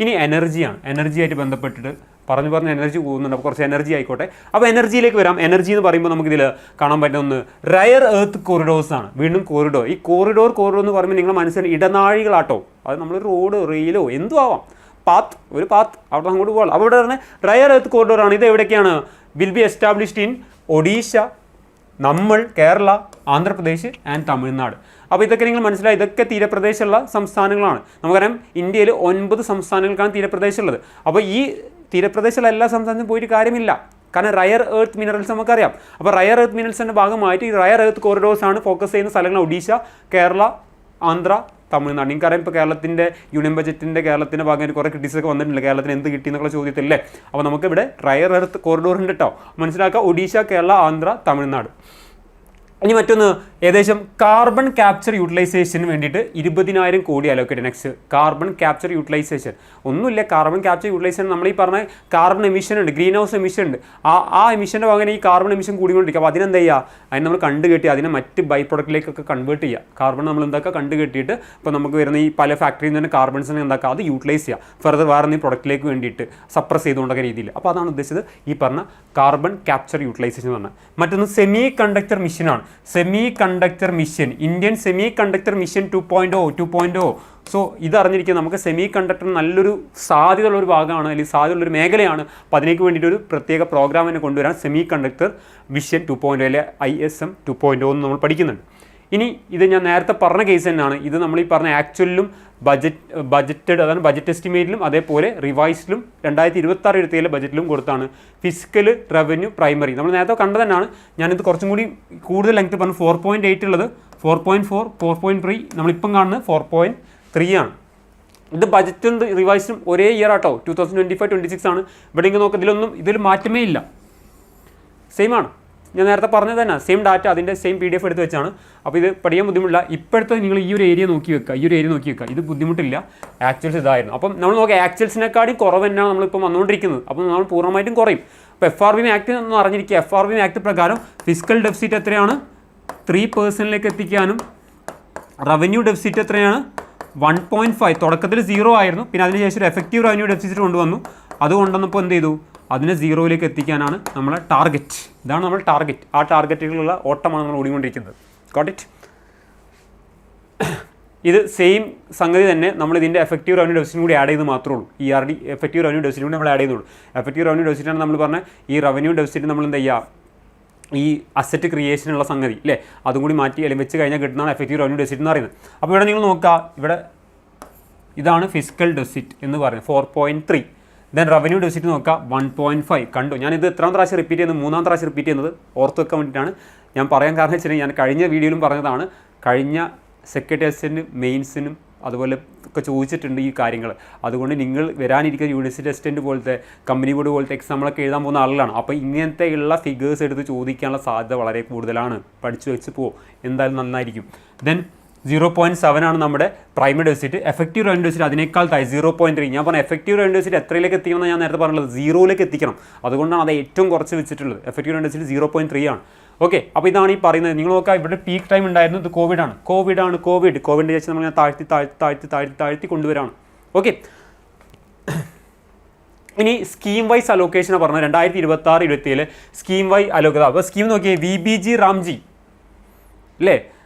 ഇനി എനർജിയാണ്. എനർജിയായിട്ട് ബന്ധപ്പെട്ടിട്ട് പറഞ്ഞ് എനർജി പോകുന്നുണ്ട്. അപ്പോൾ കുറച്ച് എനർജി ആയിക്കോട്ടെ. അപ്പോൾ എനർജിയിലേക്ക് വരാം. എനർജി എന്ന് പറയുമ്പോൾ നമുക്കിതിൽ കാണാൻ പറ്റുന്ന ഒന്ന് റയർ എർത്ത് കോറിഡോഴ്സ് ആണ്. വീണ്ടും കോറിഡോർ. ഈ കോറിഡോർ എന്ന് പറയുമ്പോൾ നിങ്ങൾ മനസ്സിലായി ഇടനാഴികളാട്ടോ. അത് നമ്മൾ റോഡ് റെയിലോ എന്തും ആവാം, ഒരു പാത്ത് അവിടെ അങ്ങോട്ട് പോകാം. അപ്പോൾ ഇവിടെ പറഞ്ഞാൽ റയർ എർത്ത് കോറിഡോർ ആണ്. ഇത് എവിടേക്കാണ്? Will be established in Odisha, Kerala, Andhra Pradesh and Tamil Nadu. അപ്പോൾ ഇതൊക്കെ നിങ്ങൾ മനസ്സിലായി, ഇതൊക്കെ തീരപ്രദേശമുള്ള സംസ്ഥാനങ്ങളാണ്. നമുക്കറിയാം ഇന്ത്യയിൽ 9 സംസ്ഥാനങ്ങൾക്കാണ് തീരപ്രദേശമുള്ളത്. അപ്പോൾ ഈ തീരപ്രദേശമുള്ള എല്ലാ സംസ്ഥാനത്തും പോയിട്ട് കാര്യമില്ല, കാരണം റയർ എർത്ത് മിനറൽസ് നമുക്കറിയാം. അപ്പോൾ റയർ എർത്ത് മിനറൽസിൻ്റെ ഭാഗമായിട്ട് ഈ റയർ എർത്ത് കോറിഡോഴ്സ് ആണ് ഫോക്കസ് ചെയ്യുന്ന സ്ഥലങ്ങൾ. ഒഡീഷ, കേരള, ആന്ധ്ര, തമിഴ്നാട്. നിങ്ങൾക്കറിയാം ഇപ്പോൾ കേരളത്തിൻ്റെ യൂണിയൻ ബജറ്റിൻ്റെ കേരളത്തിൻ്റെ ഭാഗമായിട്ട് കുറേ ക്രിറ്റിക്സൊക്കെ വന്നിട്ടുണ്ട്, കേരളത്തിന് എന്ത് കിട്ടി എന്നുള്ള ചോദ്യത്തിലല്ലേ. അപ്പോൾ നമുക്കിവിടെ റയർ എർത്ത് കോറിഡോർ ഉണ്ട് കേട്ടോ, മനസ്സിലാക്കുക. ഒഡീഷ, കേരള, ആന്ധ്ര, തമിഴ്നാട്. ഇനി മറ്റൊന്ന്, ഏകദേശം കാർബൺ ക്യാപ്ചർ യൂട്ടിലൈസേഷന് വേണ്ടിയിട്ട് 20,000 കോടി allocate. Next carbon capture utilisation. ഒന്നുമില്ല, കാർബൺ ക്യാപ്ചർ യൂട്ടിലൈസേഷൻ നമ്മൾ ഈ പറഞ്ഞ കാർബൺ എമിഷൻ ഉണ്ട്, ഗ്രീൻ ഹൗസ് എമിഷൻ ഉണ്ട്. ആ എമിഷൻ്റെ ഭാഗം ഈ കാർബൺ എമിഷൻ കൂടിക്കൊണ്ടിരിക്കുക. അപ്പോൾ അതിനെന്താ ചെയ്യുക? അതിനെ നമ്മൾ കണ്ടുകെട്ടി അതിനെ മറ്റ് ബൈ പ്രൊഡക്റ്റിലേക്കൊക്കെ കൺവേർട്ട് ചെയ്യുക. കാർബൺ നമ്മൾ എന്താക്കുക? കണ്ടുകെട്ടിയിട്ട് ഇപ്പോൾ നമുക്ക് വരുന്ന ഈ പല ഫാക്ടറിയിൽ നിന്ന് തന്നെ കാർബൺസിനെ എന്താക്കുക? അത് യൂട്ടിലൈസ് ചെയ്യുക, ഫർദർ വേറെ എന്തെങ്കിലും പ്രൊഡക്റ്റിലേക്ക് വേണ്ടിയിട്ട് സപ്രസ് ചെയ്തുകൊണ്ടൊക്കെ രീതിയിൽ. അപ്പോൾ അതാണ് ഉദ്ദേശിച്ചത് ഈ പറഞ്ഞ കാർബൺ ക്യാപ്ചർ യൂട്ടിലൈസേഷൻ എന്ന് പറഞ്ഞാൽ. മറ്റൊന്ന് സെമി കണ്ടക്ടർ മിഷനാണ്. Semiconductor mission, Indian semiconductor mission 2.0. So ഇതറിഞ്ഞിരിക്കുക, നമുക്ക് സെമി കണ്ടക്ടർ നല്ലൊരു സാധ്യതയുള്ള ഒരു ഭാഗമാണ്, അല്ലെങ്കിൽ സാധ്യതയുള്ളൊരു മേഖലയാണ്. അപ്പോൾ അതിലേക്ക് വേണ്ടിയിട്ട് ഒരു പ്രത്യേക പ്രോഗ്രാമിനെ കൊണ്ടുവരാൻ സെമി കണ്ടക്ടർ മിഷൻ 2.0 അല്ലെ ISM 2.0 എന്ന് നമ്മൾ പഠിക്കുന്നുണ്ട്. ഇനി ഇത് ഞാൻ നേരത്തെ പറഞ്ഞ കേസ് തന്നെയാണ്. ഇത് നമ്മൾ ഈ പറഞ്ഞ ആക്ച്വലിലും ബജറ്റഡ്, അതാണ് ബജറ്റ് എസ്റ്റിമേറ്റിലും അതേപോലെ റിവൈസ്ഡിലും 2026 എടുത്തതിലെ ബജറ്റിലും കൊടുത്താണ്. ഫിസിക്കൽ റവന്യൂ പ്രൈമറി നമ്മൾ നേരത്തെ കണ്ടത് തന്നെയാണ്. ഞാനിത് കുറച്ചും കൂടി കൂടുതൽ ലെങ്ത് പറഞ്ഞു. 4.8 ഉള്ളത് 4.4, 4.3, നമ്മളിപ്പം കാണുന്നത് 4.3 ആണ്. ഇത് ബജറ്റും റിവൈസ്ഡും ഒരേ ഇയർ ആട്ടോ, 2025-26 ആണ്. ഇവിടെ ഇങ്ങനെ നോക്കുക, ഇതിൽ മാറ്റമേ ഇല്ല, സെയിം ആണ്. ഞാൻ നേരത്തെ പറഞ്ഞത് തന്നെ സെയിം ഡാറ്റ, അതിൻ്റെ സെയിം PDF എടുത്ത് വെച്ചാണ്. അപ്പോൾ ഇത് പഠിക്കാൻ ബുദ്ധിമുട്ടില്ല. ഇപ്പോഴത്തെ നിങ്ങൾ ഈ ഒരു ഏരിയ നോക്കി വെക്കുക, ഇത് ബുദ്ധിമുട്ടില്ല. ആക്ച്വൽസ് ഇതായിരുന്നു. അപ്പം നമ്മൾ നോക്കുക, ആക്ച്വൽസിനെക്കാളും കുറവ് തന്നെയാണ് നമ്മളിപ്പോൾ വന്നുകൊണ്ടിരിക്കുന്നത്. അപ്പം നമ്മൾ പൂർണ്ണമായിട്ടും കുറയും. അപ്പോൾ FRBM ആക്ട് എന്ന് അറിഞ്ഞിരിക്കുക. FRBM ആക്ട് പ്രകാരം ഫിസിക്കൽ ഡെഫിസിറ്റ് എത്രയാണ്? 3% എത്തിക്കാനും റവന്യൂ ഡെഫിസിറ്റ് എത്രയാണ്? 1.5. തുടക്കത്തിൽ 0 ആയിരുന്നു, പിന്നെ അതിനുശേഷം ഒരു എഫക്റ്റീവ് റവന്യൂ ഡെഫിസിറ്റ് കൊണ്ടുവന്നു. അത് കൊണ്ടുവന്നപ്പോൾ എന്ത് ചെയ്തു? അതിനെ 0ലേക്ക് എത്തിക്കാനാണ് നമ്മളെ ടാർഗറ്റ്. ഇതാണ് നമ്മൾ ടാർഗറ്റ്. ആ ടാർഗറ്റുകളുള്ള ഓട്ടമാണ് നമ്മൾ ഓടിക്കൊണ്ടിരിക്കുന്നത്. Got it? ഇത് സെയിം സംഗതി തന്നെ നമ്മൾ ഇതിൻ്റെ എഫക്റ്റീവ് റവന്യൂ ഡെഫിസിറ്റും കൂടി ആഡ് ചെയ്ത് മാത്രമേ ഉള്ളൂ. ERD എഫക്റ്റീവ് റവന്യൂ ഡെഫിസിറ്റും കൂടി നമ്മൾ ആഡ് ചെയ്യുന്നുള്ളൂ. എഫക്റ്റീവ് റവന്യൂ ഡെഫിസിറ്റാണ് നമ്മൾ പറഞ്ഞ ഈ റവന്യൂ ഡെഫിസിറ്റ് നമ്മൾ എന്താ ചെയ്യുക? ഈ അസറ്റ് ക്രിയേഷനുള്ള സംഗതി അല്ലേ, അതും കൂടി മാറ്റി അല്ലെങ്കിൽ വെച്ച് കഴിഞ്ഞാൽ കിട്ടുന്നതാണ് എഫക്റ്റീവ് റവന്യൂ ഡെഫിസിറ്റ് എന്ന് പറയുന്നത്. അപ്പോൾ ഇവിടെ നിങ്ങൾ നോക്കുക, ഇവിടെ ഇതാണ് ഫിസിക്കൽ ഡെഫിസിറ്റ് എന്ന് പറയുന്നത് 4.3. ദെൻ റവന്യൂ ഡെഫിസിറ്റ് നോക്കുക 1.5. കണ്ടു, ഞാനിത് എത്രാം പ്രാവശ്യം റിപ്പീറ്റ് ചെയ്യുന്നത്? 3-ാം പ്രാവശ്യം റിപ്പീറ്റ് ചെയ്യുന്നത് ഓർത്ത് വെക്കാൻ വേണ്ടിയിട്ടാണ്. ഞാൻ പറയാൻ കാരണം വെച്ചിട്ടുണ്ടെങ്കിൽ ഞാൻ കഴിഞ്ഞ വീഡിയോയിലും പറഞ്ഞതാണ്, കഴിഞ്ഞ സെക്രട്ടറി അസിസ്റ്റൻറ്റ് മെയിൻസിനും അതുപോലെ ഒക്കെ ചോദിച്ചിട്ടുണ്ട് ഈ കാര്യങ്ങൾ. അതുകൊണ്ട് നിങ്ങൾ വരാനിരിക്കുന്ന യൂണിവേഴ്സിറ്റി അസിസ്റ്റൻറ്റ് പോലത്തെ കമ്പനി ബോർഡ് പോലത്തെ എക്സാമുകളൊക്കെ എഴുതാൻ പോകുന്ന ആളുകളാണ്. അപ്പോൾ ഇങ്ങനത്തെയുള്ള ഫിഗേഴ്സ് എടുത്ത് ചോദിക്കാനുള്ള സാധ്യത വളരെ കൂടുതലാണ്. പഠിച്ചു വെച്ച് എന്തായാലും നന്നായിരിക്കും. ദെൻ 0.7 ആണ് നമ്മുടെ primary deficit. Effective revenue deficit അതിനേക്കാൾ താഴെ 0.3. ഞാൻ പറഞ്ഞ എഫക്റ്റീവ് റവന്യൂ ഡെഫിസിറ്റ് എത്രയിലേക്ക് എത്തിക്കണമെന്ന് ഞാൻ നേരത്തെ പറഞ്ഞത് 0ലേക്ക് എത്തിക്കണം. അതുകൊണ്ടാണ് അത് ഏറ്റവും കുറച്ച് വെച്ചിട്ടുള്ളത്. എഫക്റ്റീവ് റവന്യൂ ഡെഫിസിറ്റ് 0.3 ആണ്. ഓക്കെ, അപ്പോൾ ഇതാണ് ഈ പറയുന്നത്. നിങ്ങൾ നോക്കുക, ഇവിടെ പീക്ക് ടൈം ഉണ്ടായിരുന്നു, ഇത് കോവിഡിൻ്റെ ശേഷം നമ്മൾ താഴ്ത്തി കൊണ്ടുവരാണ്. ഓക്കെ, ഇനി സ്കീം വൈസ് അലോക്കേഷനാണ് പറഞ്ഞത്. 2026-27 സ്കീം വൈസ് അലോക്കത. അപ്പോൾ സ്കീം നോക്കിയേ, VBG റാംജി അല്ലേ.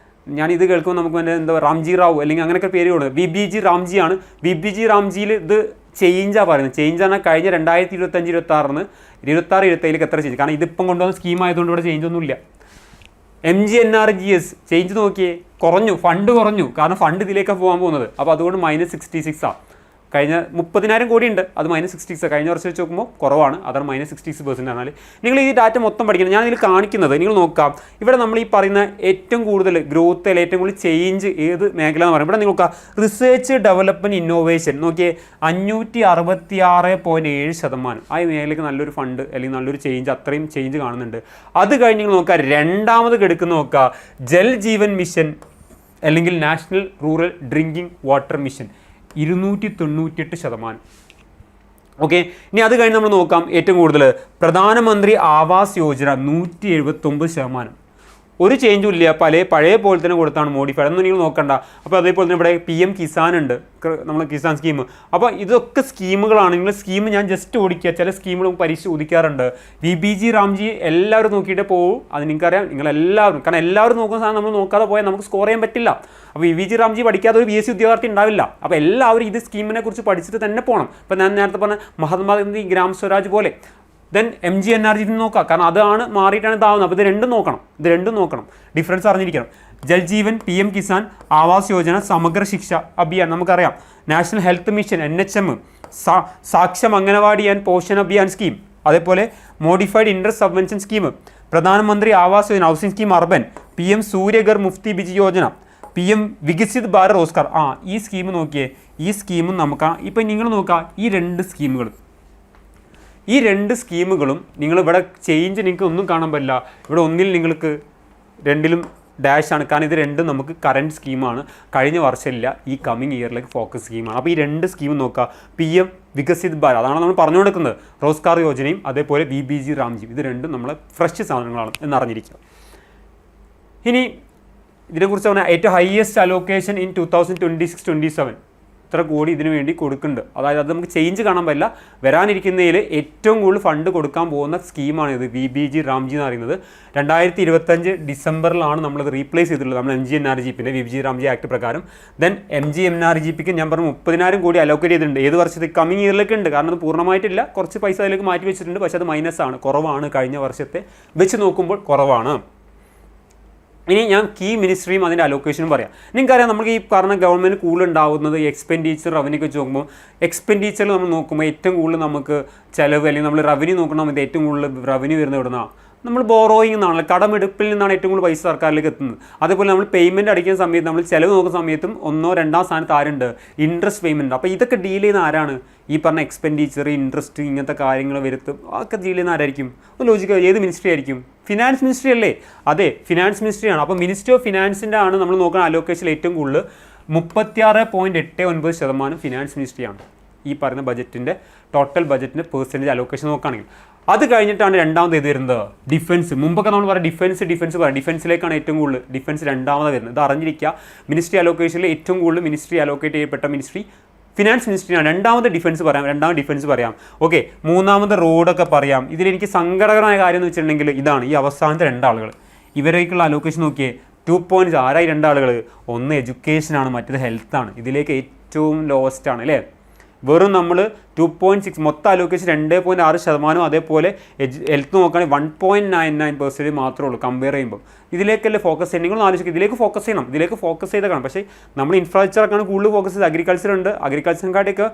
ഞാനിത് കേൾക്കുമ്പോൾ നമുക്ക് എന്താ റാംജി റാവു അല്ലെങ്കിൽ അങ്ങനെയൊക്കെ പേര് കൊടുക്കുന്നത്. VBG റാംജി ആണ്. VBG റാംജിയിൽ ഇത് ചേഞ്ചാണ് പറയുന്നത്. ചേഞ്ച് ആണ് കഴിഞ്ഞ 2025-26 26-27 എത്ര ചേഞ്ച്? കാരണം ഇതിപ്പം കൊണ്ടുവന്ന സ്കീം ആയതുകൊണ്ട് ഇവിടെ ചേഞ്ച് ഒന്നുമില്ല. MGNRGS ചേഞ്ച് നോക്കിയേ, കുറഞ്ഞു, ഫണ്ട് കുറഞ്ഞു, കാരണം ഫണ്ട് ഇതിലേക്കാണ് പോകാൻ പോകുന്നത്. അപ്പോൾ അതുകൊണ്ട് -66 കഴിഞ്ഞ 30,000 കോടി ഉണ്ട്, അത് -66 കഴിഞ്ഞ വർഷം വെച്ച് നോക്കുമ്പോൾ കുറവാണ്, അതാണ് -66%. എന്നാൽ നിങ്ങൾ ഈ ഡാറ്റ മൊത്തം പഠിക്കണം. ഞാൻ ഇതിൽ കാണിക്കുന്നത് നിങ്ങൾ നോക്കാം, ഇവിടെ നമ്മൾ ഈ പറയുന്ന ഏറ്റവും കൂടുതൽ ഗ്രോത്ത് അല്ലെങ്കിൽ ഏറ്റവും കൂടുതൽ ചേഞ്ച് ഏത് മേഖല എന്ന് പറയും. ഇവിടെ നിങ്ങൾ നോക്കാം റിസർച്ച് ഡെവലപ്മെൻറ്റ് ഇന്നോവേഷൻ നോക്കിയേ 566.7%. ആ മേഖലയ്ക്ക് നല്ലൊരു ഫണ്ട് അല്ലെങ്കിൽ നല്ലൊരു ചേഞ്ച്, അത്രയും ചേഞ്ച് കാണുന്നുണ്ട്. അത് കഴിഞ്ഞ് നിങ്ങൾ നോക്കുക രണ്ടാമത് കിടക്കുന്ന നോക്കുക ജൽ ജീവൻ മിഷൻ അല്ലെങ്കിൽ national rural drinking water mission 298%. Okay, ഇനി അത് കഴിഞ്ഞ് നമ്മൾ നോക്കാം ഏറ്റവും കൂടുതൽ പ്രധാനമന്ത്രി ആവാസ് യോജന 179%. ഒരു ചേഞ്ചും ഇല്ല, പഴയ പോലെ തന്നെ കൊടുത്താണ് മോഡിഫൈഡ്, അതൊന്നും നിങ്ങൾ നോക്കണ്ട. അപ്പോൾ അതേപോലെ തന്നെ ഇവിടെ PM കിസാൻ ഉണ്ട്, നമ്മൾ കിസാൻ സ്കീം. അപ്പോൾ ഇതൊക്കെ സ്കീമുകളാണ്. നിങ്ങൾ സ്കീം ഞാൻ ജസ്റ്റ് ഓടിക്കുക, ചില സ്കീമുകൾ പരീക്ഷ ഉദിക്കാറുണ്ട്. VBG റാംജി എല്ലാവരും നോക്കിയിട്ട് പോകും, അത് നിങ്ങൾക്കറിയാം, നിങ്ങളെല്ലാവരും, കാരണം എല്ലാവരും നോക്കുന്ന സാധനം നമ്മൾ നോക്കാതെ പോയാൽ നമുക്ക് സ്കോർ ചെയ്യാൻ പറ്റില്ല. അപ്പോൾ VBG റാംജി പഠിക്കാതെ ഒരു BSc ഉദ്യോഗാർത്ഥി ഉണ്ടാവില്ല. അപ്പോൾ എല്ലാവരും ഇത് സ്കീമിനെ കുറിച്ച് പഠിച്ചിട്ട് തന്നെ പോകണം. ഇപ്പോൾ ഞാൻ നേരത്തെ പറഞ്ഞ മഹാത്മാഗാന്ധി ഗ്രാം സ്വരാജ് പോലെ, ദെൻ MGNRG നോക്കാം, കാരണം അതാണ് മാറിയിട്ടാണ് ഇതാവുന്നത്. അപ്പോൾ ഇത് രണ്ടും നോക്കണം, ഡിഫറൻസ് അറിഞ്ഞിരിക്കണം. ജൽജീവൻ, PM കിസാൻ, ആവാസ് യോജന, സമഗ്ര ശിക്ഷ അഭിയാൻ നമുക്കറിയാം, national health mission NHM, Saksham Anganwadi and Poshan Abhiyan scheme, അതേപോലെ modified interest subvention scheme, Pradhan Mantri Awas Yojana housing scheme urban, PM Surya Ghar Muft Bijli Yojana, PM Viksit Bharat Rozgar. ഈ സ്കീം നോക്കിയേ, ഈ സ്കീമും നമുക്ക് ഇപ്പം നിങ്ങൾ നോക്കുക, ഈ രണ്ട് സ്കീമുകളും നിങ്ങൾ ഇവിടെ ചേഞ്ച് നിങ്ങൾക്ക് ഒന്നും കാണാൻ പറ്റില്ല. ഇവിടെ ഒന്നിൽ നിങ്ങൾക്ക് രണ്ടിലും ഡാഷാണ്, കാരണം ഇത് രണ്ടും നമുക്ക് കറൻറ്റ് സ്കീമാണ്, കഴിഞ്ഞ വർഷമില്ല, ഈ കമ്മിങ് ഇയറിലേക്ക് ഫോക്കസ് സ്കീമാണ്. അപ്പോൾ ഈ രണ്ട് സ്കീം നോക്കുക, PM വികസിത് ഭാരത് അതാണ് നമ്മൾ പറഞ്ഞു കൊടുക്കുന്നത്, റോസ്ഗാർ യോജനയും അതേപോലെ VBG റാംജിയും, ഇത് രണ്ടും നമ്മളെ ഫ്രഷ് സാധനങ്ങളാണ് എന്നറിഞ്ഞിരിക്കുക. ഇനി ഇതിനെക്കുറിച്ച് പറഞ്ഞാൽ ഏറ്റവും ഹയസ്റ്റ് അലോക്കേഷൻ ഇൻ 2026-27 ഇത്ര കോടി ഇതിനു വേണ്ടി കൊടുക്കുന്നുണ്ട്. അതായത് അത് നമുക്ക് ചേഞ്ച് കാണാൻ പറ്റില്ല. വരാനിരിക്കുന്നതിൽ ഏറ്റവും കൂടുതൽ ഫണ്ട് കൊടുക്കാൻ പോകുന്ന സ്കീമാണിത്, VBG റാംജി എന്ന് പറയുന്നത്. 2025 ഡിസംബറിലാണ് നമ്മളത് റീപ്ലേസ് ചെയ്തിട്ടുള്ളത്, നമ്മൾ MGNRGPൻ്റെ VBG റാംജി ആക്ട് പ്രകാരം. ദെൻ MGNRGPക്ക് ഞാൻ പറഞ്ഞു 30,000 കോടി അലോക്കേറ്റ് ചെയ്തിട്ടുണ്ട്. ഏത് വർഷത്തെ കമ്മിങ് ഇയറിലേക്ക് ഉണ്ട്, കാരണം അത് പൂർണ്ണമായിട്ടില്ല, കുറച്ച് പൈസ അതിലേക്ക് മാറ്റി വെച്ചിട്ടുണ്ട്. പക്ഷേ അത് മൈനസാണ്, കുറവാണ്, കഴിഞ്ഞ വർഷത്തെ വെച്ച് നോക്കുമ്പോൾ കുറവാണ്. ഇനി ഞാൻ കീ മിനിസ്ട്രിയും അതിൻ്റെ അലോക്കേഷനും പറയാം. നിങ്ങൾക്കറിയാം, നമുക്ക് ഈ പറഞ്ഞ ഗവൺമെൻറ് കൂടുതൽ ഉണ്ടാകുന്നത് എക്സ്പെൻഡിച്ചർ റവന്യൂ വെച്ച് നോക്കുമ്പോൾ, എക്സ്പെൻഡിച്ചറിൽ നമ്മൾ നോക്കുമ്പോൾ ഏറ്റവും കൂടുതൽ നമുക്ക് ചിലവ് അല്ലെങ്കിൽ നമ്മൾ റവന്യൂ നോക്കണം, ഇത് ഏറ്റവും കൂടുതൽ റവന്യൂ വരുന്നത് എവിടുന്നാണ്? നമ്മൾ ബോറോയിങ് നിന്നാണ്, കടമെടുപ്പിൽ നിന്നാണ് ഏറ്റവും കൂടുതൽ പൈസ സർക്കാരിലേക്ക് എത്തുന്നത്. അതേപോലെ നമ്മൾ പേയ്മെൻറ്റ് അടിക്കുന്ന സമയത്ത്, നമ്മൾ ചിലവ് നോക്കുന്ന സമയത്തും 1-ോ 2-ാം സ്ഥാനത്ത് ആരുണ്ട്? Interest payment. അപ്പോൾ ഇതൊക്കെ ഡീൽ ചെയ്യുന്ന ആരാണ്? ഈ പറഞ്ഞ എക്സ്പെൻഡിച്ചർ, ഇൻട്രസ്റ്റ്, ഇങ്ങനത്തെ കാര്യങ്ങൾ വരുത്തും, അതൊക്കെ ഡീൽ ചെയ്യുന്ന ആരായിരിക്കും? അത് ലോജിക്ക് ഏത് മിനിസ്ട്രി ആയിരിക്കും? ഫിനാൻസ് മിനിസ്ട്രി അല്ലേ? അതെ, ഫിനാൻസ് മിനിസ്ട്രിയാണ്. അപ്പോൾ മിനിസ്ട്രി ഓഫ് ഫിനാൻസിൻ്റെ ആണ് നമ്മൾ നോക്കുന്ന അലോക്കേഷൻ ഏറ്റവും കൂടുതൽ 36.89% ഫിനാൻസ് മിനിസ്ട്രിയാണ്. ഈ പറയുന്ന ബജറ്റിൻ്റെ ടോട്ടൽ ബജറ്റിൻ്റെ പെർസെൻറ്റേജ് അലോക്കേഷൻ നോക്കുകയാണെങ്കിൽ. അത് കഴിഞ്ഞിട്ടാണ് രണ്ടാമത് ഇത് വരുന്നത് ഡിഫൻസ്. മുമ്പൊക്കെ നമ്മൾ പറയാം ഡിഫൻസ് പറയാം, ഡിഫൻസിലേക്കാണ് ഏറ്റവും കൂടുതൽ, ഡിഫൻസ് രണ്ടാമത് വരുന്നത്. ഇത് അറിഞ്ഞിരിക്കുക, മിനിസ്ട്രി അലോക്കേഷനിൽ ഏറ്റവും കൂടുതൽ മിനിസ്ട്രി അലോക്കേറ്റ് ചെയ്യപ്പെട്ട മിനിസ്ട്രി ഫിനാൻസ് മിനിസ്ട്രിയാണ്. രണ്ടാമത് ഡിഫൻസ് പറയാം. ഓക്കെ, മൂന്നാമത് റോഡൊക്കെ പറയാം. ഇതിലെനിക്ക് സങ്കടകരമായ കാര്യം എന്ന് വെച്ചിട്ടുണ്ടെങ്കിൽ ഇതാണ്, ഈ അവസാനത്തെ രണ്ടാളുകൾ, ഇവരേക്കുള്ള അലോക്കേഷൻ നോക്കിയേ 2 points. ആരായി രണ്ടാളുകൾ? ഒന്ന് എഡ്യൂക്കേഷനാണ്, മറ്റേത് ഹെൽത്താണ്. ഇതിലേക്ക് ഏറ്റവും ലോസ്റ്റാണ് അല്ലേ? വെറും നമ്മൾ 2.6 മൊത്തം അലോക്കേഷൻ 2.6%. അതേപോലെ ഹെൽത്ത് നോക്കുകയാണെങ്കിൽ 1.99% മാത്രമേ ഉള്ളൂ കമ്പയർ ചെയ്യുമ്പോൾ. ഇതിലേക്കല്ലേ ഫോക്കസ് ചെയ്യണം? നിങ്ങൾ ആലോചിക്കുക, ഇതിലേക്ക് ഫോക്കസ് ചെയ്തേക്കണം. പക്ഷേ നമ്മൾ ഇൻഫ്രാസ്ട്രക്ചറൊക്കെയാണ് കൂടുതൽ ഫോക്കസ് ചെയ്ത്, അഗ്രികൾച്ചറിനെക്കാട്ടിയൊക്കെ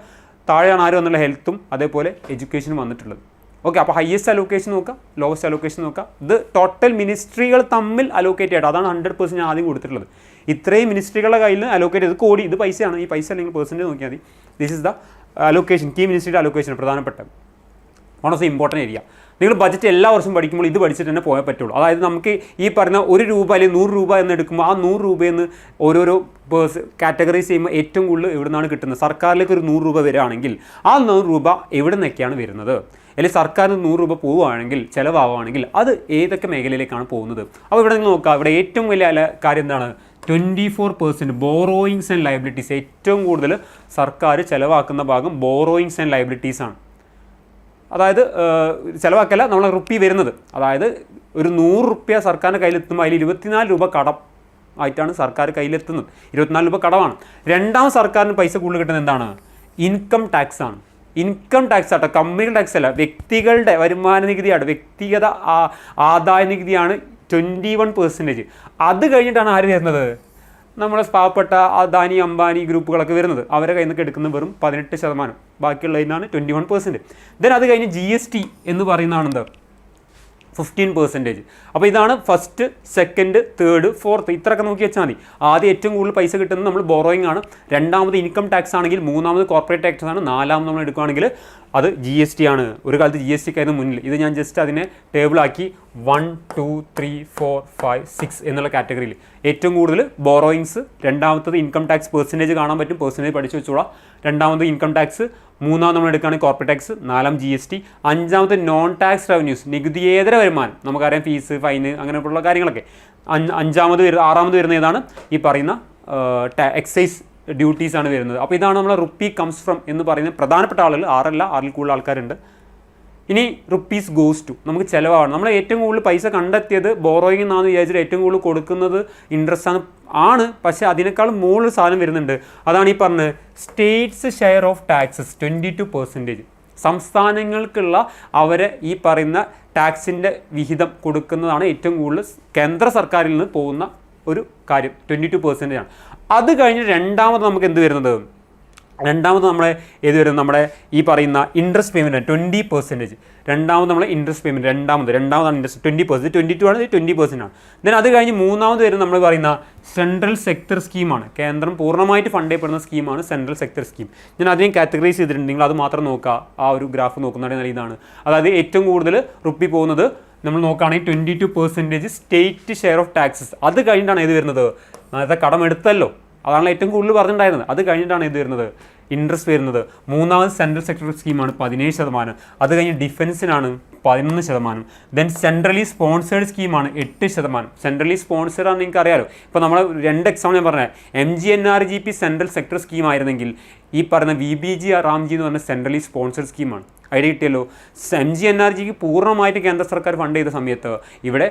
താഴെയാണ് ആരും വന്നുള്ള ഹെൽത്തും അതേപോലെ എഡ്യൂക്കേഷനും വന്നിട്ടുള്ളത്. ഓക്കെ, അപ്പോൾ ഹയസ്റ്റ് അലോക്കേഷൻ നോക്കുക, ലോവസ്റ്റ് അലോക്കേഷൻ നോക്കുക. ഇത് ടോട്ടൽ മിനിസ്ട്രികൾ തമ്മിൽ അലോക്കേറ്റ് ചെയ്യട്ടെ, അതാണ് 100% ഞാൻ ആദ്യം കൊടുത്തിട്ടുള്ളത്. ഇത്രയും മിനിസ്ട്രികളുടെ കയ്യിൽ അലോക്കേറ്റ് ചെയ്ത് കോടി, ഇത് പൈസയാണ്. ഈ പൈസ അല്ലെങ്കിൽ പെർസെൻറ്റേജ് നോക്കിയാൽ മതി. This is the allocation, key മിനിസ്ട്രിയുടെ അലോക്കേഷൻ, പ്രധാനപ്പെട്ട one of the important area. നിങ്ങൾ ബജറ്റ് എല്ലാ വർഷവും പഠിക്കുമ്പോൾ ഇത് പഠിച്ചിട്ട് തന്നെ പോയാൽ പറ്റുള്ളൂ. അതായത് നമുക്ക് ഈ പറഞ്ഞ 1 രൂപ അല്ലെങ്കിൽ 100 രൂപ എന്ന് എടുക്കുമ്പോൾ ആ 100 രൂപയിൽ നിന്ന് ഓരോരോ കാറ്റഗറൈസ് ചെയ്യുമ്പോൾ ഏറ്റവും കൂടുതൽ എവിടെ നിന്നാണ് കിട്ടുന്നത്? സർക്കാരിലേക്ക് ഒരു 100 രൂപ വരികയാണെങ്കിൽ ആ 100 രൂപ എവിടെ നിന്നൊക്കെയാണ് വരുന്നത്? അല്ലെങ്കിൽ സർക്കാരിന് 100 രൂപ പോവുകയാണെങ്കിൽ, ചിലവാവുകയാണെങ്കിൽ അത് ഏതൊക്കെ മേഖലയിലേക്കാണ് പോകുന്നത്? അപ്പോൾ ഇവിടെ നിങ്ങൾ നോക്കുക, ഇവിടെ ഏറ്റവും വലിയ കാര്യം എന്താണ്? 24% ബോറോയിങ്സ് ആൻഡ് ലയബിലിറ്റീസ്. ഏറ്റവും കൂടുതൽ സർക്കാർ ചിലവാക്കുന്ന ഭാഗം ബോറോയിങ്സ് ആൻഡ് ലയബിലിറ്റീസ് ആണ്. അതായത് ചിലവാക്കല്ല, നമ്മളെ റുപ്പി വരുന്നത്. അതായത് ഒരു 100 രൂപ സർക്കാരിൻ്റെ കയ്യിലെത്തുമ്പോൾ അതിൽ 24 രൂപ കടം ആയിട്ടാണ് സർക്കാർ കയ്യിലെത്തുന്നത്. 24 രൂപ കടമാണ്. രണ്ടാമത് സർക്കാരിന് പൈസ കൂടുതൽ കിട്ടുന്നത് എന്താണ്? ഇൻകം ടാക്സ് ആണ്. ഇൻകം ടാക്സ് ആട്ടോ, കമ്പനികളുടെ ടാക്സ് അല്ല, വ്യക്തികളുടെ വരുമാന നികുതിയാണ്, വ്യക്തിഗത ആദായ നികുതിയാണ് 21%. അത് കഴിഞ്ഞിട്ടാണ് ആര് തരുന്നത്? നമ്മുടെ പാവപ്പെട്ട അദാനി അംബാനി ഗ്രൂപ്പുകളൊക്കെ വരുന്നത് അവരെ കയ്യിൽ നിന്നൊക്കെ എടുക്കുന്നത് വെറും 18%, ബാക്കിയുള്ളതിനാണ് 21%. ദെൻ അത് കഴിഞ്ഞ് GST എന്ന് പറയുന്നതാണ് എന്താ 15%. അപ്പോൾ ഇതാണ് ഫസ്റ്റ്, സെക്കൻഡ്, തേർഡ്, ഫോർത്ത്, ഇത്രയൊക്കെ നോക്കി വെച്ചാൽ മതി. ആദ്യം ഏറ്റവും കൂടുതൽ പൈസ കിട്ടുന്നത് നമ്മൾ ബോറോയിങ് ആണ്, രണ്ടാമത് ഇൻകം ടാക്സ് ആണെങ്കിൽ, മൂന്നാമത് കോർപ്പറേറ്റ് ടാക്സ് ആണ്, നാലാമത് നമ്മൾ എടുക്കുകയാണെങ്കിൽ അത് GST ആണ്. ഒരു കാലത്ത് GST ആയിരുന്നു മുന്നിൽ. ഇത് ഞാൻ ജസ്റ്റ് അതിനെ ടേബിളാക്കി 1, 2, 3, 4, 5, 6 എന്നുള്ള കാറ്റഗറിയിൽ ഏറ്റവും കൂടുതൽ ബോറോയിങ്സ്, രണ്ടാമത്തത് ഇൻകം ടാക്സ് പെർസെൻറ്റേജ് കാണാൻ പറ്റും, പെർസെൻറ്റേജ് പഠിച്ചു വെച്ചോളാം. രണ്ടാമത് ഇൻകം ടാക്സ്, മൂന്നാമത് നമ്മൾ എടുക്കുകയാണെങ്കിൽ കോർപ്പറേറ്റ് ടാക്സ്, നാലാം GST, അഞ്ചാമത് നോൺ ടാക്സ് റവന്യൂസ്, നികുതിയേതര വരുമാനം, നമുക്കറിയാം ഫീസ്, ഫൈന്, അങ്ങനെയുള്ള കാര്യങ്ങളൊക്കെ. ആറാമത് വരുന്ന ഏതാണ് ഈ പറയുന്ന എക്സൈസ് ഡ്യൂട്ടീസ് ആണ് വരുന്നത്. അപ്പോൾ ഇതാണ് നമ്മൾ റുപ്പി കംസ് ഫ്രം എന്ന് പറയുന്ന പ്രധാനപ്പെട്ട ആളുകൾ, ആറിൽ കൂടുതൽ ആൾക്കാരുണ്ട്. ഇനി റുപ്പീസ് ഗോസ് ടു, നമുക്ക് ചിലവാണ്. നമ്മൾ ഏറ്റവും കൂടുതൽ പൈസ കണ്ടെത്തിയത് ബോറോയിങ് എന്നാണെന്ന് വിചാരിച്ചിട്ട് ഏറ്റവും കൂടുതൽ കൊടുക്കുന്നത് ഇൻട്രസ്റ്റ് ആണ്, പക്ഷേ അതിനേക്കാൾ മുകളിൽ സാധനം വരുന്നുണ്ട്. അതാണ് ഈ പറഞ്ഞത് സ്റ്റേറ്റ്സ് ഷെയർ ഓഫ് ടാക്സസ് 22%. സംസ്ഥാനങ്ങൾക്കുള്ള അവരെ ഈ പറയുന്ന ടാക്സിൻ്റെ വിഹിതം കൊടുക്കുന്നതാണ് ഏറ്റവും കൂടുതൽ കേന്ദ്ര സർക്കാരിൽ നിന്ന് പോകുന്ന ഒരു കാര്യം, 22% ആണ്. അത് കഴിഞ്ഞ് രണ്ടാമത് നമുക്ക് എന്ത് വരുന്നത്, രണ്ടാമത് നമ്മളെ ഏത് വരും, നമ്മുടെ ഈ പറയുന്ന ഇൻട്രസ്റ്റ് പേയ്മെൻറ്റ് 20%. രണ്ടാമത് നമ്മളെ ഇൻട്രസ്റ്റ് പേയ്മെൻറ്റ് രണ്ടാമതാണ് ഇൻട്രസ്റ്റ് 20%, 22 ആണ്, 20% ആണ്. ദെൻ അത് കഴിഞ്ഞ് മൂന്നാമത് വരും നമ്മൾ പറയുന്ന സെൻട്രൽ സെക്ടർ സ്കീമാണ്. കേന്ദ്രം പൂർണ്ണമായിട്ട് ഫണ്ട് ചെയ്യപ്പെടുന്ന സ്കീമാണ് സെൻട്രൽ സെക്ടർ സ്കീം. ഞാൻ അതിനെ കാറ്റഗറൈസ് ചെയ്തിട്ടുണ്ട്, നിങ്ങൾ അത് മാത്രം നോക്കുക. ആ ഒരു ഗ്രാഫ് നോക്കുന്നതാണ് ഇതാണ്. അതായത് ഏറ്റവും കൂടുതൽ റുപ്പി പോകുന്നത് നമ്മൾ നോക്കുകയാണെങ്കിൽ 22% സ്റ്റേറ്റ് ഷെയർ ഓഫ് ടാക്സസ്. അത് കഴിഞ്ഞിട്ടാണ് ഏത് വരുന്നത്, നേരത്തെ കടമെടുത്തല്ലോ, അതാണ് ഏറ്റവും കൂടുതൽ പറഞ്ഞിട്ടുണ്ടായിരുന്നത്. അത് കഴിഞ്ഞിട്ടാണ് ഇത് വരുന്നത്, ഇൻട്രസ്റ്റ് വരുന്നത്. മൂന്നാമത് സെൻട്രൽ സെക്ടർ സ്കീമാണ് 17%. അത് കഴിഞ്ഞ് ഡിഫൻസിനാണ് 11%. ദെൻ സെൻട്രലി സ്പോൺസേഡ് സ്കീമാണ് 8%. സെൻട്രലി സ്പോൺസേഡ് ആണ് നിങ്ങൾക്ക് അറിയാലോ. ഇപ്പോൾ നമ്മൾ 2 എക്സാമ്പിൾ ഞാൻ പറഞ്ഞത്, MGNREGP സെൻട്രൽ സെക്ടർ സ്കീം ആയിരുന്നെങ്കിൽ ഈ പറയുന്ന VBG റാംജി എന്ന് പറഞ്ഞ സെൻട്രലി സ്പോൺസേഡ് സ്കീമാണ്. ഐഡിയ കിട്ടിയല്ലോ. MGNREGP പൂർണ്ണമായിട്ട് കേന്ദ്ര സർക്കാർ ഫണ്ട് ചെയ്ത സമയത്ത് ഇവിടെ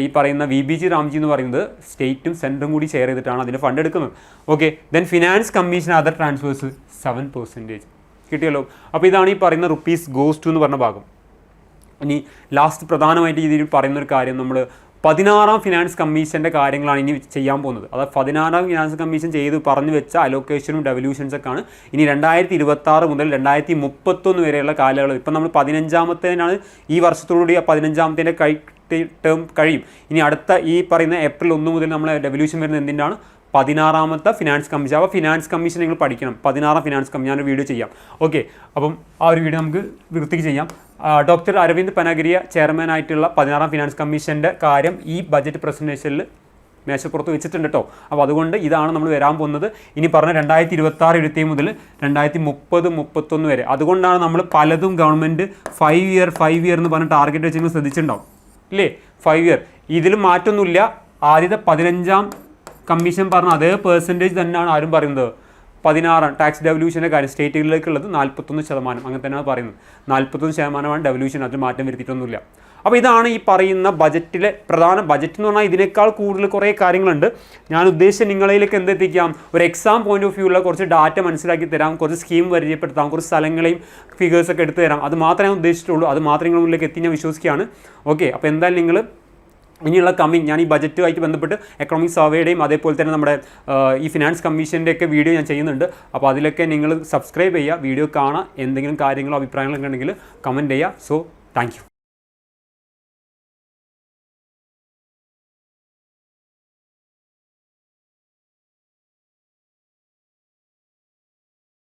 ഈ പറയുന്ന VBG റാംജി എന്ന് പറയുന്നത് സ്റ്റേറ്റും സെൻറ്ററും കൂടി ഷെയർ ചെയ്തിട്ടാണ് അതിന് ഫണ്ട് എടുക്കുന്നത്. Okay. Then finance commission other transfers 7%. കിട്ടിയല്ലോ. അപ്പോൾ ഇതാണ് ഈ പറയുന്ന റുപ്പീസ് ഗോസ് ടു എന്ന് പറഞ്ഞ ഭാഗം. ഇനി ലാസ്റ്റ് പ്രധാനമായിട്ട് ഇതിൽ പറയുന്നൊരു കാര്യം, നമ്മൾ 16ാം ഫിനാൻസ് കമ്മീഷൻ്റെ കാര്യങ്ങളാണ് ഇനി ചെയ്യാൻ പോകുന്നത്. അതായത് 16ാം ഫിനാൻസ് കമ്മീഷൻ ചെയ്ത് പറഞ്ഞു വെച്ച അലോക്കേഷനും ഡെവല്യൂഷൻസൊക്കെയാണ് ഇനി 2026 മുതൽ 2031 വരെയുള്ള കാലയളവ്. ഇപ്പം നമ്മൾ 15ാമത്തേനാണ് ഈ വർഷത്തോടുകൂടി 15ാമത്തേൻ്റെ ടേം കഴിയും. ഇനി അടുത്ത ഈ പറയുന്ന ഏപ്രിൽ 1 മുതൽ നമ്മൾ ഡെവല്യൂഷൻ വരുന്നത് എന്തിനാണ്, 16ാമത്തെ ഫിനാൻസ് കമ്മീഷൻ. അപ്പോൾ ഫിനാൻസ് കമ്മീഷൻ നിങ്ങൾ പഠിക്കണം. 16ാം ഫിനാൻസ് കമ്മീഷൻ ഞാനൊരു വീഡിയോ ചെയ്യാം. ഓക്കെ. അപ്പം ആ ഒരു വീഡിയോ നമുക്ക് വൃത്തിക്ക് ചെയ്യാം. ഡോക്ടർ അരവിന്ദ് പനഗരിയ ചെയർമാൻ ആയിട്ടുള്ള 16ാം ഫിനാൻസ് കമ്മീഷൻ്റെ കാര്യം ഈ ബജറ്റ് പ്രസൻറ്റേഷനിൽ മേശപ്പുറത്ത് വെച്ചിട്ടുണ്ട് കേട്ടോ. അപ്പോൾ അതുകൊണ്ട് ഇതാണ് നമ്മൾ വരാൻ പോകുന്നത്. ഇനി പറഞ്ഞ 2026-27 മുതൽ 2030-31 വരെ. അതുകൊണ്ടാണ് നമ്മൾ പലതും ഗവൺമെൻറ് 5 ഇയർ എന്ന് പറഞ്ഞ ടാർഗറ്റ് വെച്ച് നിങ്ങൾ ശ്രദ്ധിച്ചിട്ടുണ്ടാവും ഇല്ലേ. 5 ഇയർ ഇതിൽ മാറ്റമൊന്നുമില്ല. ആദ്യത്തെ 15ാം കമ്മീഷൻ പറഞ്ഞ അതേ പെർസെൻറ്റേജ് തന്നെയാണ് ആരും പറയുന്നത്. 16 ടാക്സ് ഡെവല്യൂഷൻ്റെ കാര്യം സ്റ്റേറ്റുകളിലേക്കുള്ളത് 41%. അങ്ങനെ തന്നെയാണ് പറയുന്നത്. 41% ഡെവല്യൂഷൻ, അതിൽ മാറ്റം വരുത്തിയിട്ടൊന്നുമില്ല. അപ്പോൾ ഇതാണ് ഈ പറയുന്ന ബജറ്റിലെ പ്രധാന ബജറ്റ് എന്ന് പറഞ്ഞാൽ. ഇതിനേക്കാൾ കൂടുതൽ കുറേ കാര്യങ്ങളുണ്ട്. ഞാൻ ഉദ്ദേശിച്ച നിങ്ങളിലേക്ക് എന്തെത്തിക്കാം, ഒരു എക്സാം പോയിന്റ് ഓഫ് വ്യൂ ഉള്ള കുറച്ച് ഡാറ്റ മനസ്സിലാക്കി തരാം, കുറച്ച് സ്കീം പരിചയപ്പെടുത്താം, കുറച്ച് സ്ഥലങ്ങളെയും ഫിഗേഴ്സൊക്കെ എടുത്തു തരാം. അത് മാത്രമേ ഞാൻ ഉദ്ദേശിച്ചിട്ടുള്ളൂ. അത് മാത്രമേ നിങ്ങളുടെ മുന്നിലേക്ക് എത്തി ഞാൻ വിശ്വസിക്കുകയാണ്. ഓക്കെ. അപ്പോൾ എന്തായാലും നിങ്ങൾ ഇനിയുള്ള കമ്മിങ് ഞാൻ ഈ ബജറ്റുമായിട്ട് ബന്ധപ്പെട്ട് എക്കണോമിക് സർവേയുടെയും അതേപോലെ തന്നെ നമ്മുടെ ഈ ഫിനാൻസ് കമ്മീഷൻ്റെയൊക്കെ വീഡിയോ ഞാൻ ചെയ്യുന്നുണ്ട്. അപ്പോൾ അതിലൊക്കെ നിങ്ങൾ സബ്സ്ക്രൈബ് ചെയ്യുക, വീഡിയോ കാണുക, എന്തെങ്കിലും കാര്യങ്ങളോ അഭിപ്രായങ്ങളൊക്കെ ഉണ്ടെങ്കിൽ കമൻറ്റ് ചെയ്യുക. So thank you.